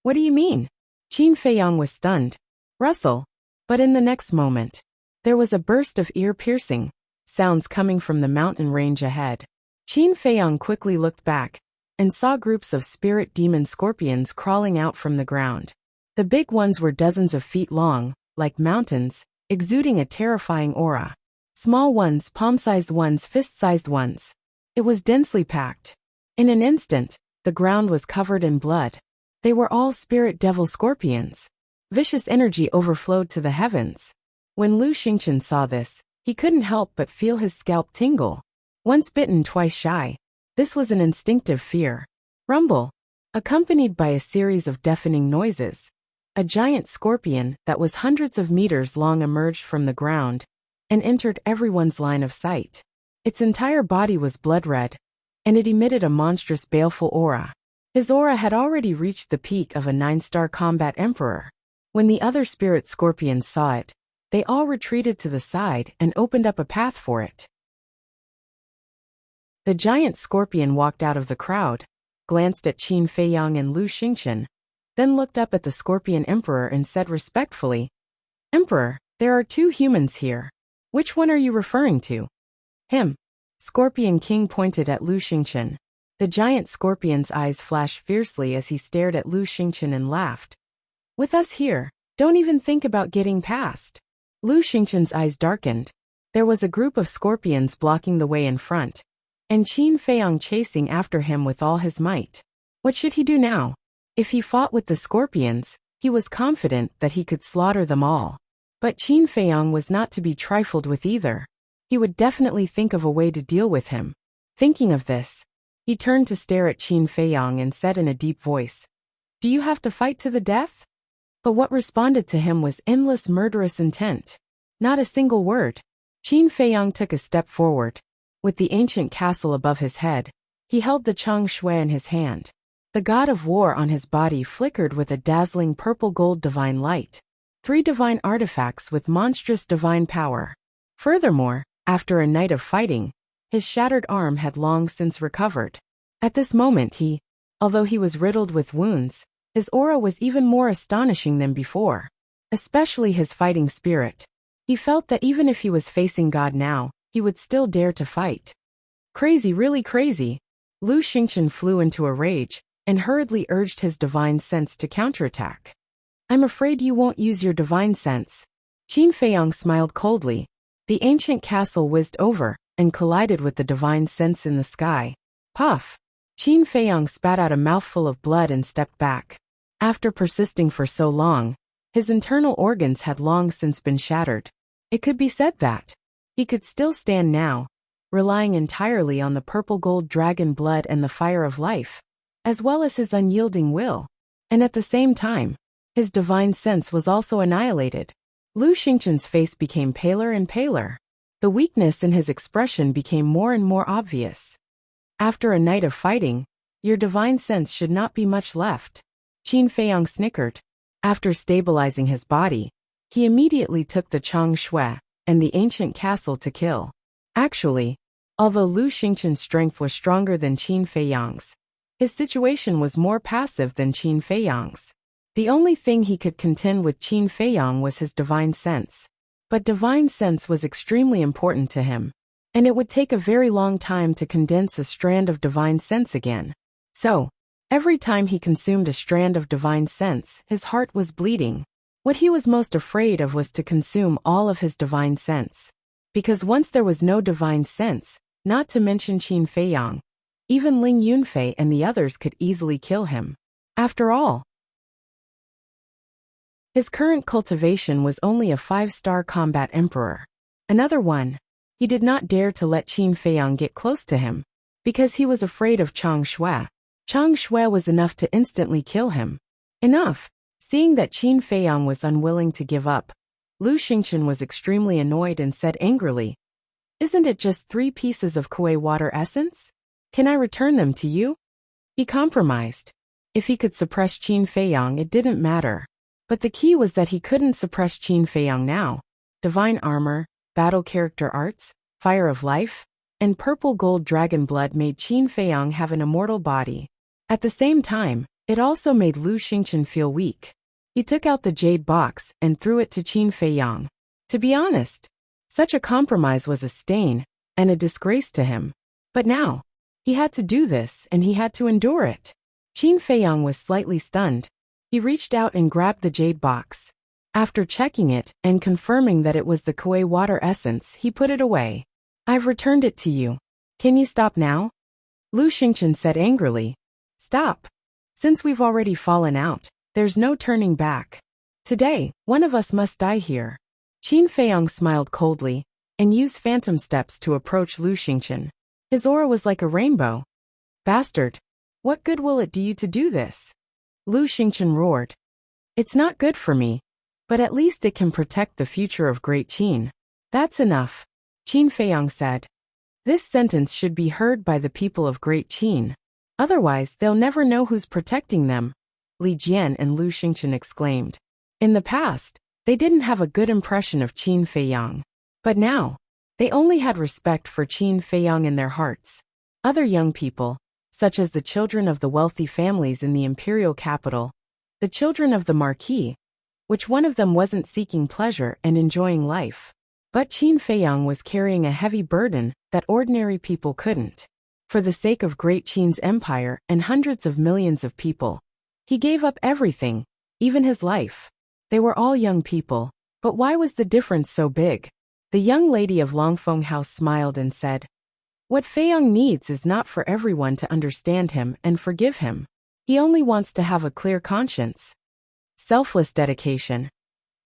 What do you mean? Qin Feiyang was stunned. Rustle. But in the next moment, there was a burst of ear-piercing sounds coming from the mountain range ahead. Qin Feiyang quickly looked back and saw groups of spirit demon scorpions crawling out from the ground. The big ones were dozens of feet long, like mountains, exuding a terrifying aura. Small ones, palm-sized ones, fist-sized ones. It was densely packed. In an instant, the ground was covered in blood. They were all spirit devil scorpions. Vicious energy overflowed to the heavens. When Lu Xingqian saw this, he couldn't help but feel his scalp tingle. Once bitten, twice shy. This was an instinctive fear. Rumble. Accompanied by a series of deafening noises. A giant scorpion that was hundreds of meters long emerged from the ground and entered everyone's line of sight. Its entire body was blood red, and it emitted a monstrous baleful aura. His aura had already reached the peak of a 9-star combat emperor. When the other spirit scorpions saw it, they all retreated to the side and opened up a path for it. The giant scorpion walked out of the crowd, glanced at Qin Feiyang and Lu Xingqian, then looked up at the Scorpion Emperor and said respectfully, Emperor, there are 2 humans here. Which one are you referring to? Him. Scorpion King pointed at Lu Xingqian. The giant scorpion's eyes flashed fiercely as he stared at Lu Xingqian and laughed. With us here, don't even think about getting past. Lu Xingqian's eyes darkened. There was a group of scorpions blocking the way in front, and Qin Feiyang chasing after him with all his might. What should he do now? If he fought with the scorpions, he was confident that he could slaughter them all. But Qin Feiyang was not to be trifled with either. He would definitely think of a way to deal with him. Thinking of this, he turned to stare at Qin Feiyang and said in a deep voice, "Do you have to fight to the death?" But what responded to him was endless murderous intent. Not a single word. Qin Feiyang took a step forward. With the ancient castle above his head, he held the Chang Shui in his hand. The god of war on his body flickered with a dazzling purple-gold divine light. 3 divine artifacts with monstrous divine power. Furthermore, after a night of fighting, his shattered arm had long since recovered. At this moment although he was riddled with wounds, his aura was even more astonishing than before. Especially his fighting spirit. He felt that even if he was facing God now, he would still dare to fight. Crazy, really crazy. Lu Xingqian flew into a rage, and hurriedly urged his divine sense to counterattack. "I'm afraid you won't use your divine sense." Qin Feiyang smiled coldly. The ancient castle whizzed over, and collided with the divine sense in the sky. Puff! Qin Feiyang spat out a mouthful of blood and stepped back. After persisting for so long, his internal organs had long since been shattered. It could be said that he could still stand now, relying entirely on the purple-gold dragon blood and the fire of life, as well as his unyielding will. And at the same time, his divine sense was also annihilated. Lu Xingqian's face became paler and paler. The weakness in his expression became more and more obvious. "After a night of fighting, your divine sense should not be much left." Qin Feiyang snickered. After stabilizing his body, he immediately took the Chang Shui and the ancient castle to kill. Actually, although Lu Xingqian's strength was stronger than Qin Feiyang's, his situation was more passive than Qin Feiyang's. The only thing he could contend with Qin Feiyang was his divine sense. But divine sense was extremely important to him, and it would take a very long time to condense a strand of divine sense again. So, every time he consumed a strand of divine sense, his heart was bleeding. What he was most afraid of was to consume all of his divine sense. Because once there was no divine sense, not to mention Qin Feiyang, even Ling Yunfei and the others could easily kill him. After all, his current cultivation was only a 5-star combat emperor. Another one. He did not dare to let Qin Feiyang get close to him, because he was afraid of Chang Shui. Chang Shui was enough to instantly kill him. Enough. Seeing that Qin Feiyang was unwilling to give up, Lu Xingqian was extremely annoyed and said angrily, "Isn't it just 3 pieces of Kuei water essence? Can I return them to you?" He compromised. If he could suppress Qin Feiyang, it didn't matter. But the key was that he couldn't suppress Qin Feiyang now. Divine armor, battle character arts, fire of life, and purple-gold dragon blood made Qin Feiyang have an immortal body. At the same time, it also made Lu Xingqian feel weak. He took out the jade box and threw it to Qin Feiyang. To be honest, such a compromise was a stain and a disgrace to him. But now, he had to do this and he had to endure it. Qin Feiyang was slightly stunned. He reached out and grabbed the jade box. After checking it and confirming that it was the Kuei water essence, he put it away. "I've returned it to you. Can you stop now?" Lu Xingqian said angrily. "Stop. Since we've already fallen out, there's no turning back. Today, one of us must die here." Qin Feiyang smiled coldly and used phantom steps to approach Lu Xingqian. His aura was like a rainbow. "Bastard! What good will it do you to do this?" Lu Xingqian roared. "It's not good for me, but at least it can protect the future of Great Qin." "That's enough," Qin Feiyang said. "This sentence should be heard by the people of Great Qin. Otherwise, they'll never know who's protecting them," Li Jian and Lu Xingqian exclaimed. In the past, they didn't have a good impression of Qin Feiyang. But now, they only had respect for Qin Feiyang in their hearts. Other young people, such as the children of the wealthy families in the imperial capital, the children of the marquis, which one of them wasn't seeking pleasure and enjoying life. But Qin Feiyang was carrying a heavy burden that ordinary people couldn't. For the sake of Great Qin's empire and hundreds of millions of people, he gave up everything, even his life. They were all young people, but why was the difference so big? The young lady of Longfeng House smiled and said, "What Feiyang needs is not for everyone to understand him and forgive him. He only wants to have a clear conscience." Selfless dedication.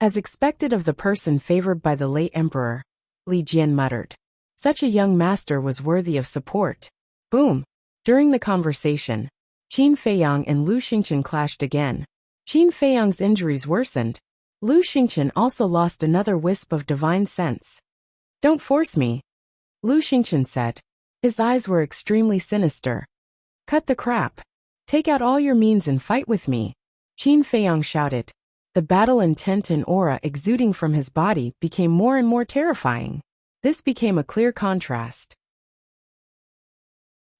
As expected of the person favored by the late emperor, Li Jian muttered. Such a young master was worthy of support. Boom. During the conversation, Qin Feiyang and Lu Xingqian clashed again. Qin Feiyang's injuries worsened. Lu Xingqian also lost another wisp of divine sense. "Don't force me," Lu Xingqian said. His eyes were extremely sinister. "Cut the crap. Take out all your means and fight with me," Qin Feiyang shouted. The battle intent and aura exuding from his body became more and more terrifying. This became a clear contrast.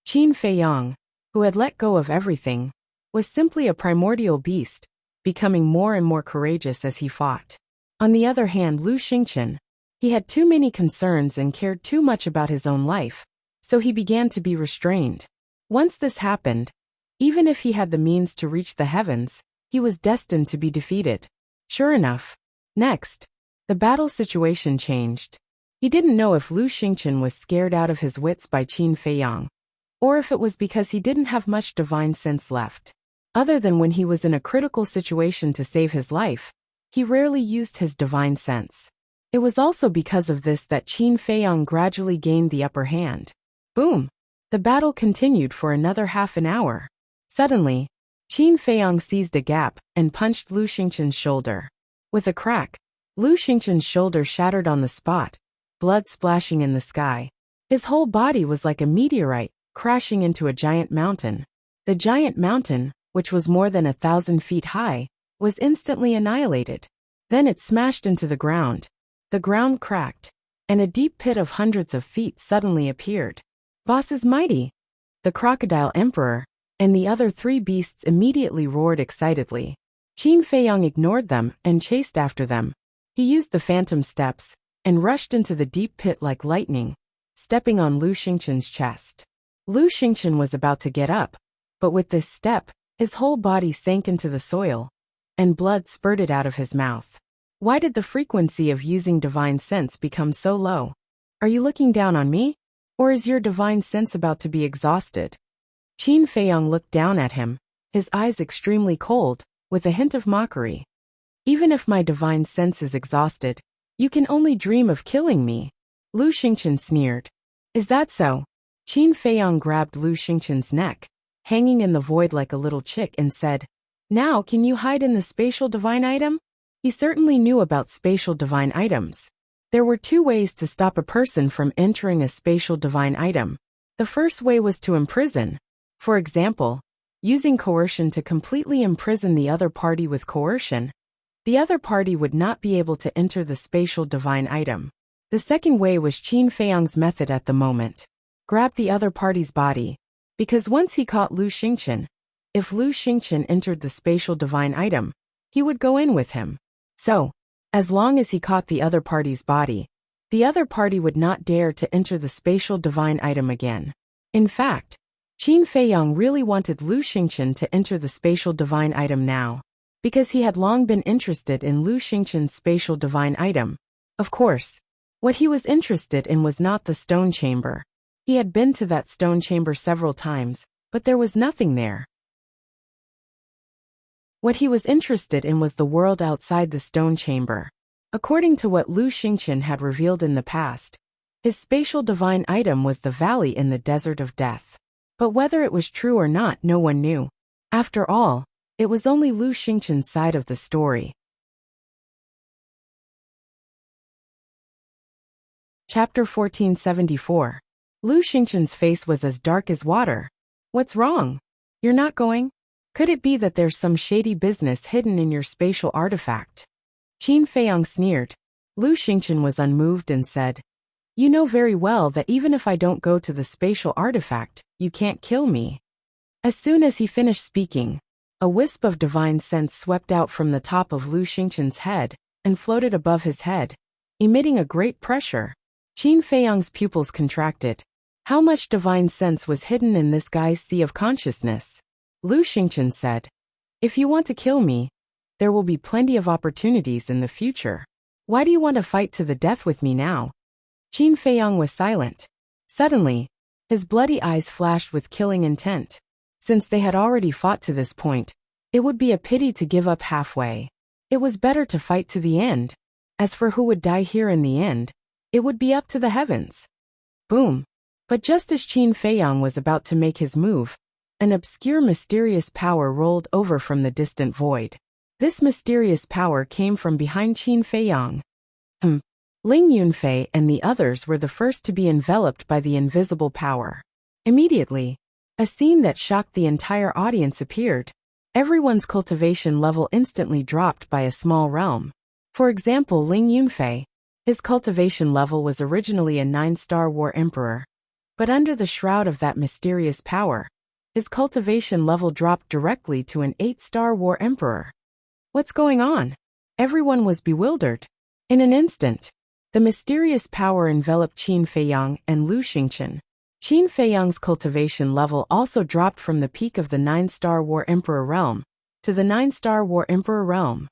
Qin Feiyang, who had let go of everything, was simply a primordial beast, becoming more and more courageous as he fought. On the other hand, Lu Xingqian, he had too many concerns and cared too much about his own life, so he began to be restrained. Once this happened, even if he had the means to reach the heavens, he was destined to be defeated. Sure enough, next, the battle situation changed. He didn't know if Lu Xingqian was scared out of his wits by Qin Feiyang, or if it was because he didn't have much divine sense left. Other than when he was in a critical situation to save his life, he rarely used his divine sense. It was also because of this that Qin Feiyang gradually gained the upper hand. Boom! The battle continued for another half an hour. Suddenly, Qin Feiyang seized a gap and punched Lu Xingqian's shoulder. With a crack, Lu Xingqian's shoulder shattered on the spot, blood splashing in the sky. His whole body was like a meteorite, crashing into a giant mountain. The giant mountain, which was more than 1,000 feet high, was instantly annihilated. Then it smashed into the ground. The ground cracked, and a deep pit of hundreds of feet suddenly appeared. "Boss is mighty!" The crocodile emperor and the other three beasts immediately roared excitedly. Qin Feiyang ignored them and chased after them. He used the phantom steps and rushed into the deep pit like lightning, stepping on Lu Xingqian's chest. Lu Xingqian was about to get up, but with this step, his whole body sank into the soil, and blood spurted out of his mouth. Why did the frequency of using divine sense become so low? Are you looking down on me? Or is your divine sense about to be exhausted? Qin Feiyang looked down at him, his eyes extremely cold, with a hint of mockery. "Even if my divine sense is exhausted, you can only dream of killing me," Lu Xingqian sneered. "Is that so?" Qin Feiyang grabbed Lu Xingqian's neck, hanging in the void like a little chick, and said, "Now can you hide in the spatial divine item?" He certainly knew about spatial divine items. There were two ways to stop a person from entering a spatial divine item. The first way was to imprison. For example, using coercion to completely imprison the other party with coercion. The other party would not be able to enter the spatial divine item. The second way was Qin Feiyang's method at the moment. Grab the other party's body. Because once he caught Lu Xingqian, if Lu Xingqian entered the spatial divine item, he would go in with him. So, as long as he caught the other party's body, the other party would not dare to enter the spatial divine item again. In fact, Qin Feiyang really wanted Lu Xingqian to enter the spatial divine item now, because he had long been interested in Lu Xingqian's spatial divine item. Of course, what he was interested in was not the stone chamber. He had been to that stone chamber several times, but there was nothing there. What he was interested in was the world outside the stone chamber. According to what Lu Xingqian had revealed in the past, his spatial divine item was the valley in the desert of death. But whether it was true or not, no one knew. After all, it was only Lu Xingqian's side of the story. Chapter 1474. Lu Xingqian's face was as dark as water. "What's wrong? You're not going? Could it be that there's some shady business hidden in your spatial artifact?" Qin Feiyang sneered. Lu Xingqian was unmoved and said, "You know very well that even if I don't go to the spatial artifact, you can't kill me." As soon as he finished speaking, a wisp of divine sense swept out from the top of Lu Xingqian's head and floated above his head, emitting a great pressure. Qin Feiyang's pupils contracted. How much divine sense was hidden in this guy's sea of consciousness? Lu Xingqian said, "If you want to kill me, there will be plenty of opportunities in the future." Why do you want to fight to the death with me now? Qin Feiyang was silent. Suddenly, his bloody eyes flashed with killing intent. Since they had already fought to this point, it would be a pity to give up halfway. It was better to fight to the end. As for who would die here in the end, it would be up to the heavens. Boom. But just as Qin Feiyang was about to make his move, an obscure mysterious power rolled over from the distant void. This mysterious power came from behind Qin Feiyang. Ling Yunfei and the others were the first to be enveloped by the invisible power. Immediately, a scene that shocked the entire audience appeared. Everyone's cultivation level instantly dropped by a small realm. For example, Ling Yunfei. His cultivation level was originally a 9-star war emperor. But under the shroud of that mysterious power, his cultivation level dropped directly to an 8-star war emperor. What's going on? Everyone was bewildered. In an instant, the mysterious power enveloped Qin Feiyang and Lu Xingchen. Qin Feiyang's cultivation level also dropped from the peak of the 9-star war emperor realm to the 9-star war emperor realm.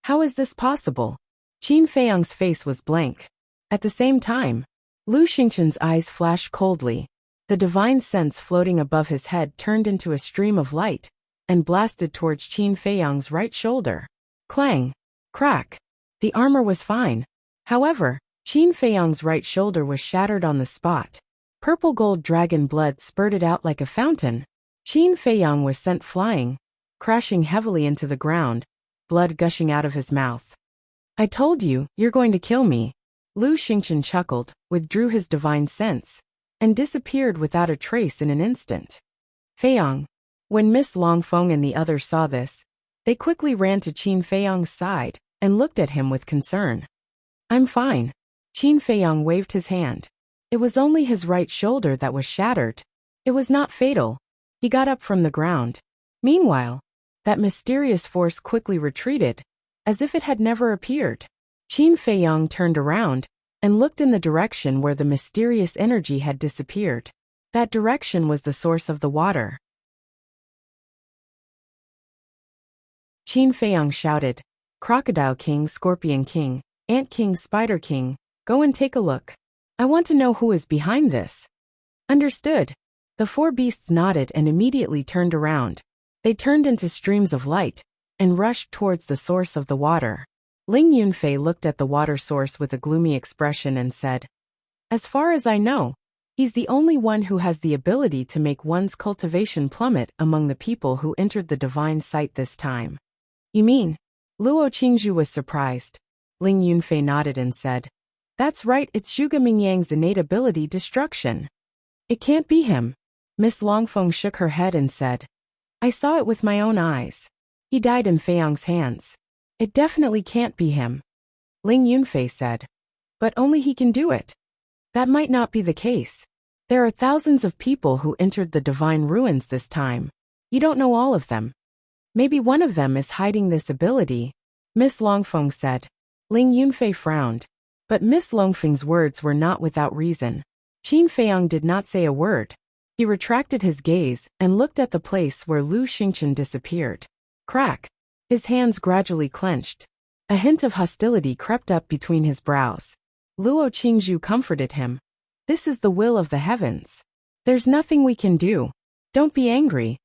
How is this possible? Qin Feiyang's face was blank. At the same time, Lu Xingchen's eyes flashed coldly. The divine sense floating above his head turned into a stream of light and blasted towards Qin Feiyang's right shoulder. Clang! Crack! The armor was fine. However, Qin Feiyang's right shoulder was shattered on the spot. Purple gold dragon blood spurted out like a fountain. Qin Feiyang was sent flying, crashing heavily into the ground, blood gushing out of his mouth. I told you, you're going to kill me. Lu Xingchen chuckled, withdrew his divine sense, and disappeared without a trace in an instant. Feiyang. When Miss Longfeng and the others saw this, they quickly ran to Qin Feiyang's side and looked at him with concern. I'm fine. Qin Feiyang waved his hand. It was only his right shoulder that was shattered. It was not fatal. He got up from the ground. Meanwhile, that mysterious force quickly retreated, as if it had never appeared. Qin Feiyang turned around and looked in the direction where the mysterious energy had disappeared. That direction was the source of the water. Qin Feiyang shouted, Crocodile King, Scorpion King, Ant King, Spider King, go and take a look. I want to know who is behind this. Understood. The 4 beasts nodded and immediately turned around. They turned into streams of light and rushed towards the source of the water. Ling Yunfei looked at the water source with a gloomy expression and said, As far as I know, he's the only one who has the ability to make one's cultivation plummet among the people who entered the divine sight this time. You mean? Luo Qingzhu was surprised. Ling Yunfei nodded and said, That's right, it's Zhuge Mingyang's innate ability, destruction. It can't be him. Miss Longfeng shook her head and said, I saw it with my own eyes. He died in Feiyang's hands. It definitely can't be him. Ling Yunfei said, But only he can do it. That might not be the case. There are thousands of people who entered the divine ruins this time. You don't know all of them. Maybe one of them is hiding this ability, Miss Longfeng said. Ling Yunfei frowned. But Miss Longfeng's words were not without reason. Qin Feiyang did not say a word. He retracted his gaze and looked at the place where Lu Xingchen disappeared. Crack! His hands gradually clenched. A hint of hostility crept up between his brows. Luo Qingzhu comforted him. This is the will of the heavens. There's nothing we can do. Don't be angry.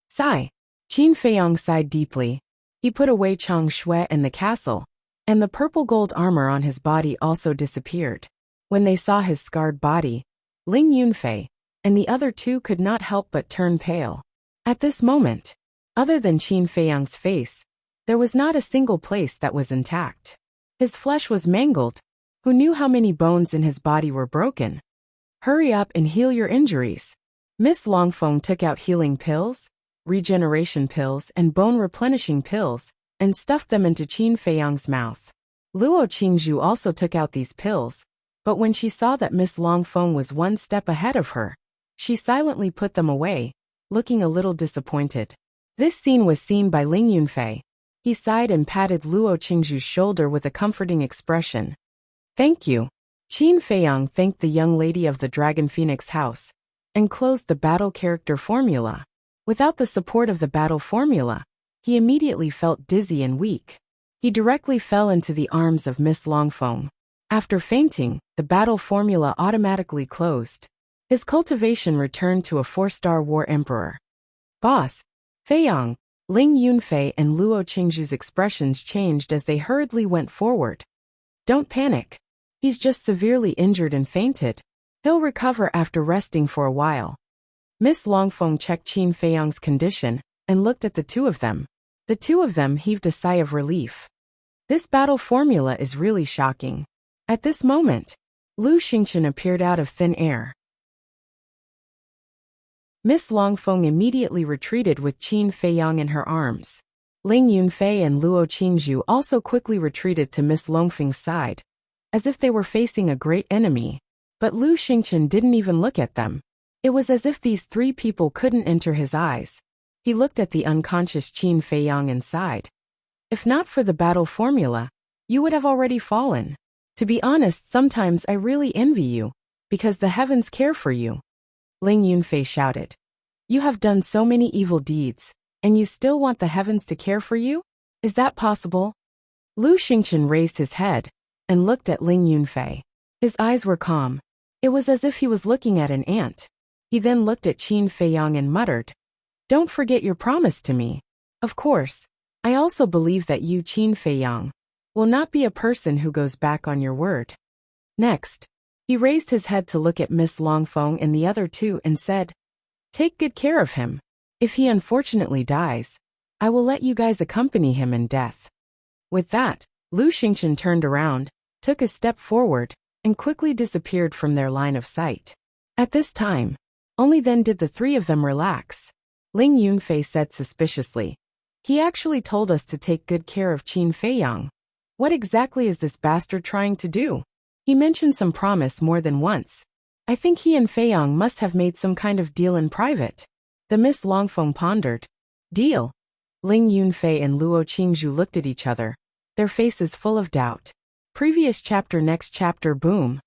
Sigh. Qin Feiyang sighed deeply. He put away Chang Shui and the castle, and the purple gold armor on his body also disappeared. When they saw his scarred body, Ling Yunfei and the other 2 could not help but turn pale. At this moment, other than Qin Feiyang's face, there was not a single place that was intact. His flesh was mangled. Who knew how many bones in his body were broken? Hurry up and heal your injuries. Miss Longfeng took out healing pills, regeneration pills and bone replenishing pills, and stuffed them into Qin Feiyang's mouth. Luo Qingzhu also took out these pills, but when she saw that Miss Longfeng was one step ahead of her, she silently put them away, looking a little disappointed. This scene was seen by Ling Yunfei. He sighed and patted Luo Qingzhu's shoulder with a comforting expression. Thank you. Qin Feiyang thanked the young lady of the Dragon Phoenix house and closed the battle character formula. Without the support of the battle formula, he immediately felt dizzy and weak. He directly fell into the arms of Miss Longfeng. After fainting, the battle formula automatically closed. His cultivation returned to a 4-star war emperor. Boss, Feiyang, Ling Yunfei and Luo Qingzhu's expressions changed as they hurriedly went forward. Don't panic. He's just severely injured and fainted. He'll recover after resting for a while. Miss Longfeng checked Qin Feiyang's condition and looked at the two of them. The two of them heaved a sigh of relief. This battle formula is really shocking. At this moment, Lu Xingchen appeared out of thin air. Miss Longfeng immediately retreated with Qin Feiyang in her arms. Ling Yunfei and Luo Qingzhu also quickly retreated to Miss Longfeng's side, as if they were facing a great enemy. But Lu Xingchen didn't even look at them. It was as if these three people couldn't enter his eyes. He looked at the unconscious Qin Feiyang and sighed. If not for the battle formula, you would have already fallen. To be honest, sometimes I really envy you, because the heavens care for you. Ling Yunfei shouted. You have done so many evil deeds, and you still want the heavens to care for you? Is that possible? Lu Xingchen raised his head and looked at Ling Yunfei. His eyes were calm. It was as if he was looking at an ant. He then looked at Qin Feiyang and muttered, Don't forget your promise to me. Of course, I also believe that you, Qin Feiyang, will not be a person who goes back on your word. Next, he raised his head to look at Miss Longfeng and the other two and said, Take good care of him. If he unfortunately dies, I will let you guys accompany him in death. With that, Lu Xingchen turned around, took a step forward, and quickly disappeared from their line of sight. At this time, only then did the three of them relax. Ling Yunfei said suspiciously, He actually told us to take good care of Qin Feiyang. What exactly is this bastard trying to do? He mentioned some promise more than once. I think he and Feiyang must have made some kind of deal in private. The Miss Longfeng pondered. Deal? Ling Yunfei and Luo Qingzhu looked at each other, their faces full of doubt. Previous chapter, next chapter, boom.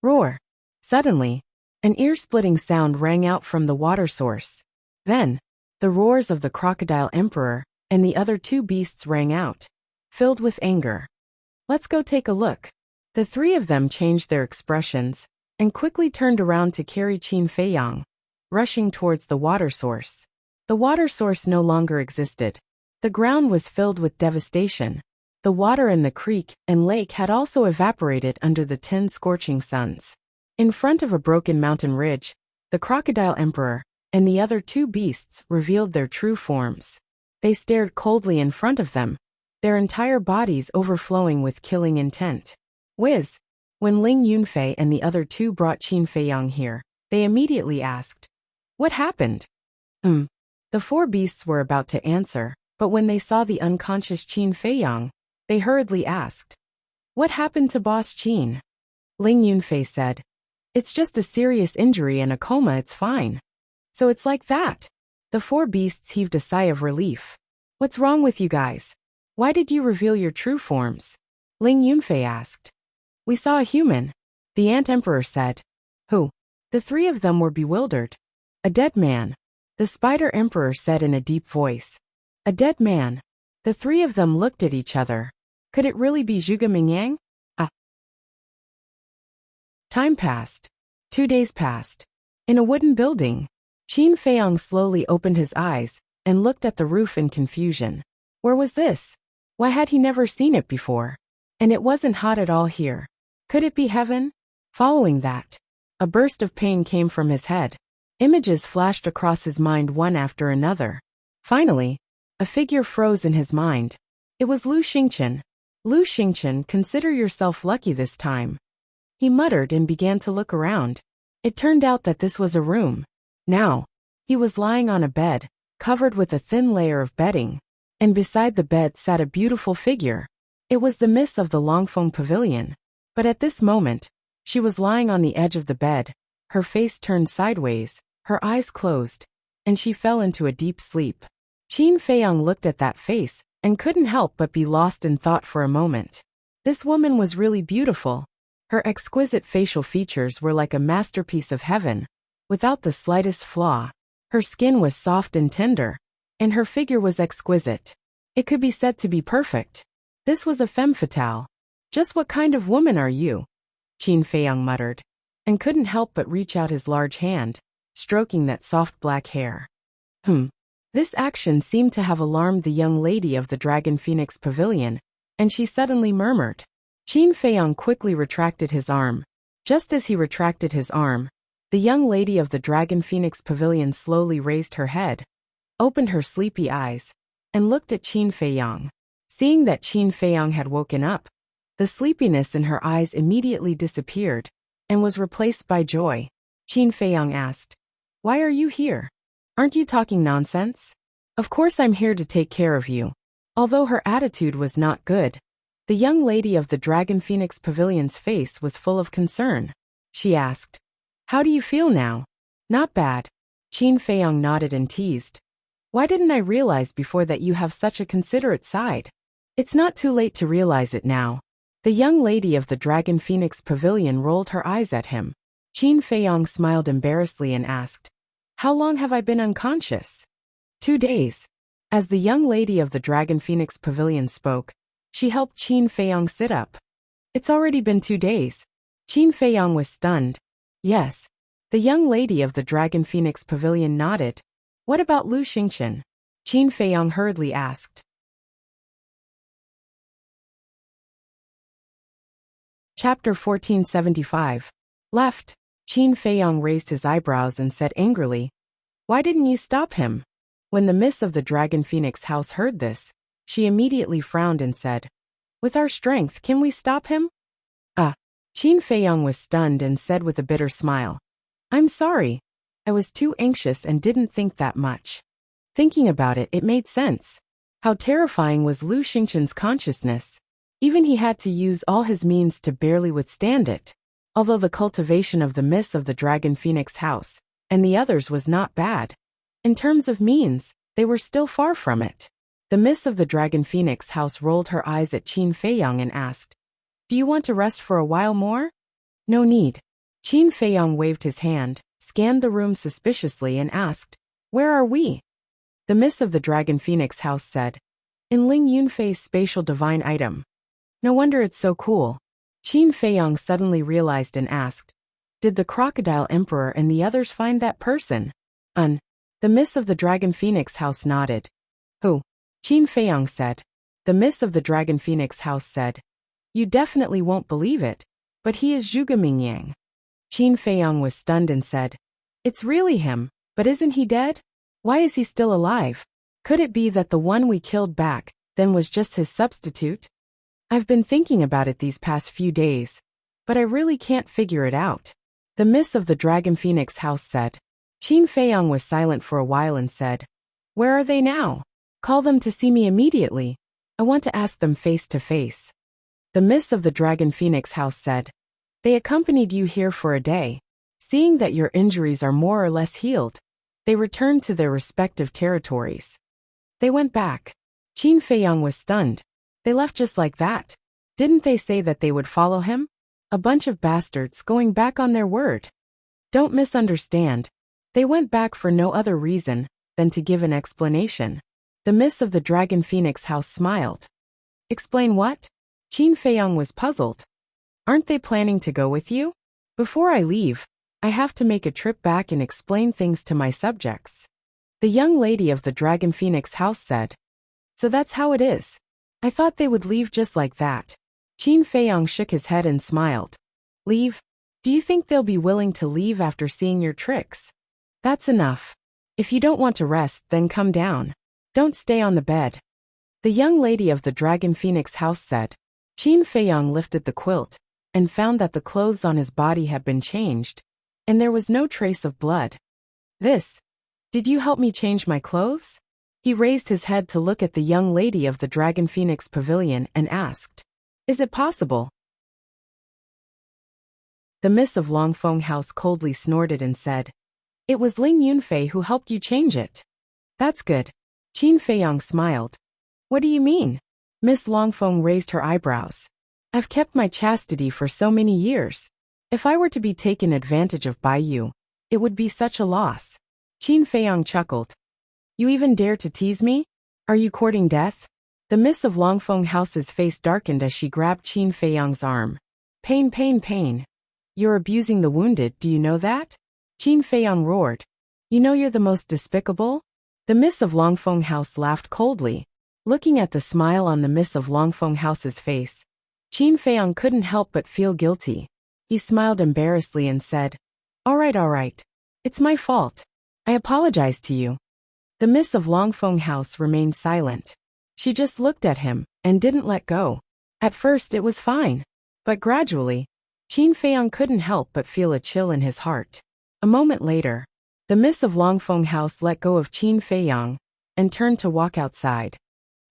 Roar. Suddenly, an ear-splitting sound rang out from the water source. Then, the roars of the crocodile emperor and the other two beasts rang out, filled with anger. Let's go take a look. The three of them changed their expressions and quickly turned around to carry Qin Feiyang, rushing towards the water source. The water source no longer existed. The ground was filled with devastation. The water in the creek and lake had also evaporated under the 10 scorching suns. In front of a broken mountain ridge, the crocodile emperor and the other two beasts revealed their true forms. They stared coldly in front of them, their entire bodies overflowing with killing intent. Whiz! When Ling Yunfei and the other two brought Qin Feiyang here, they immediately asked, What happened? The four beasts were about to answer, but when they saw the unconscious Qin Feiyang, they hurriedly asked, What happened to Boss Qin? Ling Yunfei said, It's just a serious injury and a coma, it's fine. So it's like that. The four beasts heaved a sigh of relief. What's wrong with you guys? Why did you reveal your true forms? Ling Yunfei asked. We saw a human. The ant emperor said. Who? The three of them were bewildered. A dead man. The spider emperor said in a deep voice. A dead man. The three of them looked at each other. Could it really be Zhuge Mingyang? Time passed. 2 days passed. In a wooden building, Qin Feiyang slowly opened his eyes and looked at the roof in confusion. Where was this? Why had he never seen it before? And it wasn't hot at all here. Could it be heaven? Following that, a burst of pain came from his head. Images flashed across his mind one after another. Finally, a figure froze in his mind. It was Lu Xingchen. Lu Xingchen, consider yourself lucky this time. He muttered and began to look around. It turned out that this was a room. Now, he was lying on a bed, covered with a thin layer of bedding, and beside the bed sat a beautiful figure. It was the miss of the Longfeng Pavilion. But at this moment, she was lying on the edge of the bed, her face turned sideways, her eyes closed, and she fell into a deep sleep. Qin Feiyang looked at that face and couldn't help but be lost in thought for a moment. This woman was really beautiful. Her exquisite facial features were like a masterpiece of heaven, without the slightest flaw. Her skin was soft and tender, and her figure was exquisite. It could be said to be perfect. This was a femme fatale. Just what kind of woman are you? Qin Feiyang muttered, and couldn't help but reach out his large hand, stroking that soft black hair. This action seemed to have alarmed the young lady of the Dragon Phoenix Pavilion, and she suddenly murmured. Qin Feiyang quickly retracted his arm. Just as he retracted his arm, the young lady of the Dragon Phoenix Pavilion slowly raised her head, opened her sleepy eyes, and looked at Qin Feiyang. Seeing that Qin Feiyang had woken up, the sleepiness in her eyes immediately disappeared and was replaced by joy. Qin Feiyang asked, "Why are you here? Aren't you talking nonsense?" "Of course I'm here to take care of you." Although her attitude was not good, the young lady of the Dragon Phoenix Pavilion's face was full of concern. She asked, "How do you feel now?" "Not bad." Qin Feiyang nodded and teased. "Why didn't I realize before that you have such a considerate side?" "It's not too late to realize it now." The young lady of the Dragon Phoenix Pavilion rolled her eyes at him. Qin Feiyang smiled embarrassedly and asked, "How long have I been unconscious?" 2 days. As the young lady of the Dragon Phoenix Pavilion spoke, she helped Qin Feiyang sit up. "It's already been 2 days." Qin Feiyang was stunned. "Yes." The young lady of the Dragon Phoenix Pavilion nodded. "What about Lu Xingqian?" Qin Feiyang hurriedly asked. Chapter 1475. Left. Qin Feiyang raised his eyebrows and said angrily, "Why didn't you stop him?" When the miss of the Dragon Phoenix house heard this, she immediately frowned and said, "With our strength, can we stop him?" Qin Feiyang was stunned and said with a bitter smile, "I'm sorry. I was too anxious and didn't think that much." Thinking about it, it made sense. How terrifying was Lu Xingqian's consciousness. Even he had to use all his means to barely withstand it. Although the cultivation of the miss of the Dragon Phoenix house and the others was not bad, in terms of means, they were still far from it. The miss of the Dragon Phoenix house rolled her eyes at Qin Feiyang and asked, "Do you want to rest for a while more?" "No need." Qin Feiyang waved his hand, scanned the room suspiciously and asked, "Where are we?" The miss of the Dragon Phoenix house said, "In Ling Yunfei's spatial divine item." "No wonder it's so cool." Qin Feiyang suddenly realized and asked, "Did the Crocodile Emperor and the others find that person?" The miss of the Dragon Phoenix house nodded. "Who?" Qin Feiyang said. The miss of the Dragon Phoenix house said, "You definitely won't believe it, but he is Zhuge Mingyang." Qin Feiyang was stunned and said, "It's really him, but isn't he dead? Why is he still alive? Could it be that the one we killed back then was just his substitute?" "I've been thinking about it these past few days, but I really can't figure it out," the miss of the Dragon Phoenix house said. Qin Feiyang was silent for a while and said, "Where are they now? Call them to see me immediately. I want to ask them face to face." The miss of the Dragon Phoenix house said, "They accompanied you here for a day. Seeing that your injuries are more or less healed, they returned to their respective territories." "They went back." Qin Feiyang was stunned. "They left just like that? Didn't they say that they would follow him? A bunch of bastards going back on their word." "Don't misunderstand. They went back for no other reason than to give an explanation." The miss of the Dragon Phoenix house smiled. "Explain what?" Qin Feiyang was puzzled. "Aren't they planning to go with you?" "Before I leave, I have to make a trip back and explain things to my subjects," the young lady of the Dragon Phoenix house said. "So that's how it is. I thought they would leave just like that." Qin Feiyang shook his head and smiled. "Leave? Do you think they'll be willing to leave after seeing your tricks?" "That's enough. If you don't want to rest, then come down. Don't stay on the bed," the young lady of the Dragon Phoenix house said. Qin Feiyang lifted the quilt and found that the clothes on his body had been changed, and there was no trace of blood. Did you help me change my clothes?" He raised his head to look at the young lady of the Dragon Phoenix Pavilion and asked, "Is it possible?" The miss of Longfeng House coldly snorted and said, "It was Ling Yunfei who helped you change it." "That's good." Qin Feiyang smiled. "What do you mean?" Miss Longfeng raised her eyebrows. "I've kept my chastity for so many years. If I were to be taken advantage of by you, it would be such a loss." Qin Feiyang chuckled. "You even dare to tease me? Are you courting death?" The miss of Longfeng House's face darkened as she grabbed Qin Feiyang's arm. Pain, pain, pain. You're abusing the wounded, do you know that? Qin Feiyang roared. You know you're the most despicable? The miss of Longfeng House laughed coldly. Looking at the smile on the miss of Longfeng House's face, Qin Feiyang couldn't help but feel guilty. He smiled embarrassedly and said, all right. It's my fault. I apologize to you. The miss of Longfeng House remained silent. She just looked at him and didn't let go. At first it was fine. But gradually, Qin Feiyang couldn't help but feel a chill in his heart. A moment later, the miss of Longfeng House let go of Qin Feiyang and turned to walk outside.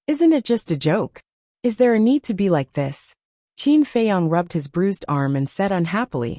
Isn't it just a joke? Is there a need to be like this? Qin Feiyang rubbed his bruised arm and said unhappily,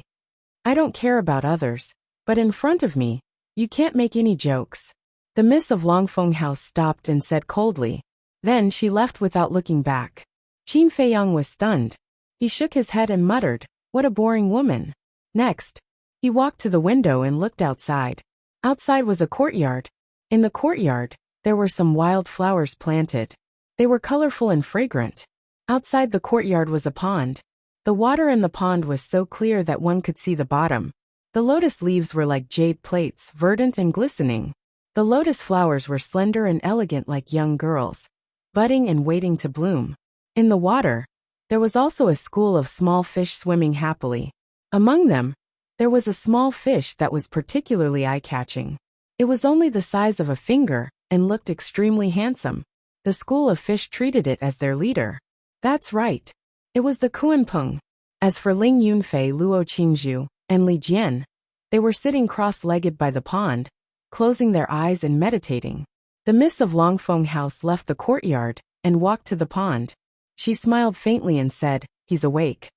I don't care about others, but in front of me, you can't make any jokes. The miss of Longfeng House stopped and said coldly. Then she left without looking back. Qin Feiyang was stunned. He shook his head and muttered, what a boring woman. Next, he walked to the window and looked outside. Outside was a courtyard. In the courtyard, there were some wild flowers planted. They were colorful and fragrant. Outside the courtyard was a pond. The water in the pond was so clear that one could see the bottom. The lotus leaves were like jade plates, verdant and glistening. The lotus flowers were slender and elegant like young girls, budding and waiting to bloom. In the water, there was also a school of small fish swimming happily. Among them, there was a small fish that was particularly eye-catching. It was only the size of a finger and looked extremely handsome. The school of fish treated it as their leader. That's right. It was the Kuanpeng. As for Ling Yunfei, Luo Qingzhu, and Li Jian, they were sitting cross-legged by the pond, closing their eyes and meditating. The miss of Longfeng House left the courtyard and walked to the pond. She smiled faintly and said, he's awake.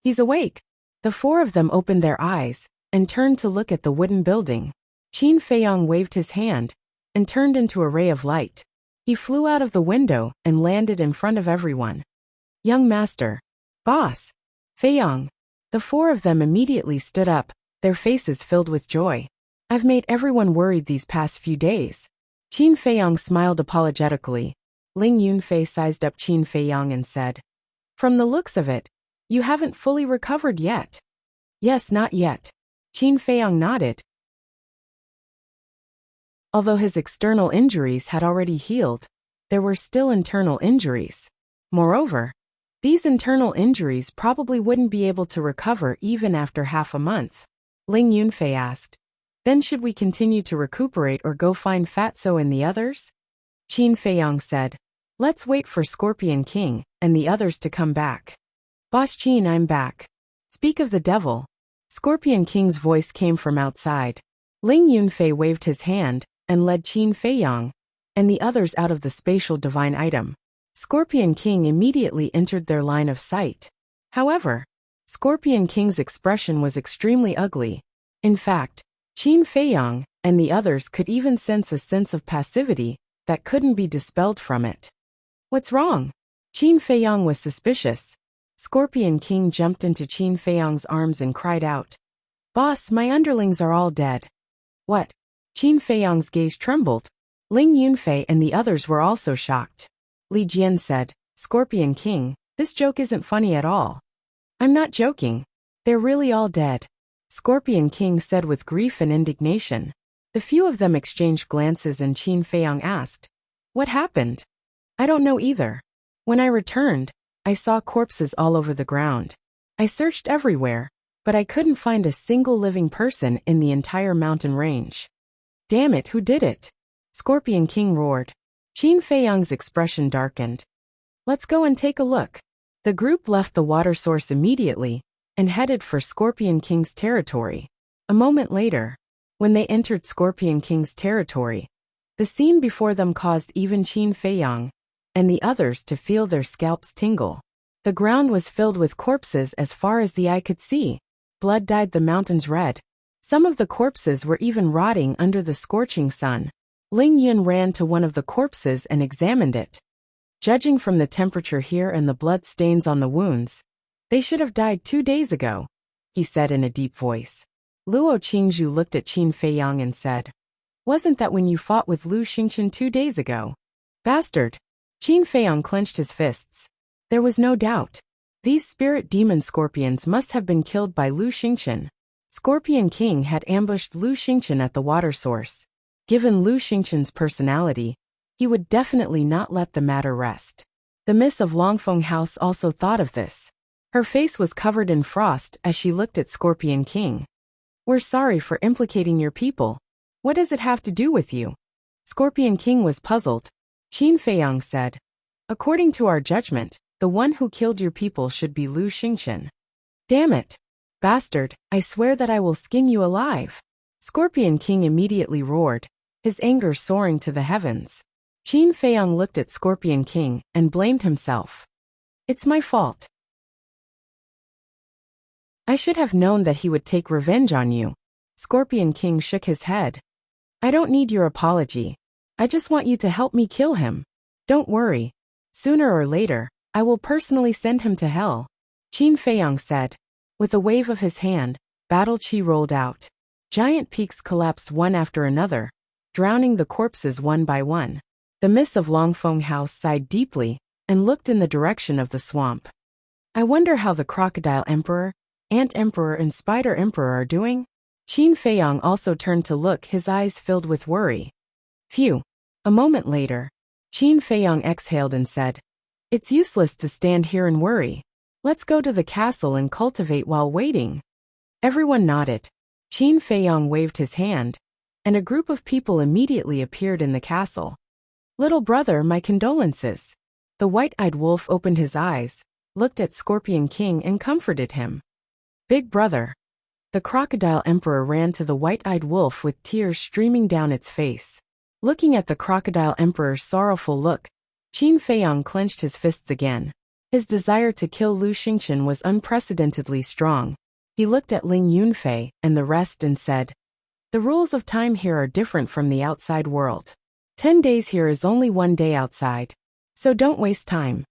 He's awake. The four of them opened their eyes and turned to look at the wooden building. Qin Feiyang waved his hand and turned into a ray of light. He flew out of the window and landed in front of everyone. Young master. Boss. Feiyang. The four of them immediately stood up, their faces filled with joy. I've made everyone worried these past few days. Qin Feiyang smiled apologetically. Ling Yunfei sized up Qin Feiyang and said, from the looks of it, you haven't fully recovered yet. Yes, not yet. Qin Feiyang nodded. Although his external injuries had already healed, there were still internal injuries. Moreover, these internal injuries probably wouldn't be able to recover even after half a month. Ling Yunfei asked, then should we continue to recuperate or go find Fatso and the others? Qin Feiyang said, let's wait for Scorpion King and the others to come back. Boss Qin, I'm back. Speak of the devil. Scorpion King's voice came from outside. Ling Yunfei waved his hand and led Qin Feiyang and the others out of the spatial divine item. Scorpion King immediately entered their line of sight. However, Scorpion King's expression was extremely ugly. In fact, Qin Feiyang and the others could even sense a sense of passivity that couldn't be dispelled from it. What's wrong? Qin Feiyang was suspicious. Scorpion King jumped into Qin Feiyang's arms and cried out, Boss, my underlings are all dead. What? Qin Feiyang's gaze trembled. Ling Yunfei and the others were also shocked. Li Jian said, Scorpion King, this joke isn't funny at all. I'm not joking. They're really all dead. Scorpion King said with grief and indignation. The few of them exchanged glances and Qin Feiyang asked, what happened? I don't know either. When I returned, I saw corpses all over the ground. I searched everywhere, but I couldn't find a single living person in the entire mountain range. Damn it, who did it? Scorpion King roared. Qin Feiyang's expression darkened. Let's go and take a look. The group left the water source immediately and headed for Scorpion King's territory. A moment later, when they entered Scorpion King's territory, the scene before them caused even Qin Feiyang and the others to feel their scalps tingle. The ground was filled with corpses as far as the eye could see. Blood dyed the mountains red. Some of the corpses were even rotting under the scorching sun. Ling Yun ran to one of the corpses and examined it. Judging from the temperature here and the blood stains on the wounds, they should have died 2 days ago, he said in a deep voice. Luo Qingzhu looked at Qin Feiyang and said, wasn't that when you fought with Lu Xingchen 2 days ago? Bastard! Qin Feiyang clenched his fists. There was no doubt. These spirit demon scorpions must have been killed by Lu Xingqian. Scorpion King had ambushed Lu Xingqian at the water source. Given Lu Xingqian's personality, he would definitely not let the matter rest. The Miss of Longfeng House also thought of this. Her face was covered in frost as she looked at Scorpion King. We're sorry for implicating your people. What does it have to do with you? Scorpion King was puzzled. Qin Feiyang said, according to our judgment, the one who killed your people should be Lu Xingqian. Damn it! Bastard, I swear that I will skin you alive. Scorpion King immediately roared, his anger soaring to the heavens. Qin Feiyang looked at Scorpion King and blamed himself. It's my fault. I should have known that he would take revenge on you. Scorpion King shook his head. I don't need your apology. I just want you to help me kill him. Don't worry. Sooner or later, I will personally send him to hell. Qin Feiyang said. With a wave of his hand, battle qi rolled out. Giant peaks collapsed one after another, drowning the corpses one by one. The Miss of Longfeng House sighed deeply and looked in the direction of the swamp. I wonder how the Crocodile Emperor, Ant Emperor and Spider Emperor are doing? Qin Feiyang also turned to look, his eyes filled with worry. Phew. A moment later, Qin Feiyang exhaled and said, it's useless to stand here and worry. Let's go to the castle and cultivate while waiting. Everyone nodded. Qin Feiyang waved his hand, and a group of people immediately appeared in the castle. Little brother, my condolences. The white-eyed wolf opened his eyes, looked at Scorpion King and comforted him. Big brother. The Crocodile Emperor ran to the white-eyed wolf with tears streaming down its face. Looking at the Crocodile Emperor's sorrowful look, Qin Feiyang clenched his fists again. His desire to kill Lu Xingqian was unprecedentedly strong. He looked at Ling Yunfei and the rest and said, the rules of time here are different from the outside world. 10 days here is only 1 day outside. So don't waste time.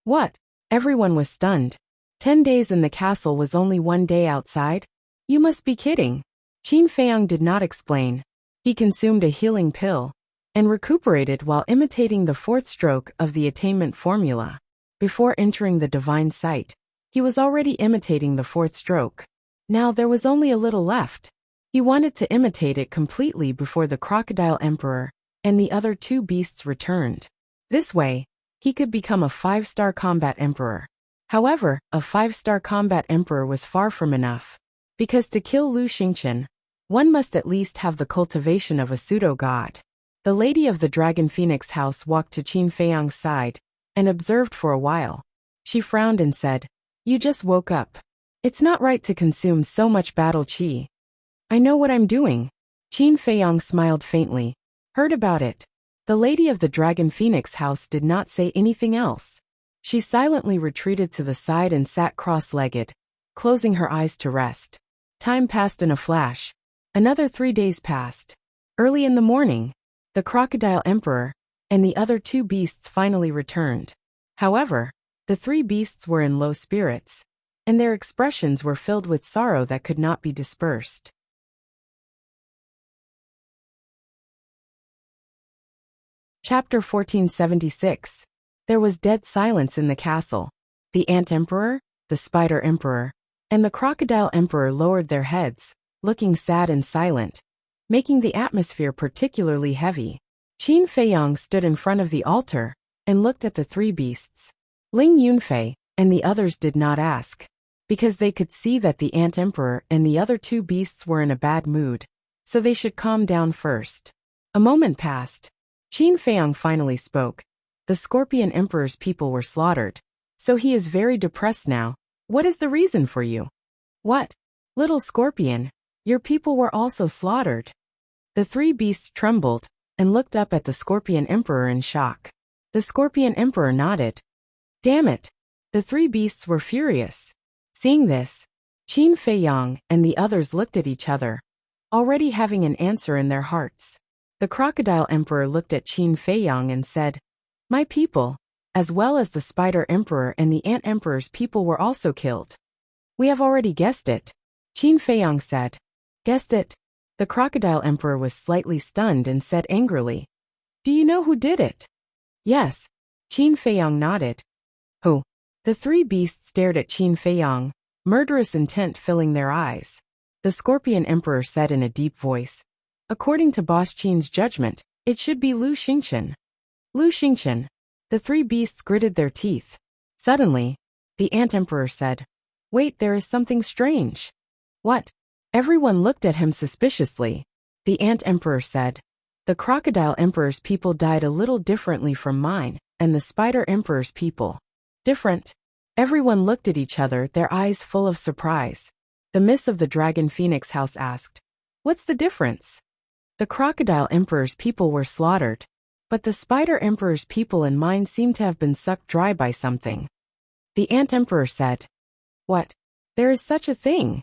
What? Everyone was stunned. 10 days in the castle was only 1 day outside? You must be kidding. Qin Feiyang did not explain. He consumed a healing pill and recuperated while imitating the 4th stroke of the attainment formula. Before entering the divine sight, he was already imitating the 4th stroke. Now there was only a little left. He wanted to imitate it completely before the Crocodile Emperor and the other 2 beasts returned. This way, he could become a 5-star combat emperor. However, a 5-star combat emperor was far from enough. Because to kill Lu Xingqian, one must at least have the cultivation of a pseudo-god. The lady of the Dragon Phoenix house walked to Qin Feiyang's side and observed for a while. She frowned and said, you just woke up. It's not right to consume so much battle qi. I know what I'm doing. Qin Feiyang smiled faintly. Heard about it. The lady of the Dragon Phoenix house did not say anything else. She silently retreated to the side and sat cross-legged, closing her eyes to rest. Time passed in a flash. Another 3 days passed. Early in the morning, the Crocodile Emperor and the other 2 beasts finally returned. However, the 3 beasts were in low spirits, and their expressions were filled with sorrow that could not be dispersed. Chapter 1476. There was dead silence in the castle. The Ant Emperor, the Spider Emperor, and the Crocodile Emperor lowered their heads, looking sad and silent, making the atmosphere particularly heavy. Qin Feiyang stood in front of the altar and looked at the 3 beasts. Ling Yunfei and the others did not ask, because they could see that the Ant Emperor and the other 2 beasts were in a bad mood, so they should calm down first. A moment passed. Qin Feiyang finally spoke. The Scorpion Emperor's people were slaughtered, so he is very depressed now. What is the reason for you? What? Little Scorpion, your people were also slaughtered. The 3 beasts trembled and looked up at the Scorpion Emperor in shock. The Scorpion Emperor nodded. Damn it! The 3 beasts were furious. Seeing this, Qin Feiyang and the others looked at each other, already having an answer in their hearts. The Crocodile Emperor looked at Qin Feiyang and said, my people, as well as the Spider Emperor and the Ant Emperor's people were also killed. We have already guessed it. Qin Feiyang said. Guessed it? The Crocodile Emperor was slightly stunned and said angrily, do you know who did it? Yes. Qin Feiyang nodded. Oh. The three beasts stared at Qin Feiyang, murderous intent filling their eyes. The Scorpion Emperor said in a deep voice. According to Boss Qin's judgment, it should be Lu Xingqian. Lu Xingqian. The three beasts gritted their teeth. Suddenly, the Ant Emperor said, Wait, there is something strange. What? Everyone looked at him suspiciously. The Ant Emperor said, The Crocodile Emperor's people died a little differently from mine, and the Spider Emperor's people. Different? Everyone looked at each other, their eyes full of surprise. The Miss of the Dragon Phoenix House asked, What's the difference? The Crocodile Emperor's people were slaughtered, but the Spider Emperor's people and mine seem to have been sucked dry by something. The Ant Emperor said, What? There is such a thing?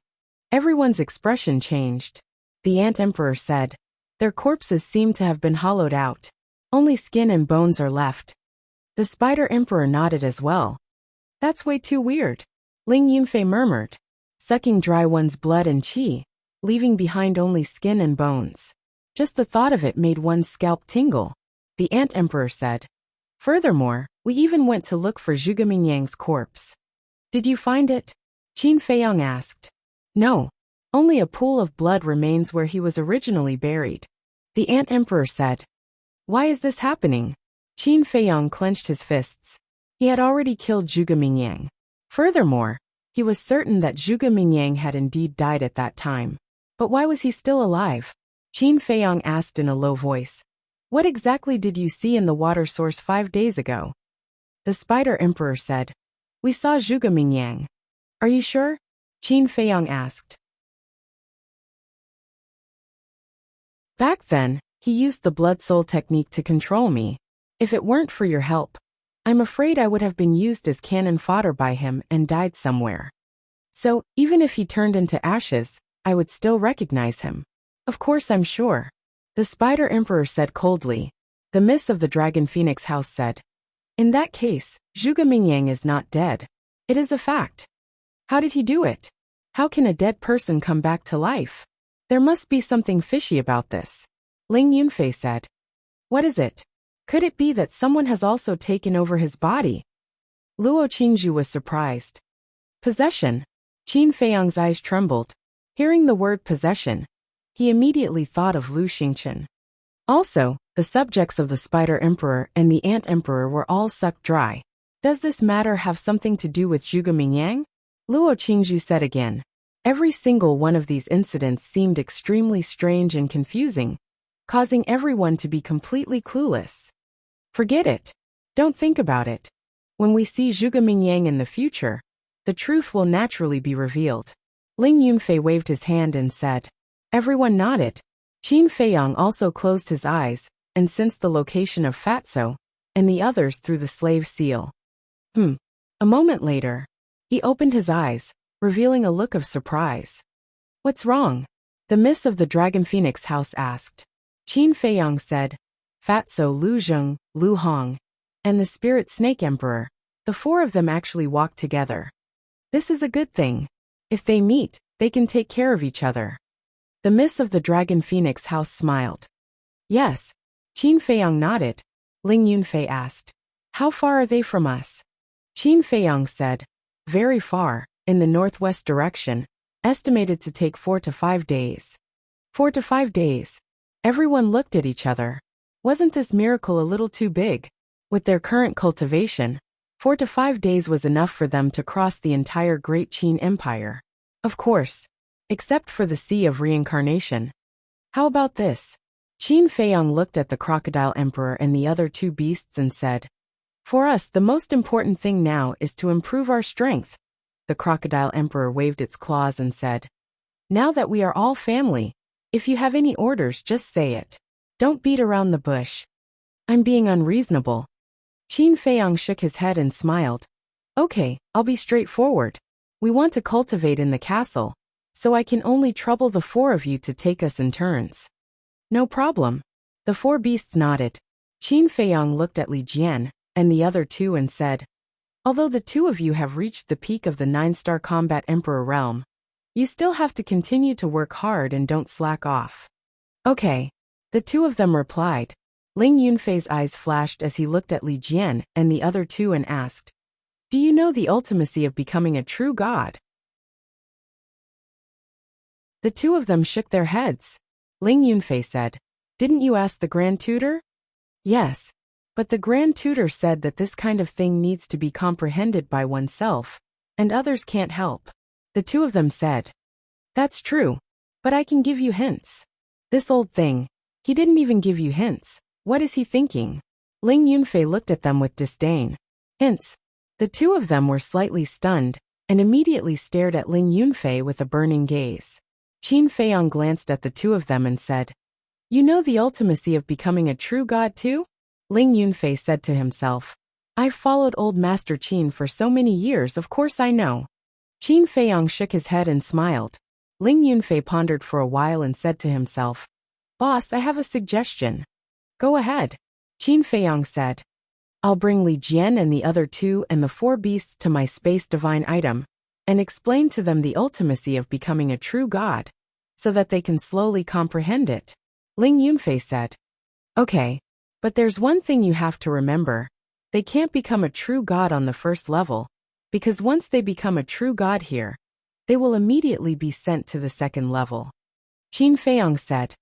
Everyone's expression changed. The Ant Emperor said, Their corpses seem to have been hollowed out. Only skin and bones are left. The Spider Emperor nodded as well. That's way too weird. Ling Yunfei murmured, sucking dry one's blood and qi, leaving behind only skin and bones. Just the thought of it made one's scalp tingle. The Ant Emperor said. Furthermore, we even went to look for Zhuge Mingyang's corpse. Did you find it? Qin Feiyang asked. No. Only a pool of blood remains where he was originally buried. The Ant Emperor said. Why is this happening? Qin Feiyang clenched his fists. He had already killed Zhuge Mingyang. Furthermore, he was certain that Zhuge Mingyang had indeed died at that time. But why was he still alive? Qin Feiyang asked in a low voice. What exactly did you see in the water source 5 days ago? The Spider Emperor said. We saw Zhuge Mingyang. Are you sure? Qin Feiyang asked. Back then, he used the blood soul technique to control me. If it weren't for your help, I'm afraid I would have been used as cannon fodder by him and died somewhere. So, even if he turned into ashes, I would still recognize him. Of course I'm sure. The Spider Emperor said coldly. The Miss of the Dragon Phoenix House said. In that case, Zhuge Mingyang is not dead. It is a fact. How did he do it? How can a dead person come back to life? There must be something fishy about this. Ling Yunfei said. What is it? Could it be that someone has also taken over his body? Luo Qingzhu was surprised. Possession? Qin Feiyang's eyes trembled. Hearing the word possession, he immediately thought of Lu Xingqian. Also, the subjects of the Spider Emperor and the Ant Emperor were all sucked dry. Does this matter have something to do with Zhuge Mingyang? Luo Qingzhu said again. Every single one of these incidents seemed extremely strange and confusing, causing everyone to be completely clueless. Forget it. Don't think about it. When we see Zhuge Mingyang in the future, the truth will naturally be revealed. Ling Yunfei waved his hand and said. Everyone nodded. Qin Feiyang also closed his eyes and sensed the location of Fatso and the others through the slave seal. A moment later, he opened his eyes, revealing a look of surprise. What's wrong? The Miss of the Dragon Phoenix House asked. Qin Feiyang said. Fatso, Lu Zheng, Lu Hong, and the Spirit Snake Emperor, the four of them actually walked together. This is a good thing. If they meet, they can take care of each other. The Miss of the Dragon Phoenix House smiled. Yes. Qin Feiyang nodded. Ling Yunfei asked. How far are they from us? Qin Feiyang said. Very far, in the northwest direction, estimated to take 4 to 5 days. 4 to 5 days. Everyone looked at each other. Wasn't this miracle a little too big? With their current cultivation, 4 to 5 days was enough for them to cross the entire Great Qin Empire. Of course. Except for the Sea of Reincarnation. How about this? Qin Feiyang looked at the Crocodile Emperor and the other two beasts and said. For us, the most important thing now is to improve our strength. The Crocodile Emperor waved its claws and said. Now that we are all family, if you have any orders, just say it. Don't beat around the bush. I'm being unreasonable. Qin Feiyang shook his head and smiled. Okay, I'll be straightforward. We want to cultivate in the castle, so I can only trouble the four of you to take us in turns. No problem. The four beasts nodded. Qin Feiyang looked at Li Jian and the other two and said, although the two of you have reached the peak of the 9-star combat emperor realm, you still have to continue to work hard and don't slack off. Okay. The two of them replied. Ling Yunfei's eyes flashed as he looked at Li Jian and the other two and asked, "Do you know the ultimacy of becoming a true god?" The two of them shook their heads. Ling Yunfei said, "Didn't you ask the Grand Tutor?" "Yes. But the Grand Tutor said that this kind of thing needs to be comprehended by oneself, and others can't help." The two of them said, "That's true. But I can give you hints." "This old thing. He didn't even give you hints. What is he thinking?" Ling Yunfei looked at them with disdain. "Hints?" The two of them were slightly stunned, and immediately stared at Ling Yunfei with a burning gaze. Qin Feiyang glanced at the two of them and said, "You know the ultimacy of becoming a true god too?" Ling Yunfei said to himself, "I've followed old Master Qin for so many years, of course I know." Qin Feiyang shook his head and smiled. Ling Yunfei pondered for a while and said to himself, "Boss, I have a suggestion." "Go ahead," Qin Feiyang said. "I'll bring Li Jian and the other two and the four beasts to my space divine item, and explain to them the ultimacy of becoming a true god, so that they can slowly comprehend it." Ling Yunfei said, "Okay, but there's one thing you have to remember. They can't become a true god on the first level, because once they become a true god here, they will immediately be sent to the second level." Qin Feiyang said,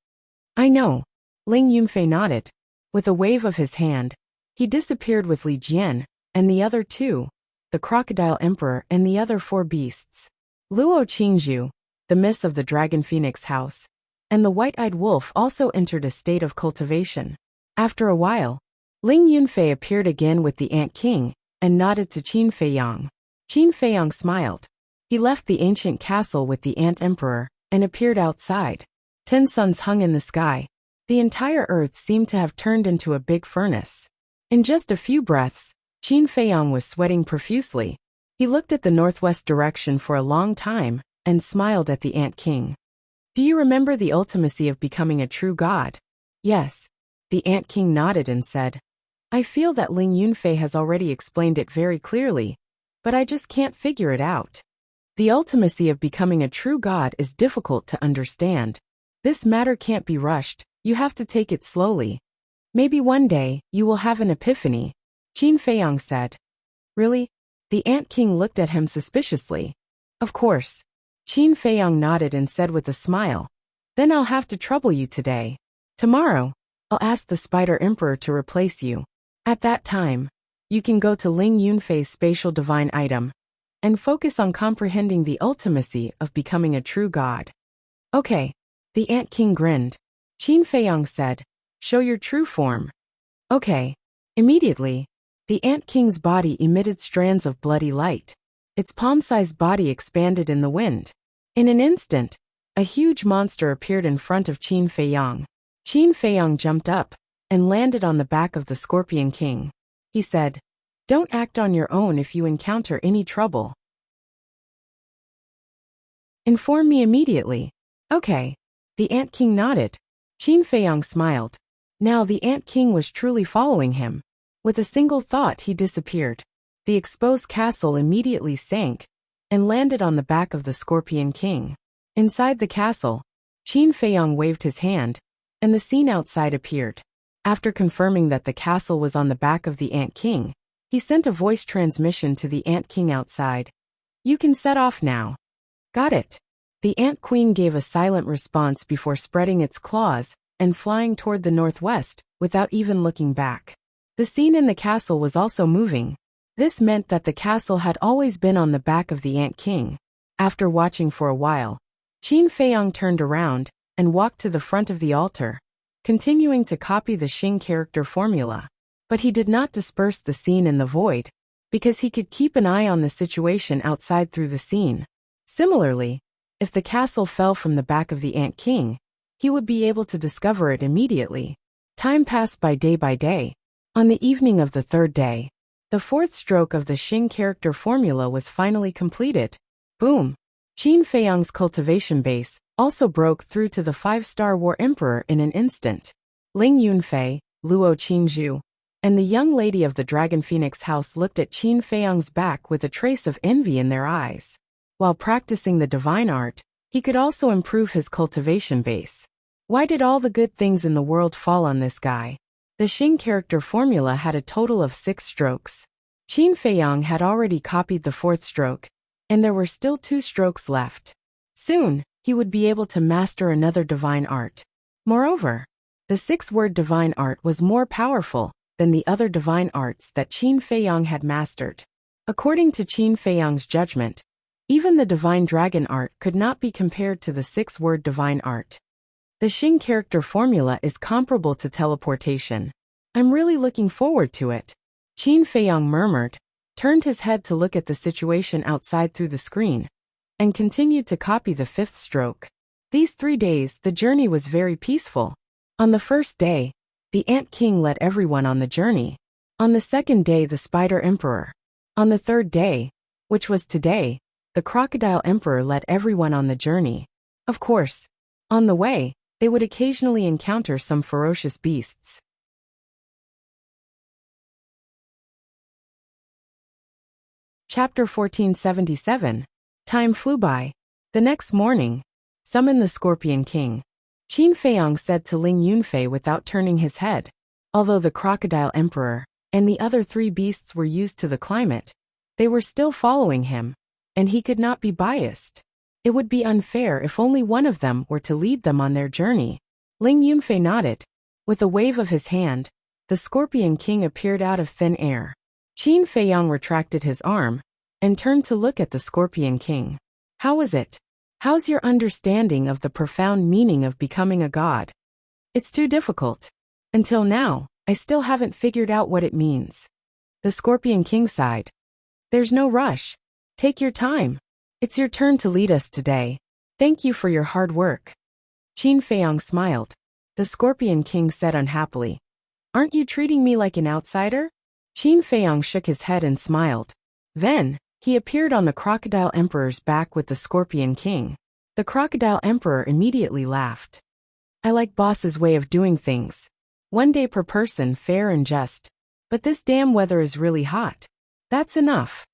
"I know." Ling Yunfei nodded. With a wave of his hand, he disappeared with Li Jian and the other two, the Crocodile Emperor and the other four beasts. Luo Qingzhu, the Miss of the Dragon Phoenix House, and the White-Eyed Wolf also entered a state of cultivation. After a while, Ling Yunfei appeared again with the Ant King and nodded to Qin Feiyang. Qin Feiyang smiled. He left the ancient castle with the Ant Emperor and appeared outside. 10 suns hung in the sky. The entire earth seemed to have turned into a big furnace. In just a few breaths, Qin Feiyang was sweating profusely. He looked at the northwest direction for a long time and smiled at the Ant King. "Do you remember the ultimacy of becoming a true god?" "Yes." The Ant King nodded and said, "I feel that Ling Yunfei has already explained it very clearly, but I just can't figure it out. The ultimacy of becoming a true god is difficult to understand. This matter can't be rushed, you have to take it slowly. Maybe one day, you will have an epiphany," Qin Feiyang said. "Really?" The Ant King looked at him suspiciously. "Of course." Qin Feiyang nodded and said with a smile, "Then I'll have to trouble you today. Tomorrow, I'll ask the Spider Emperor to replace you. At that time, you can go to Ling Yunfei's spatial divine item and focus on comprehending the ultimacy of becoming a true god." "Okay." The Ant King grinned. Qin Feiyang said, "Show your true form." "Okay." Immediately, the Ant King's body emitted strands of bloody light. Its palm-sized body expanded in the wind. In an instant, a huge monster appeared in front of Qin Feiyang. Qin Feiyang jumped up and landed on the back of the Scorpion King. He said, "Don't act on your own if you encounter any trouble. Inform me immediately." "Okay." The Ant King nodded. Qin Feiyang smiled. Now the Ant King was truly following him. With a single thought he disappeared. The exposed castle immediately sank and landed on the back of the Scorpion King. Inside the castle, Qin Feiyang waved his hand, and the scene outside appeared. After confirming that the castle was on the back of the Ant King, he sent a voice transmission to the Ant King outside. "You can set off now." "Got it." The Ant Queen gave a silent response before spreading its claws and flying toward the northwest without even looking back. The scene in the castle was also moving. This meant that the castle had always been on the back of the Ant King. After watching for a while, Qin Feiyang turned around and walked to the front of the altar, continuing to copy the Xing character formula. But he did not disperse the scene in the void, because he could keep an eye on the situation outside through the scene. Similarly, if the castle fell from the back of the Ant King, he would be able to discover it immediately. Time passed by day. On the evening of the third day, the fourth stroke of the Xing character formula was finally completed. Boom! Qin Feiyang's cultivation base also broke through to the 5-star War Emperor in an instant. Ling Yunfei, Luo Qingzhu, and the young lady of the Dragon Phoenix House looked at Qin Feiyang's back with a trace of envy in their eyes. While practicing the divine art, he could also improve his cultivation base. Why did all the good things in the world fall on this guy? The Xing character formula had a total of 6 strokes. Qin Feiyang had already copied the 4th stroke, and there were still 2 strokes left. Soon, he would be able to master another divine art. Moreover, the 6-word divine art was more powerful than the other divine arts that Qin Feiyang had mastered. According to Qin Feiyang's judgment, even the divine dragon art could not be compared to the 6-word divine art. The Xing character formula is comparable to teleportation. I'm really looking forward to it, Qin Feiyang murmured, turned his head to look at the situation outside through the screen, and continued to copy the 5th stroke. These 3 days, the journey was very peaceful. On the first day, the Ant King led everyone on the journey. On the second day, the Spider Emperor. On the third day, which was today, the Crocodile Emperor led everyone on the journey. Of course, on the way, they would occasionally encounter some ferocious beasts. Chapter 1477. Time flew by. The next morning, summon the Scorpion King. Qin Feiyang said to Ling Yunfei without turning his head. Although the Crocodile Emperor and the other 3 beasts were used to the climate, they were still following him, and he could not be biased. It would be unfair if only one of them were to lead them on their journey. Ling Yunfei nodded. With a wave of his hand, the Scorpion King appeared out of thin air. Qin Feiyang retracted his arm and turned to look at the Scorpion King. How is it? How's your understanding of the profound meaning of becoming a god? It's too difficult. Until now, I still haven't figured out what it means. The Scorpion King sighed. There's no rush. Take your time. It's your turn to lead us today. Thank you for your hard work. Qin Feiyang smiled. The Scorpion King said unhappily. Aren't you treating me like an outsider? Qin Feiyang shook his head and smiled. Then, he appeared on the Crocodile Emperor's back with the Scorpion King. The Crocodile Emperor immediately laughed. I like boss's way of doing things. 1 day per person, fair and just. But this damn weather is really hot. That's enough.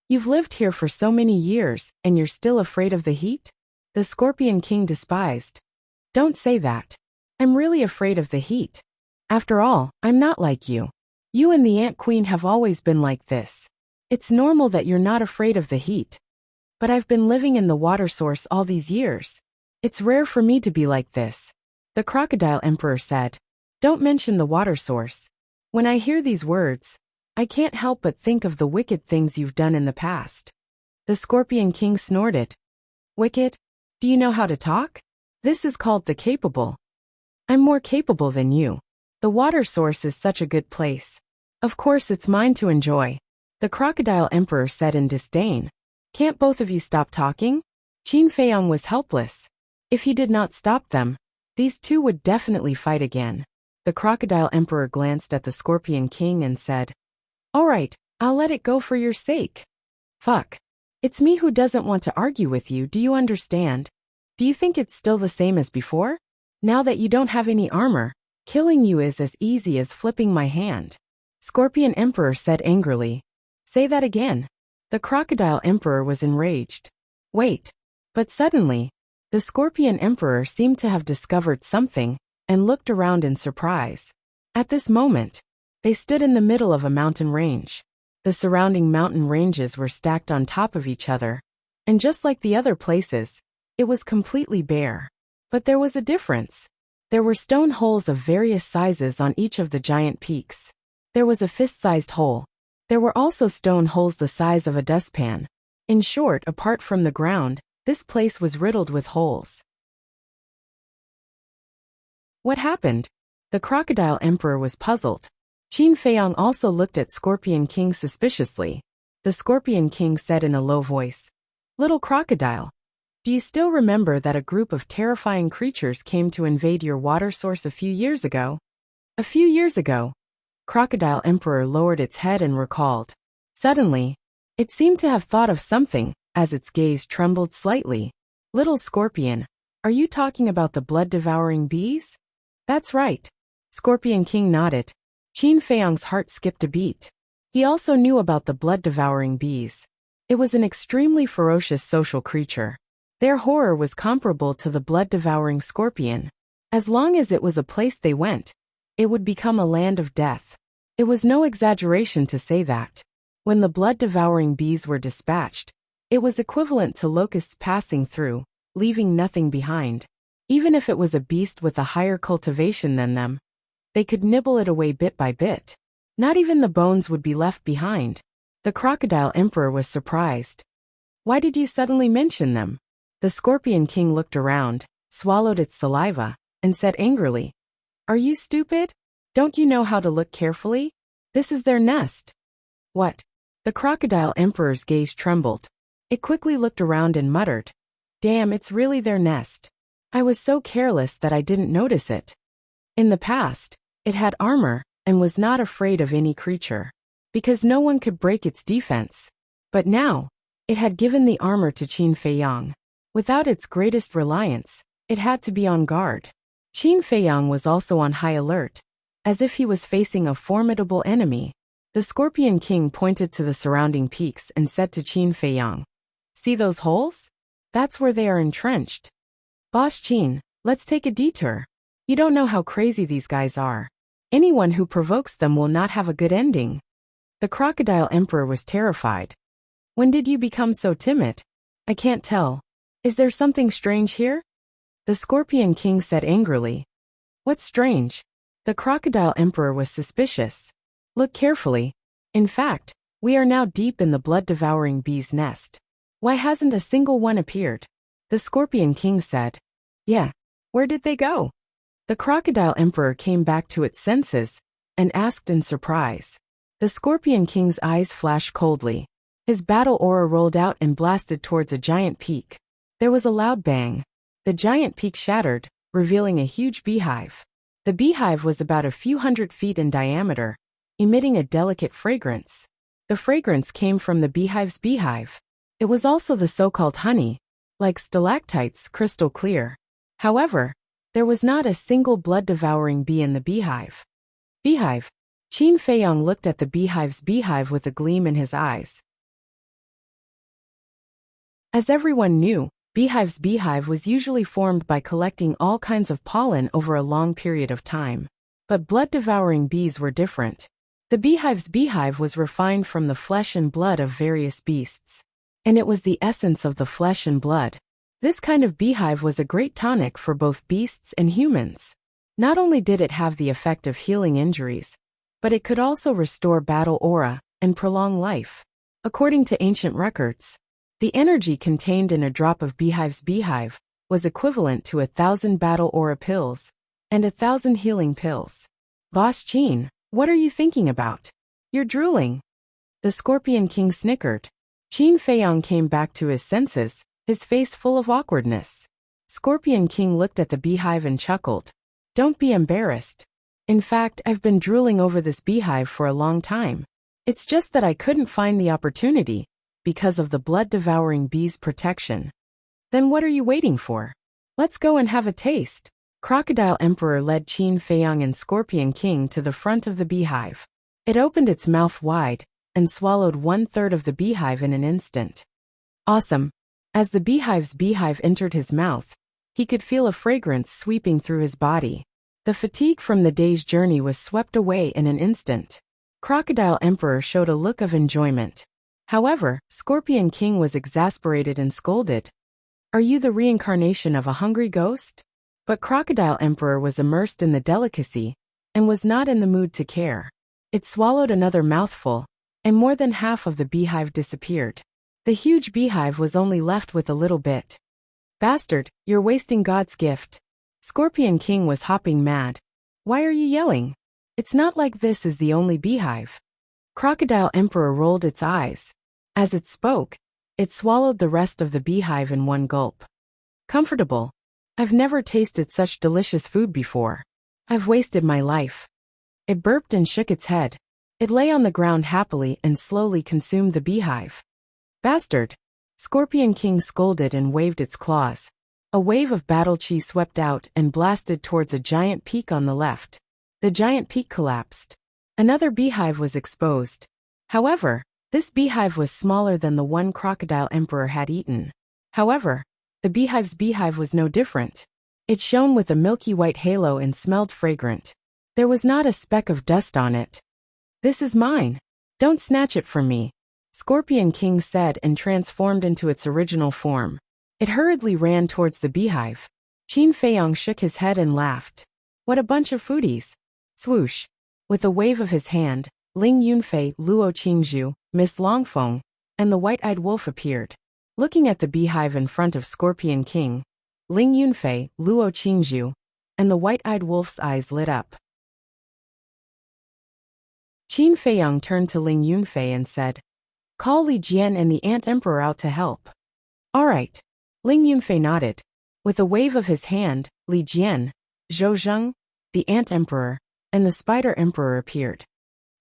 You've lived here for so many years, and you're still afraid of the heat? The Scorpion King despised. Don't say that. I'm really afraid of the heat. After all, I'm not like you. You and the Ant Queen have always been like this. It's normal that you're not afraid of the heat. But I've been living in the water source all these years. It's rare for me to be like this. The Crocodile Emperor said. Don't mention the water source. When I hear these words, I can't help but think of the wicked things you've done in the past. The Scorpion King snorted. Wicked? Do you know how to talk? This is called the capable. I'm more capable than you. The water source is such a good place. Of course it's mine to enjoy. The Crocodile Emperor said in disdain. Can't both of you stop talking? Qin Feiyang was helpless. If he did not stop them, these two would definitely fight again. The Crocodile Emperor glanced at the Scorpion King and said, All right, I'll let it go for your sake. Fuck. It's me who doesn't want to argue with you, do you understand? Do you think it's still the same as before? Now that you don't have any armor, killing you is as easy as flipping my hand. Scorpion Emperor said angrily. Say that again. The Crocodile Emperor was enraged. Wait. But suddenly, the Scorpion Emperor seemed to have discovered something and looked around in surprise. At this moment, they stood in the middle of a mountain range. The surrounding mountain ranges were stacked on top of each other, and just like the other places, it was completely bare. But there was a difference. There were stone holes of various sizes on each of the giant peaks. There was a fist-sized hole. There were also stone holes the size of a dustpan. In short, apart from the ground, this place was riddled with holes. What happened? The Crocodile Emperor was puzzled. Qin Feiyang also looked at Scorpion King suspiciously. The Scorpion King said in a low voice, Little Crocodile, do you still remember that a group of terrifying creatures came to invade your water source a few years ago? A few years ago. Crocodile Emperor lowered its head and recalled. Suddenly, it seemed to have thought of something, as its gaze trembled slightly. Little Scorpion, are you talking about the blood-devouring bees? That's right. Scorpion King nodded. Qin Feiyang's heart skipped a beat. He also knew about the blood-devouring bees. It was an extremely ferocious social creature. Their horror was comparable to the blood-devouring scorpion. As long as it was a place they went, it would become a land of death. It was no exaggeration to say that. When the blood-devouring bees were dispatched, it was equivalent to locusts passing through, leaving nothing behind. Even if it was a beast with a higher cultivation than them, they could nibble it away bit by bit. Not even the bones would be left behind. The crocodile emperor was surprised. Why did you suddenly mention them? The scorpion king looked around, swallowed its saliva, and said angrily, Are you stupid? Don't you know how to look carefully? This is their nest. What? The crocodile emperor's gaze trembled. It quickly looked around and muttered, Damn, it's really their nest. I was so careless that I didn't notice it. In the past, it had armor and was not afraid of any creature, because no one could break its defense. But now, it had given the armor to Qin Feiyang. Without its greatest reliance, it had to be on guard. Qin Feiyang was also on high alert, as if he was facing a formidable enemy. The Scorpion King pointed to the surrounding peaks and said to Qin Feiyang, See those holes? That's where they are entrenched. Boss Qin, let's take a detour. You don't know how crazy these guys are. Anyone who provokes them will not have a good ending. The crocodile emperor was terrified. When did you become so timid? I can't tell. Is there something strange here? The Scorpion King said angrily. What's strange? The crocodile emperor was suspicious. Look carefully. In fact, we are now deep in the blood-devouring bee's nest. Why hasn't a single one appeared? The Scorpion King said. Yeah, where did they go? The crocodile emperor came back to its senses and asked in surprise. The Scorpion King's eyes flashed coldly. His battle aura rolled out and blasted towards a giant peak. There was a loud bang. The giant peak shattered, revealing a huge beehive. The beehive was about a few hundred feet in diameter, emitting a delicate fragrance. The fragrance came from the beehive's beehive. It was also the so-called honey, like stalactites, crystal clear. However, there was not a single blood-devouring bee in the beehive. Beehive. Qin Feiyang looked at the beehive's beehive with a gleam in his eyes. As everyone knew, beehive's beehive was usually formed by collecting all kinds of pollen over a long period of time. But blood-devouring bees were different. The beehive's beehive was refined from the flesh and blood of various beasts. And it was the essence of the flesh and blood. This kind of beehive was a great tonic for both beasts and humans. Not only did it have the effect of healing injuries, but it could also restore battle aura and prolong life. According to ancient records, the energy contained in a drop of beehive's beehive was equivalent to 1,000 battle aura pills and 1,000 healing pills. Boss Qin, what are you thinking about? You're drooling. The Scorpion King snickered. Qin Feiyang came back to his senses, his face full of awkwardness. Scorpion King looked at the beehive and chuckled. Don't be embarrassed. In fact, I've been drooling over this beehive for a long time. It's just that I couldn't find the opportunity, because of the blood-devouring bee's protection. Then what are you waiting for? Let's go and have a taste. Crocodile Emperor led Qin Feiyang and Scorpion King to the front of the beehive. It opened its mouth wide and swallowed 1/3 of the beehive in an instant. Awesome. As the beehive's beehive entered his mouth, he could feel a fragrance sweeping through his body. The fatigue from the day's journey was swept away in an instant. Crocodile Emperor showed a look of enjoyment. However, Scorpion King was exasperated and scolded. Are you the reincarnation of a hungry ghost? But Crocodile Emperor was immersed in the delicacy and was not in the mood to care. It swallowed another mouthful, and more than half of the beehive disappeared. The huge beehive was only left with a little bit. Bastard, you're wasting God's gift. Scorpion King was hopping mad. Why are you yelling? It's not like this is the only beehive. Crocodile Emperor rolled its eyes. As it spoke, it swallowed the rest of the beehive in one gulp. Comfortable. I've never tasted such delicious food before. I've wasted my life. It burped and shook its head. It lay on the ground happily and slowly consumed the beehive. Bastard! Scorpion King scolded and waved its claws. A wave of battle chi swept out and blasted towards a giant peak on the left. The giant peak collapsed. Another beehive was exposed. However, this beehive was smaller than the one Crocodile Emperor had eaten. However, the beehive's beehive was no different. It shone with a milky white halo and smelled fragrant. There was not a speck of dust on it. "This is mine. Don't snatch it from me," Scorpion King said and transformed into its original form. It hurriedly ran towards the beehive. Qin Feiyang shook his head and laughed. "What a bunch of foodies." Swoosh. With a wave of his hand, Ling Yunfei, Luo Qingzhu, Miss Longfeng, and the white-eyed wolf appeared. Looking at the beehive in front of Scorpion King, Ling Yunfei, Luo Qingzhu, and the white-eyed wolf's eyes lit up. Qin Feiyang turned to Ling Yunfei and said, "Call Li Jian and the Ant Emperor out to help." "All right." Ling Yunfei nodded. With a wave of his hand, Li Jian, Zhou Zheng, the Ant Emperor, and the Spider Emperor appeared.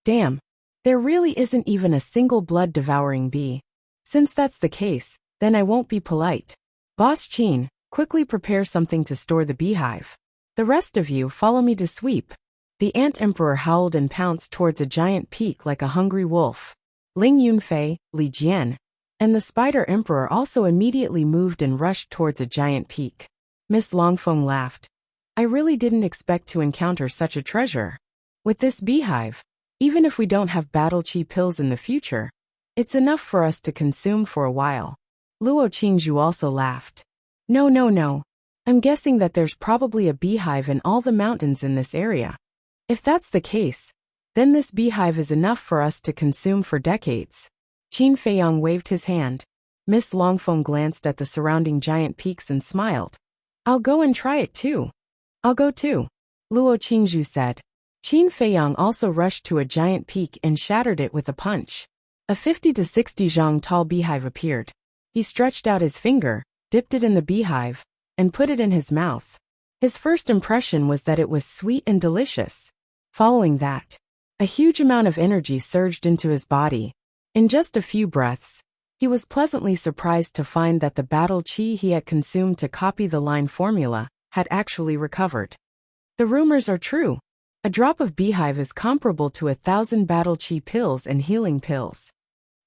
Damn, there really isn't even a single blood-devouring bee. Since that's the case, then I won't be polite. Boss Qin, quickly prepare something to store the beehive. The rest of you follow me to sweep. The Ant Emperor howled and pounced towards a giant peak like a hungry wolf. Ling Yunfei, Li Jian, and the Spider Emperor also immediately moved and rushed towards a giant peak. Miss Longfeng laughed. "I really didn't expect to encounter such a treasure. With this beehive, even if we don't have battle chi pills in the future, it's enough for us to consume for a while." Luo Qingzhu also laughed. No. I'm guessing that there's probably a beehive in all the mountains in this area. If that's the case, then this beehive is enough for us to consume for decades. Qin Feiyang waved his hand. Miss Longfeng glanced at the surrounding giant peaks and smiled. "I'll go and try it too." "I'll go too," Luo Qingzhu said. Qin Feiyang also rushed to a giant peak and shattered it with a punch. A 50 to 60 zhang tall beehive appeared. He stretched out his finger, dipped it in the beehive, and put it in his mouth. His first impression was that it was sweet and delicious. Following that, a huge amount of energy surged into his body. In just a few breaths, he was pleasantly surprised to find that the battle chi he had consumed to copy the line formula had actually recovered. The rumors are true. A drop of beehive is comparable to 1,000 battle chi pills and healing pills.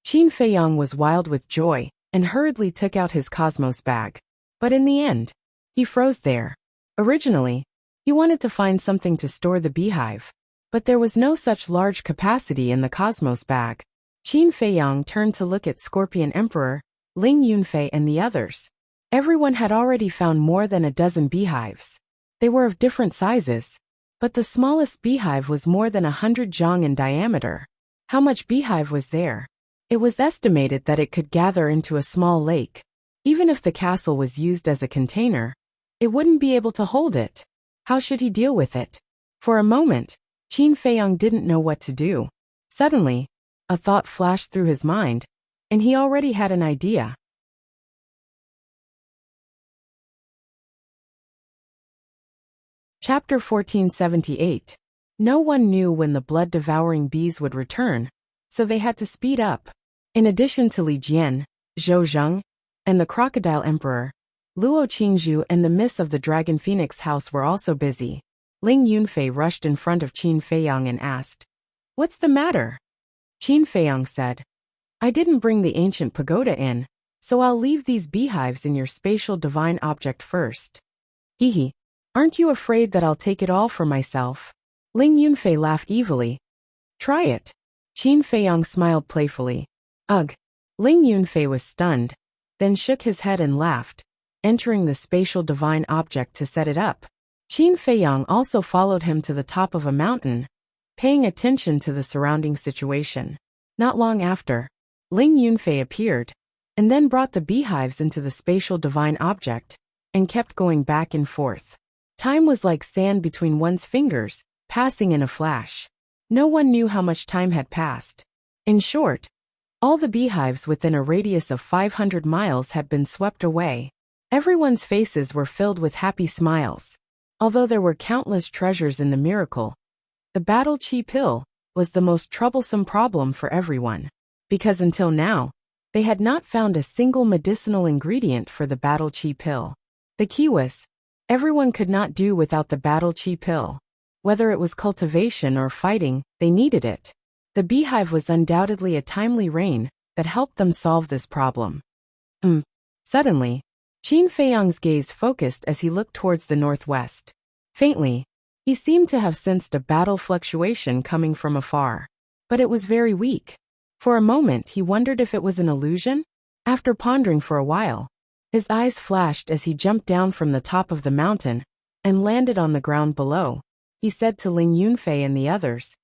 Qin Feiyang was wild with joy and hurriedly took out his cosmos bag. But in the end, he froze there. Originally, he wanted to find something to store the beehive, but there was no such large capacity in the cosmos bag. Qin Feiyang turned to look at Scorpion Emperor, Ling Yunfei and the others. Everyone had already found more than a dozen beehives. They were of different sizes, but the smallest beehive was more than 100 zhang in diameter. How much beehive was there? It was estimated that it could gather into a small lake. Even if the castle was used as a container, it wouldn't be able to hold it. How should he deal with it? For a moment, Qin Feiyang didn't know what to do. Suddenly, a thought flashed through his mind, and he already had an idea. Chapter 1478. No one knew when the blood-devouring bees would return, so they had to speed up. In addition to Li Jian, Zhou Zheng, and the Crocodile Emperor, Luo Qingzhu and the Miss of the Dragon Phoenix House were also busy. Ling Yunfei rushed in front of Qin Feiyang and asked, "What's the matter?" Qin Feiyang said, "I didn't bring the ancient pagoda in, so I'll leave these beehives in your spatial divine object first." "Hehe, aren't you afraid that I'll take it all for myself?" Ling Yunfei laughed evilly. "Try it." Qin Feiyang smiled playfully. Ugh. Ling Yunfei was stunned, then shook his head and laughed, entering the spatial divine object to set it up. Qin Feiyang also followed him to the top of a mountain, paying attention to the surrounding situation. Not long after, Ling Yunfei appeared, and then brought the beehives into the spatial divine object, and kept going back and forth. Time was like sand between one's fingers, passing in a flash. No one knew how much time had passed. In short, all the beehives within a radius of 500 miles had been swept away. Everyone's faces were filled with happy smiles. Although there were countless treasures in the miracle, the battle chi pill was the most troublesome problem for everyone, because until now, they had not found a single medicinal ingredient for the battle chi pill. The key was, everyone could not do without the battle chi pill. Whether it was cultivation or fighting, they needed it. The beehive was undoubtedly a timely rain that helped them solve this problem. Suddenly, Qin Feiyang's gaze focused as he looked towards the northwest. Faintly, He seemed to have sensed a battle fluctuation coming from afar. But it was very weak. For a moment he wondered if it was an illusion. After pondering for a while, his eyes flashed as he jumped down from the top of the mountain and landed on the ground below. He said to Ling Yunfei and the others,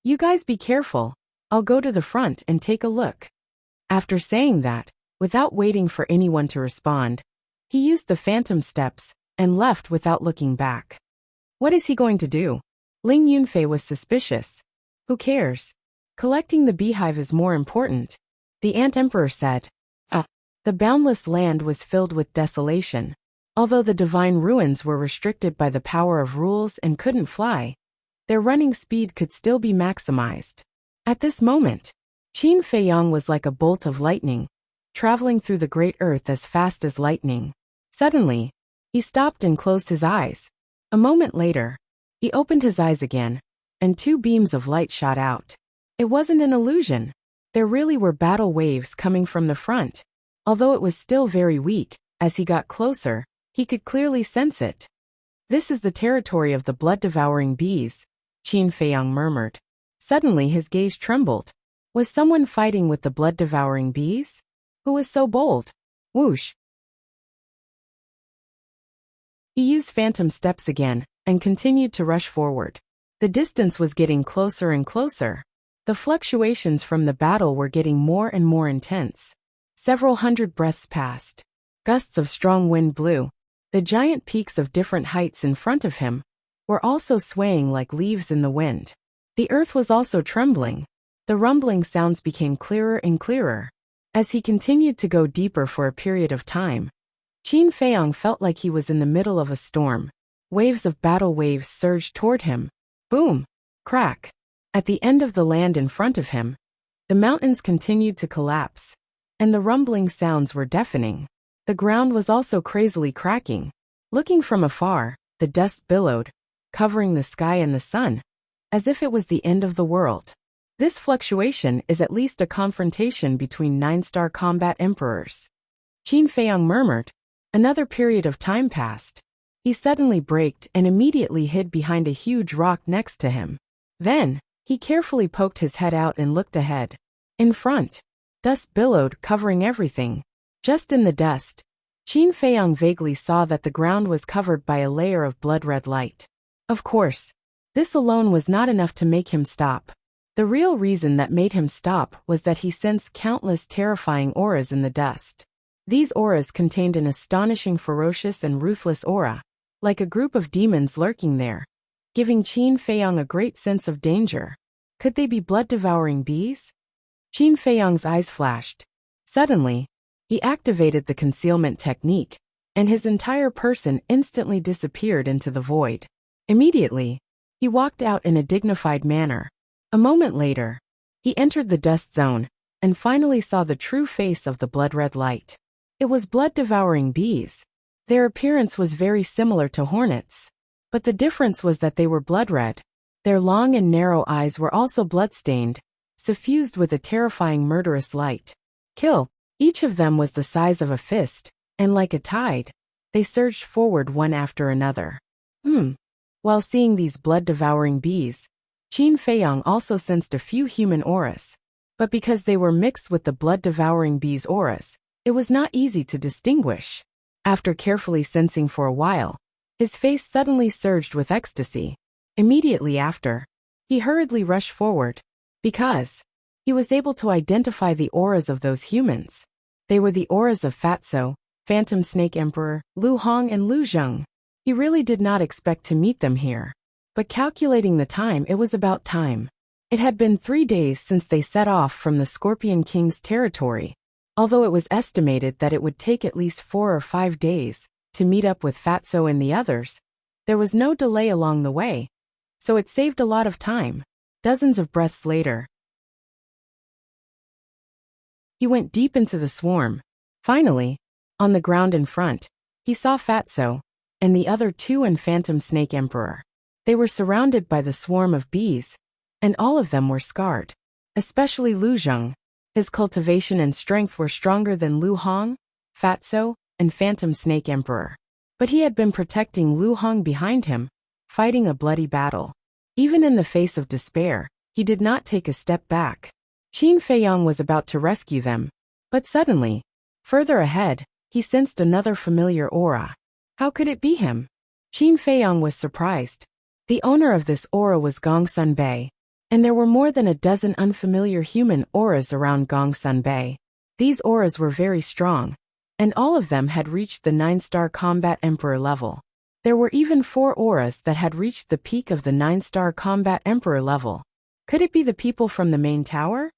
"You guys be careful, I'll go to the front and take a look." After saying that, without waiting for anyone to respond, he used the phantom steps and left without looking back. What is he going to do? Ling Yunfei was suspicious. Who cares? Collecting the beehive is more important, the Ant Emperor said. The boundless land was filled with desolation. Although the divine ruins were restricted by the power of rules and couldn't fly, their running speed could still be maximized. At this moment, Qin Feiyang was like a bolt of lightning, traveling through the great earth as fast as lightning. Suddenly, he stopped and closed his eyes. A moment later, he opened his eyes again, and two beams of light shot out. It wasn't an illusion. There really were battle waves coming from the front. Although it was still very weak, as he got closer, he could clearly sense it. "This is the territory of the blood-devouring bees," Qin Feiyang murmured. Suddenly his gaze trembled. Was someone fighting with the blood-devouring bees? Who was so bold? Whoosh! He used phantom steps again, and continued to rush forward. The distance was getting closer and closer. The fluctuations from the battle were getting more and more intense. Several hundred breaths passed. Gusts of strong wind blew. The giant peaks of different heights in front of him were also swaying like leaves in the wind. The earth was also trembling. The rumbling sounds became clearer and clearer. As he continued to go deeper for a period of time, Qin Feiyang felt like he was in the middle of a storm. Waves of battle waves surged toward him. Boom! Crack! At the end of the land in front of him, the mountains continued to collapse, and the rumbling sounds were deafening. The ground was also crazily cracking. Looking from afar, the dust billowed, covering the sky and the sun, as if it was the end of the world. This fluctuation is at least a confrontation between 9-star combat emperors. Qin Feiyang murmured. Another period of time passed. He suddenly braked and immediately hid behind a huge rock next to him. Then, he carefully poked his head out and looked ahead. In front, dust billowed, covering everything. Just in the dust, Qin Feiyang vaguely saw that the ground was covered by a layer of blood-red light. Of course, this alone was not enough to make him stop. The real reason that made him stop was that he sensed countless terrifying auras in the dust. These auras contained an astonishing ferocious and ruthless aura, like a group of demons lurking there, giving Qin Feiyang a great sense of danger. Could they be blood-devouring bees? Qin Feiyang's eyes flashed. Suddenly, he activated the concealment technique, and his entire person instantly disappeared into the void. Immediately, he walked out in a dignified manner. A moment later, he entered the dust zone, and finally saw the true face of the blood-red light. It was blood-devouring bees. Their appearance was very similar to hornets, but the difference was that they were blood-red. Their long and narrow eyes were also blood-stained, suffused with a terrifying murderous light. Kill! Each of them was the size of a fist, and like a tide, they surged forward one after another. While seeing these blood-devouring bees, Qin Feiyang also sensed a few human auras. But because they were mixed with the blood-devouring bees' auras, it was not easy to distinguish. After carefully sensing for a while, his face suddenly surged with ecstasy. Immediately after, he hurriedly rushed forward, because he was able to identify the auras of those humans. They were the auras of Fatso, Phantom Snake Emperor, Lu Hong and Lu Zheng. He really did not expect to meet them here. But calculating the time, it was about time. It had been 3 days since they set off from the Scorpion King's territory. Although it was estimated that it would take at least 4 or 5 days to meet up with Fatso and the others, there was no delay along the way, so it saved a lot of time. Dozens of breaths later, he went deep into the swarm. Finally, on the ground in front, he saw Fatso and the other 2 and Phantom Snake Emperor. They were surrounded by the swarm of bees, and all of them were scarred. Especially Lu Zheng. His cultivation and strength were stronger than Lu Hong, Fatso, and Phantom Snake Emperor. But he had been protecting Lu Hong behind him, fighting a bloody battle. Even in the face of despair, he did not take a step back. Qin Feiyang was about to rescue them. But suddenly, further ahead, he sensed another familiar aura. How could it be him? Qin Feiyang was surprised. The owner of this aura was Gongsun Bei, and there were more than a dozen unfamiliar human auras around Gongsun Bei. These auras were very strong, and all of them had reached the 9-star combat emperor level. There were even 4 auras that had reached the peak of the 9-star combat emperor level. Could it be the people from the main tower?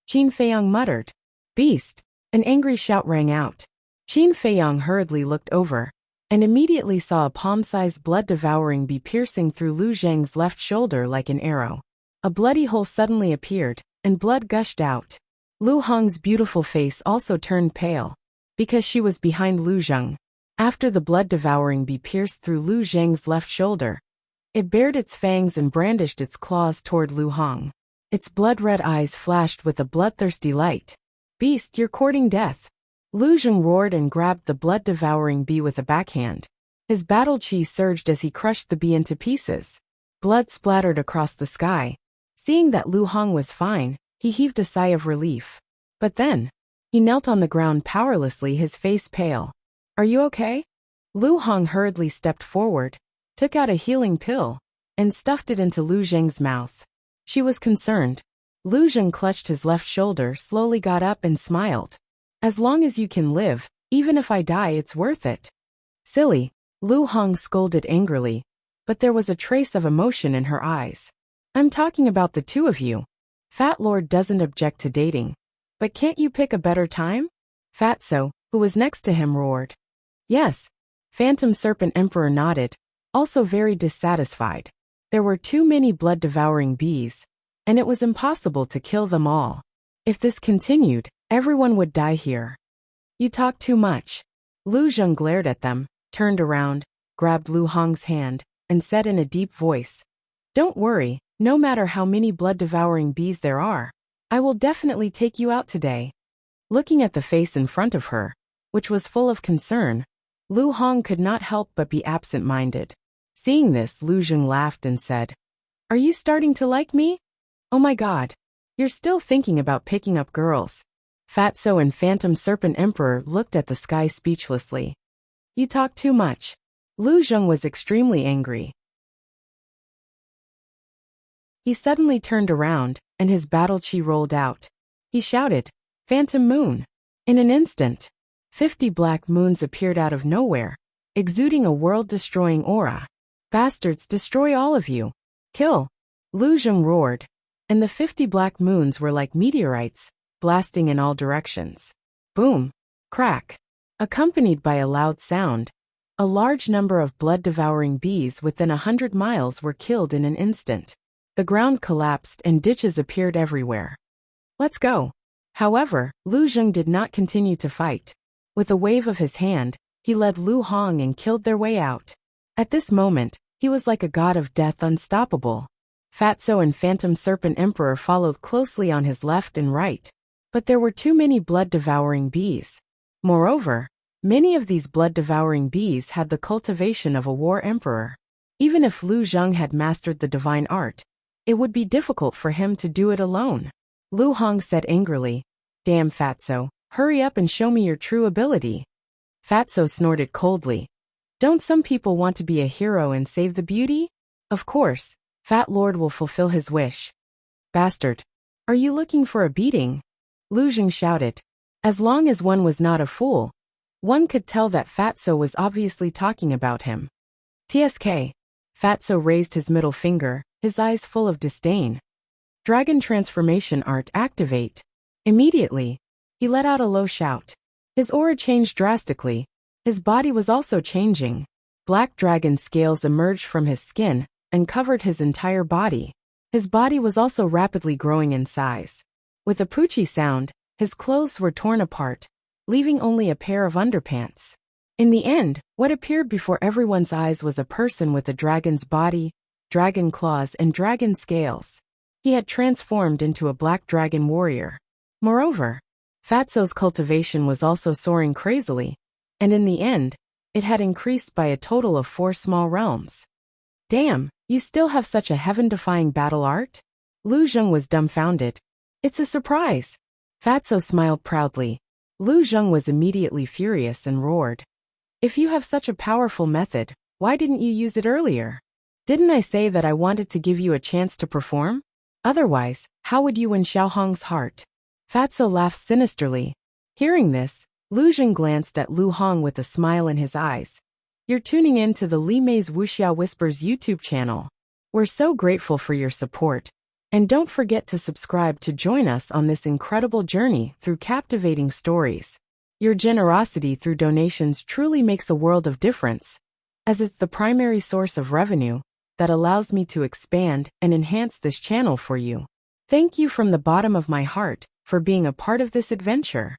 Qin Feiyang muttered. Beast! An angry shout rang out. Qin Feiyang hurriedly looked over, and immediately saw a palm-sized blood-devouring bee piercing through Lu Zheng's left shoulder like an arrow. A bloody hole suddenly appeared, and blood gushed out. Lu Hong's beautiful face also turned pale, because she was behind Lu Zheng. After the blood-devouring bee pierced through Lu Zheng's left shoulder, it bared its fangs and brandished its claws toward Lu Hong. Its blood-red eyes flashed with a bloodthirsty light. Beast, you're courting death. Lu Zheng roared and grabbed the blood-devouring bee with a backhand. His battle chi surged as he crushed the bee into pieces. Blood splattered across the sky. Seeing that Lu Hong was fine, he heaved a sigh of relief. But then, he knelt on the ground powerlessly, his face pale. Are you okay? Lu Hong hurriedly stepped forward, took out a healing pill, and stuffed it into Lu Zheng's mouth. She was concerned. Lu Zheng clutched his left shoulder, slowly got up and smiled. As long as you can live, even if I die, it's worth it. Silly, Lu Hong scolded angrily, but there was a trace of emotion in her eyes. I'm talking about the two of you. Fat Lord doesn't object to dating. But can't you pick a better time? Fatso, who was next to him, roared. Yes. Phantom Serpent Emperor nodded, also very dissatisfied. There were too many blood-devouring bees, and it was impossible to kill them all. If this continued, everyone would die here. You talk too much. Lu Zheng glared at them, turned around, grabbed Lu Hong's hand, and said in a deep voice, Don't worry, no matter how many blood-devouring bees there are, I will definitely take you out today. Looking at the face in front of her, which was full of concern, Lu Hong could not help but be absent-minded. Seeing this, Lu Zheng laughed and said, Are you starting to like me? Oh my god. You're still thinking about picking up girls. Fatso and Phantom Serpent Emperor looked at the sky speechlessly. You talk too much. Lu Zheng was extremely angry. He suddenly turned around, and his battle chi rolled out. He shouted, Phantom Moon. In an instant, 50 black moons appeared out of nowhere, exuding a world-destroying aura. Bastards, destroy all of you. Kill. Lu Zheng roared, and the 50 black moons were like meteorites, blasting in all directions. Boom. Crack. Accompanied by a loud sound, a large number of blood-devouring bees within 100 miles were killed in an instant. The ground collapsed and ditches appeared everywhere. Let's go. However, Lu Zheng did not continue to fight. With a wave of his hand, he led Lu Hong and killed their way out. At this moment, he was like a god of death, unstoppable. Fatso and Phantom Serpent Emperor followed closely on his left and right. But there were too many blood-devouring bees. Moreover, many of these blood-devouring bees had the cultivation of a war emperor. Even if Lu Zheng had mastered the divine art, it would be difficult for him to do it alone. Lu Hong said angrily, Damn Fatso, hurry up and show me your true ability. Fatso snorted coldly. Don't some people want to be a hero and save the beauty? Of course, Fat Lord will fulfill his wish. Bastard. Are you looking for a beating? Lu Zheng shouted. As long as one was not a fool, one could tell that Fatso was obviously talking about him. TSK. Fatso raised his middle finger, his eyes full of disdain. Dragon transformation art activate. Immediately, he let out a low shout. His aura changed drastically. His body was also changing. Black dragon scales emerged from his skin and covered his entire body. His body was also rapidly growing in size. With a poochie sound, his clothes were torn apart, leaving only a pair of underpants. In the end, what appeared before everyone's eyes was a person with a dragon's body, dragon claws and dragon scales. He had transformed into a black dragon warrior. Moreover, Fatso's cultivation was also soaring crazily, and in the end, it had increased by a total of 4 small realms. Damn, you still have such a heaven-defying battle art? Lu Zheng was dumbfounded. It's a surprise. Fatso smiled proudly. Lu Zheng was immediately furious and roared. If you have such a powerful method, why didn't you use it earlier? Didn't I say that I wanted to give you a chance to perform? Otherwise, how would you win Xiaohong's heart? Fatso laughed sinisterly. Hearing this, Lu Zheng glanced at Lu Hong with a smile in his eyes. You're tuning in to the Li Mei's Wuxia Whispers YouTube channel. We're so grateful for your support. And don't forget to subscribe to join us on this incredible journey through captivating stories. Your generosity through donations truly makes a world of difference, as it's the primary source of revenue that allows me to expand and enhance this channel for you. Thank you from the bottom of my heart for being a part of this adventure.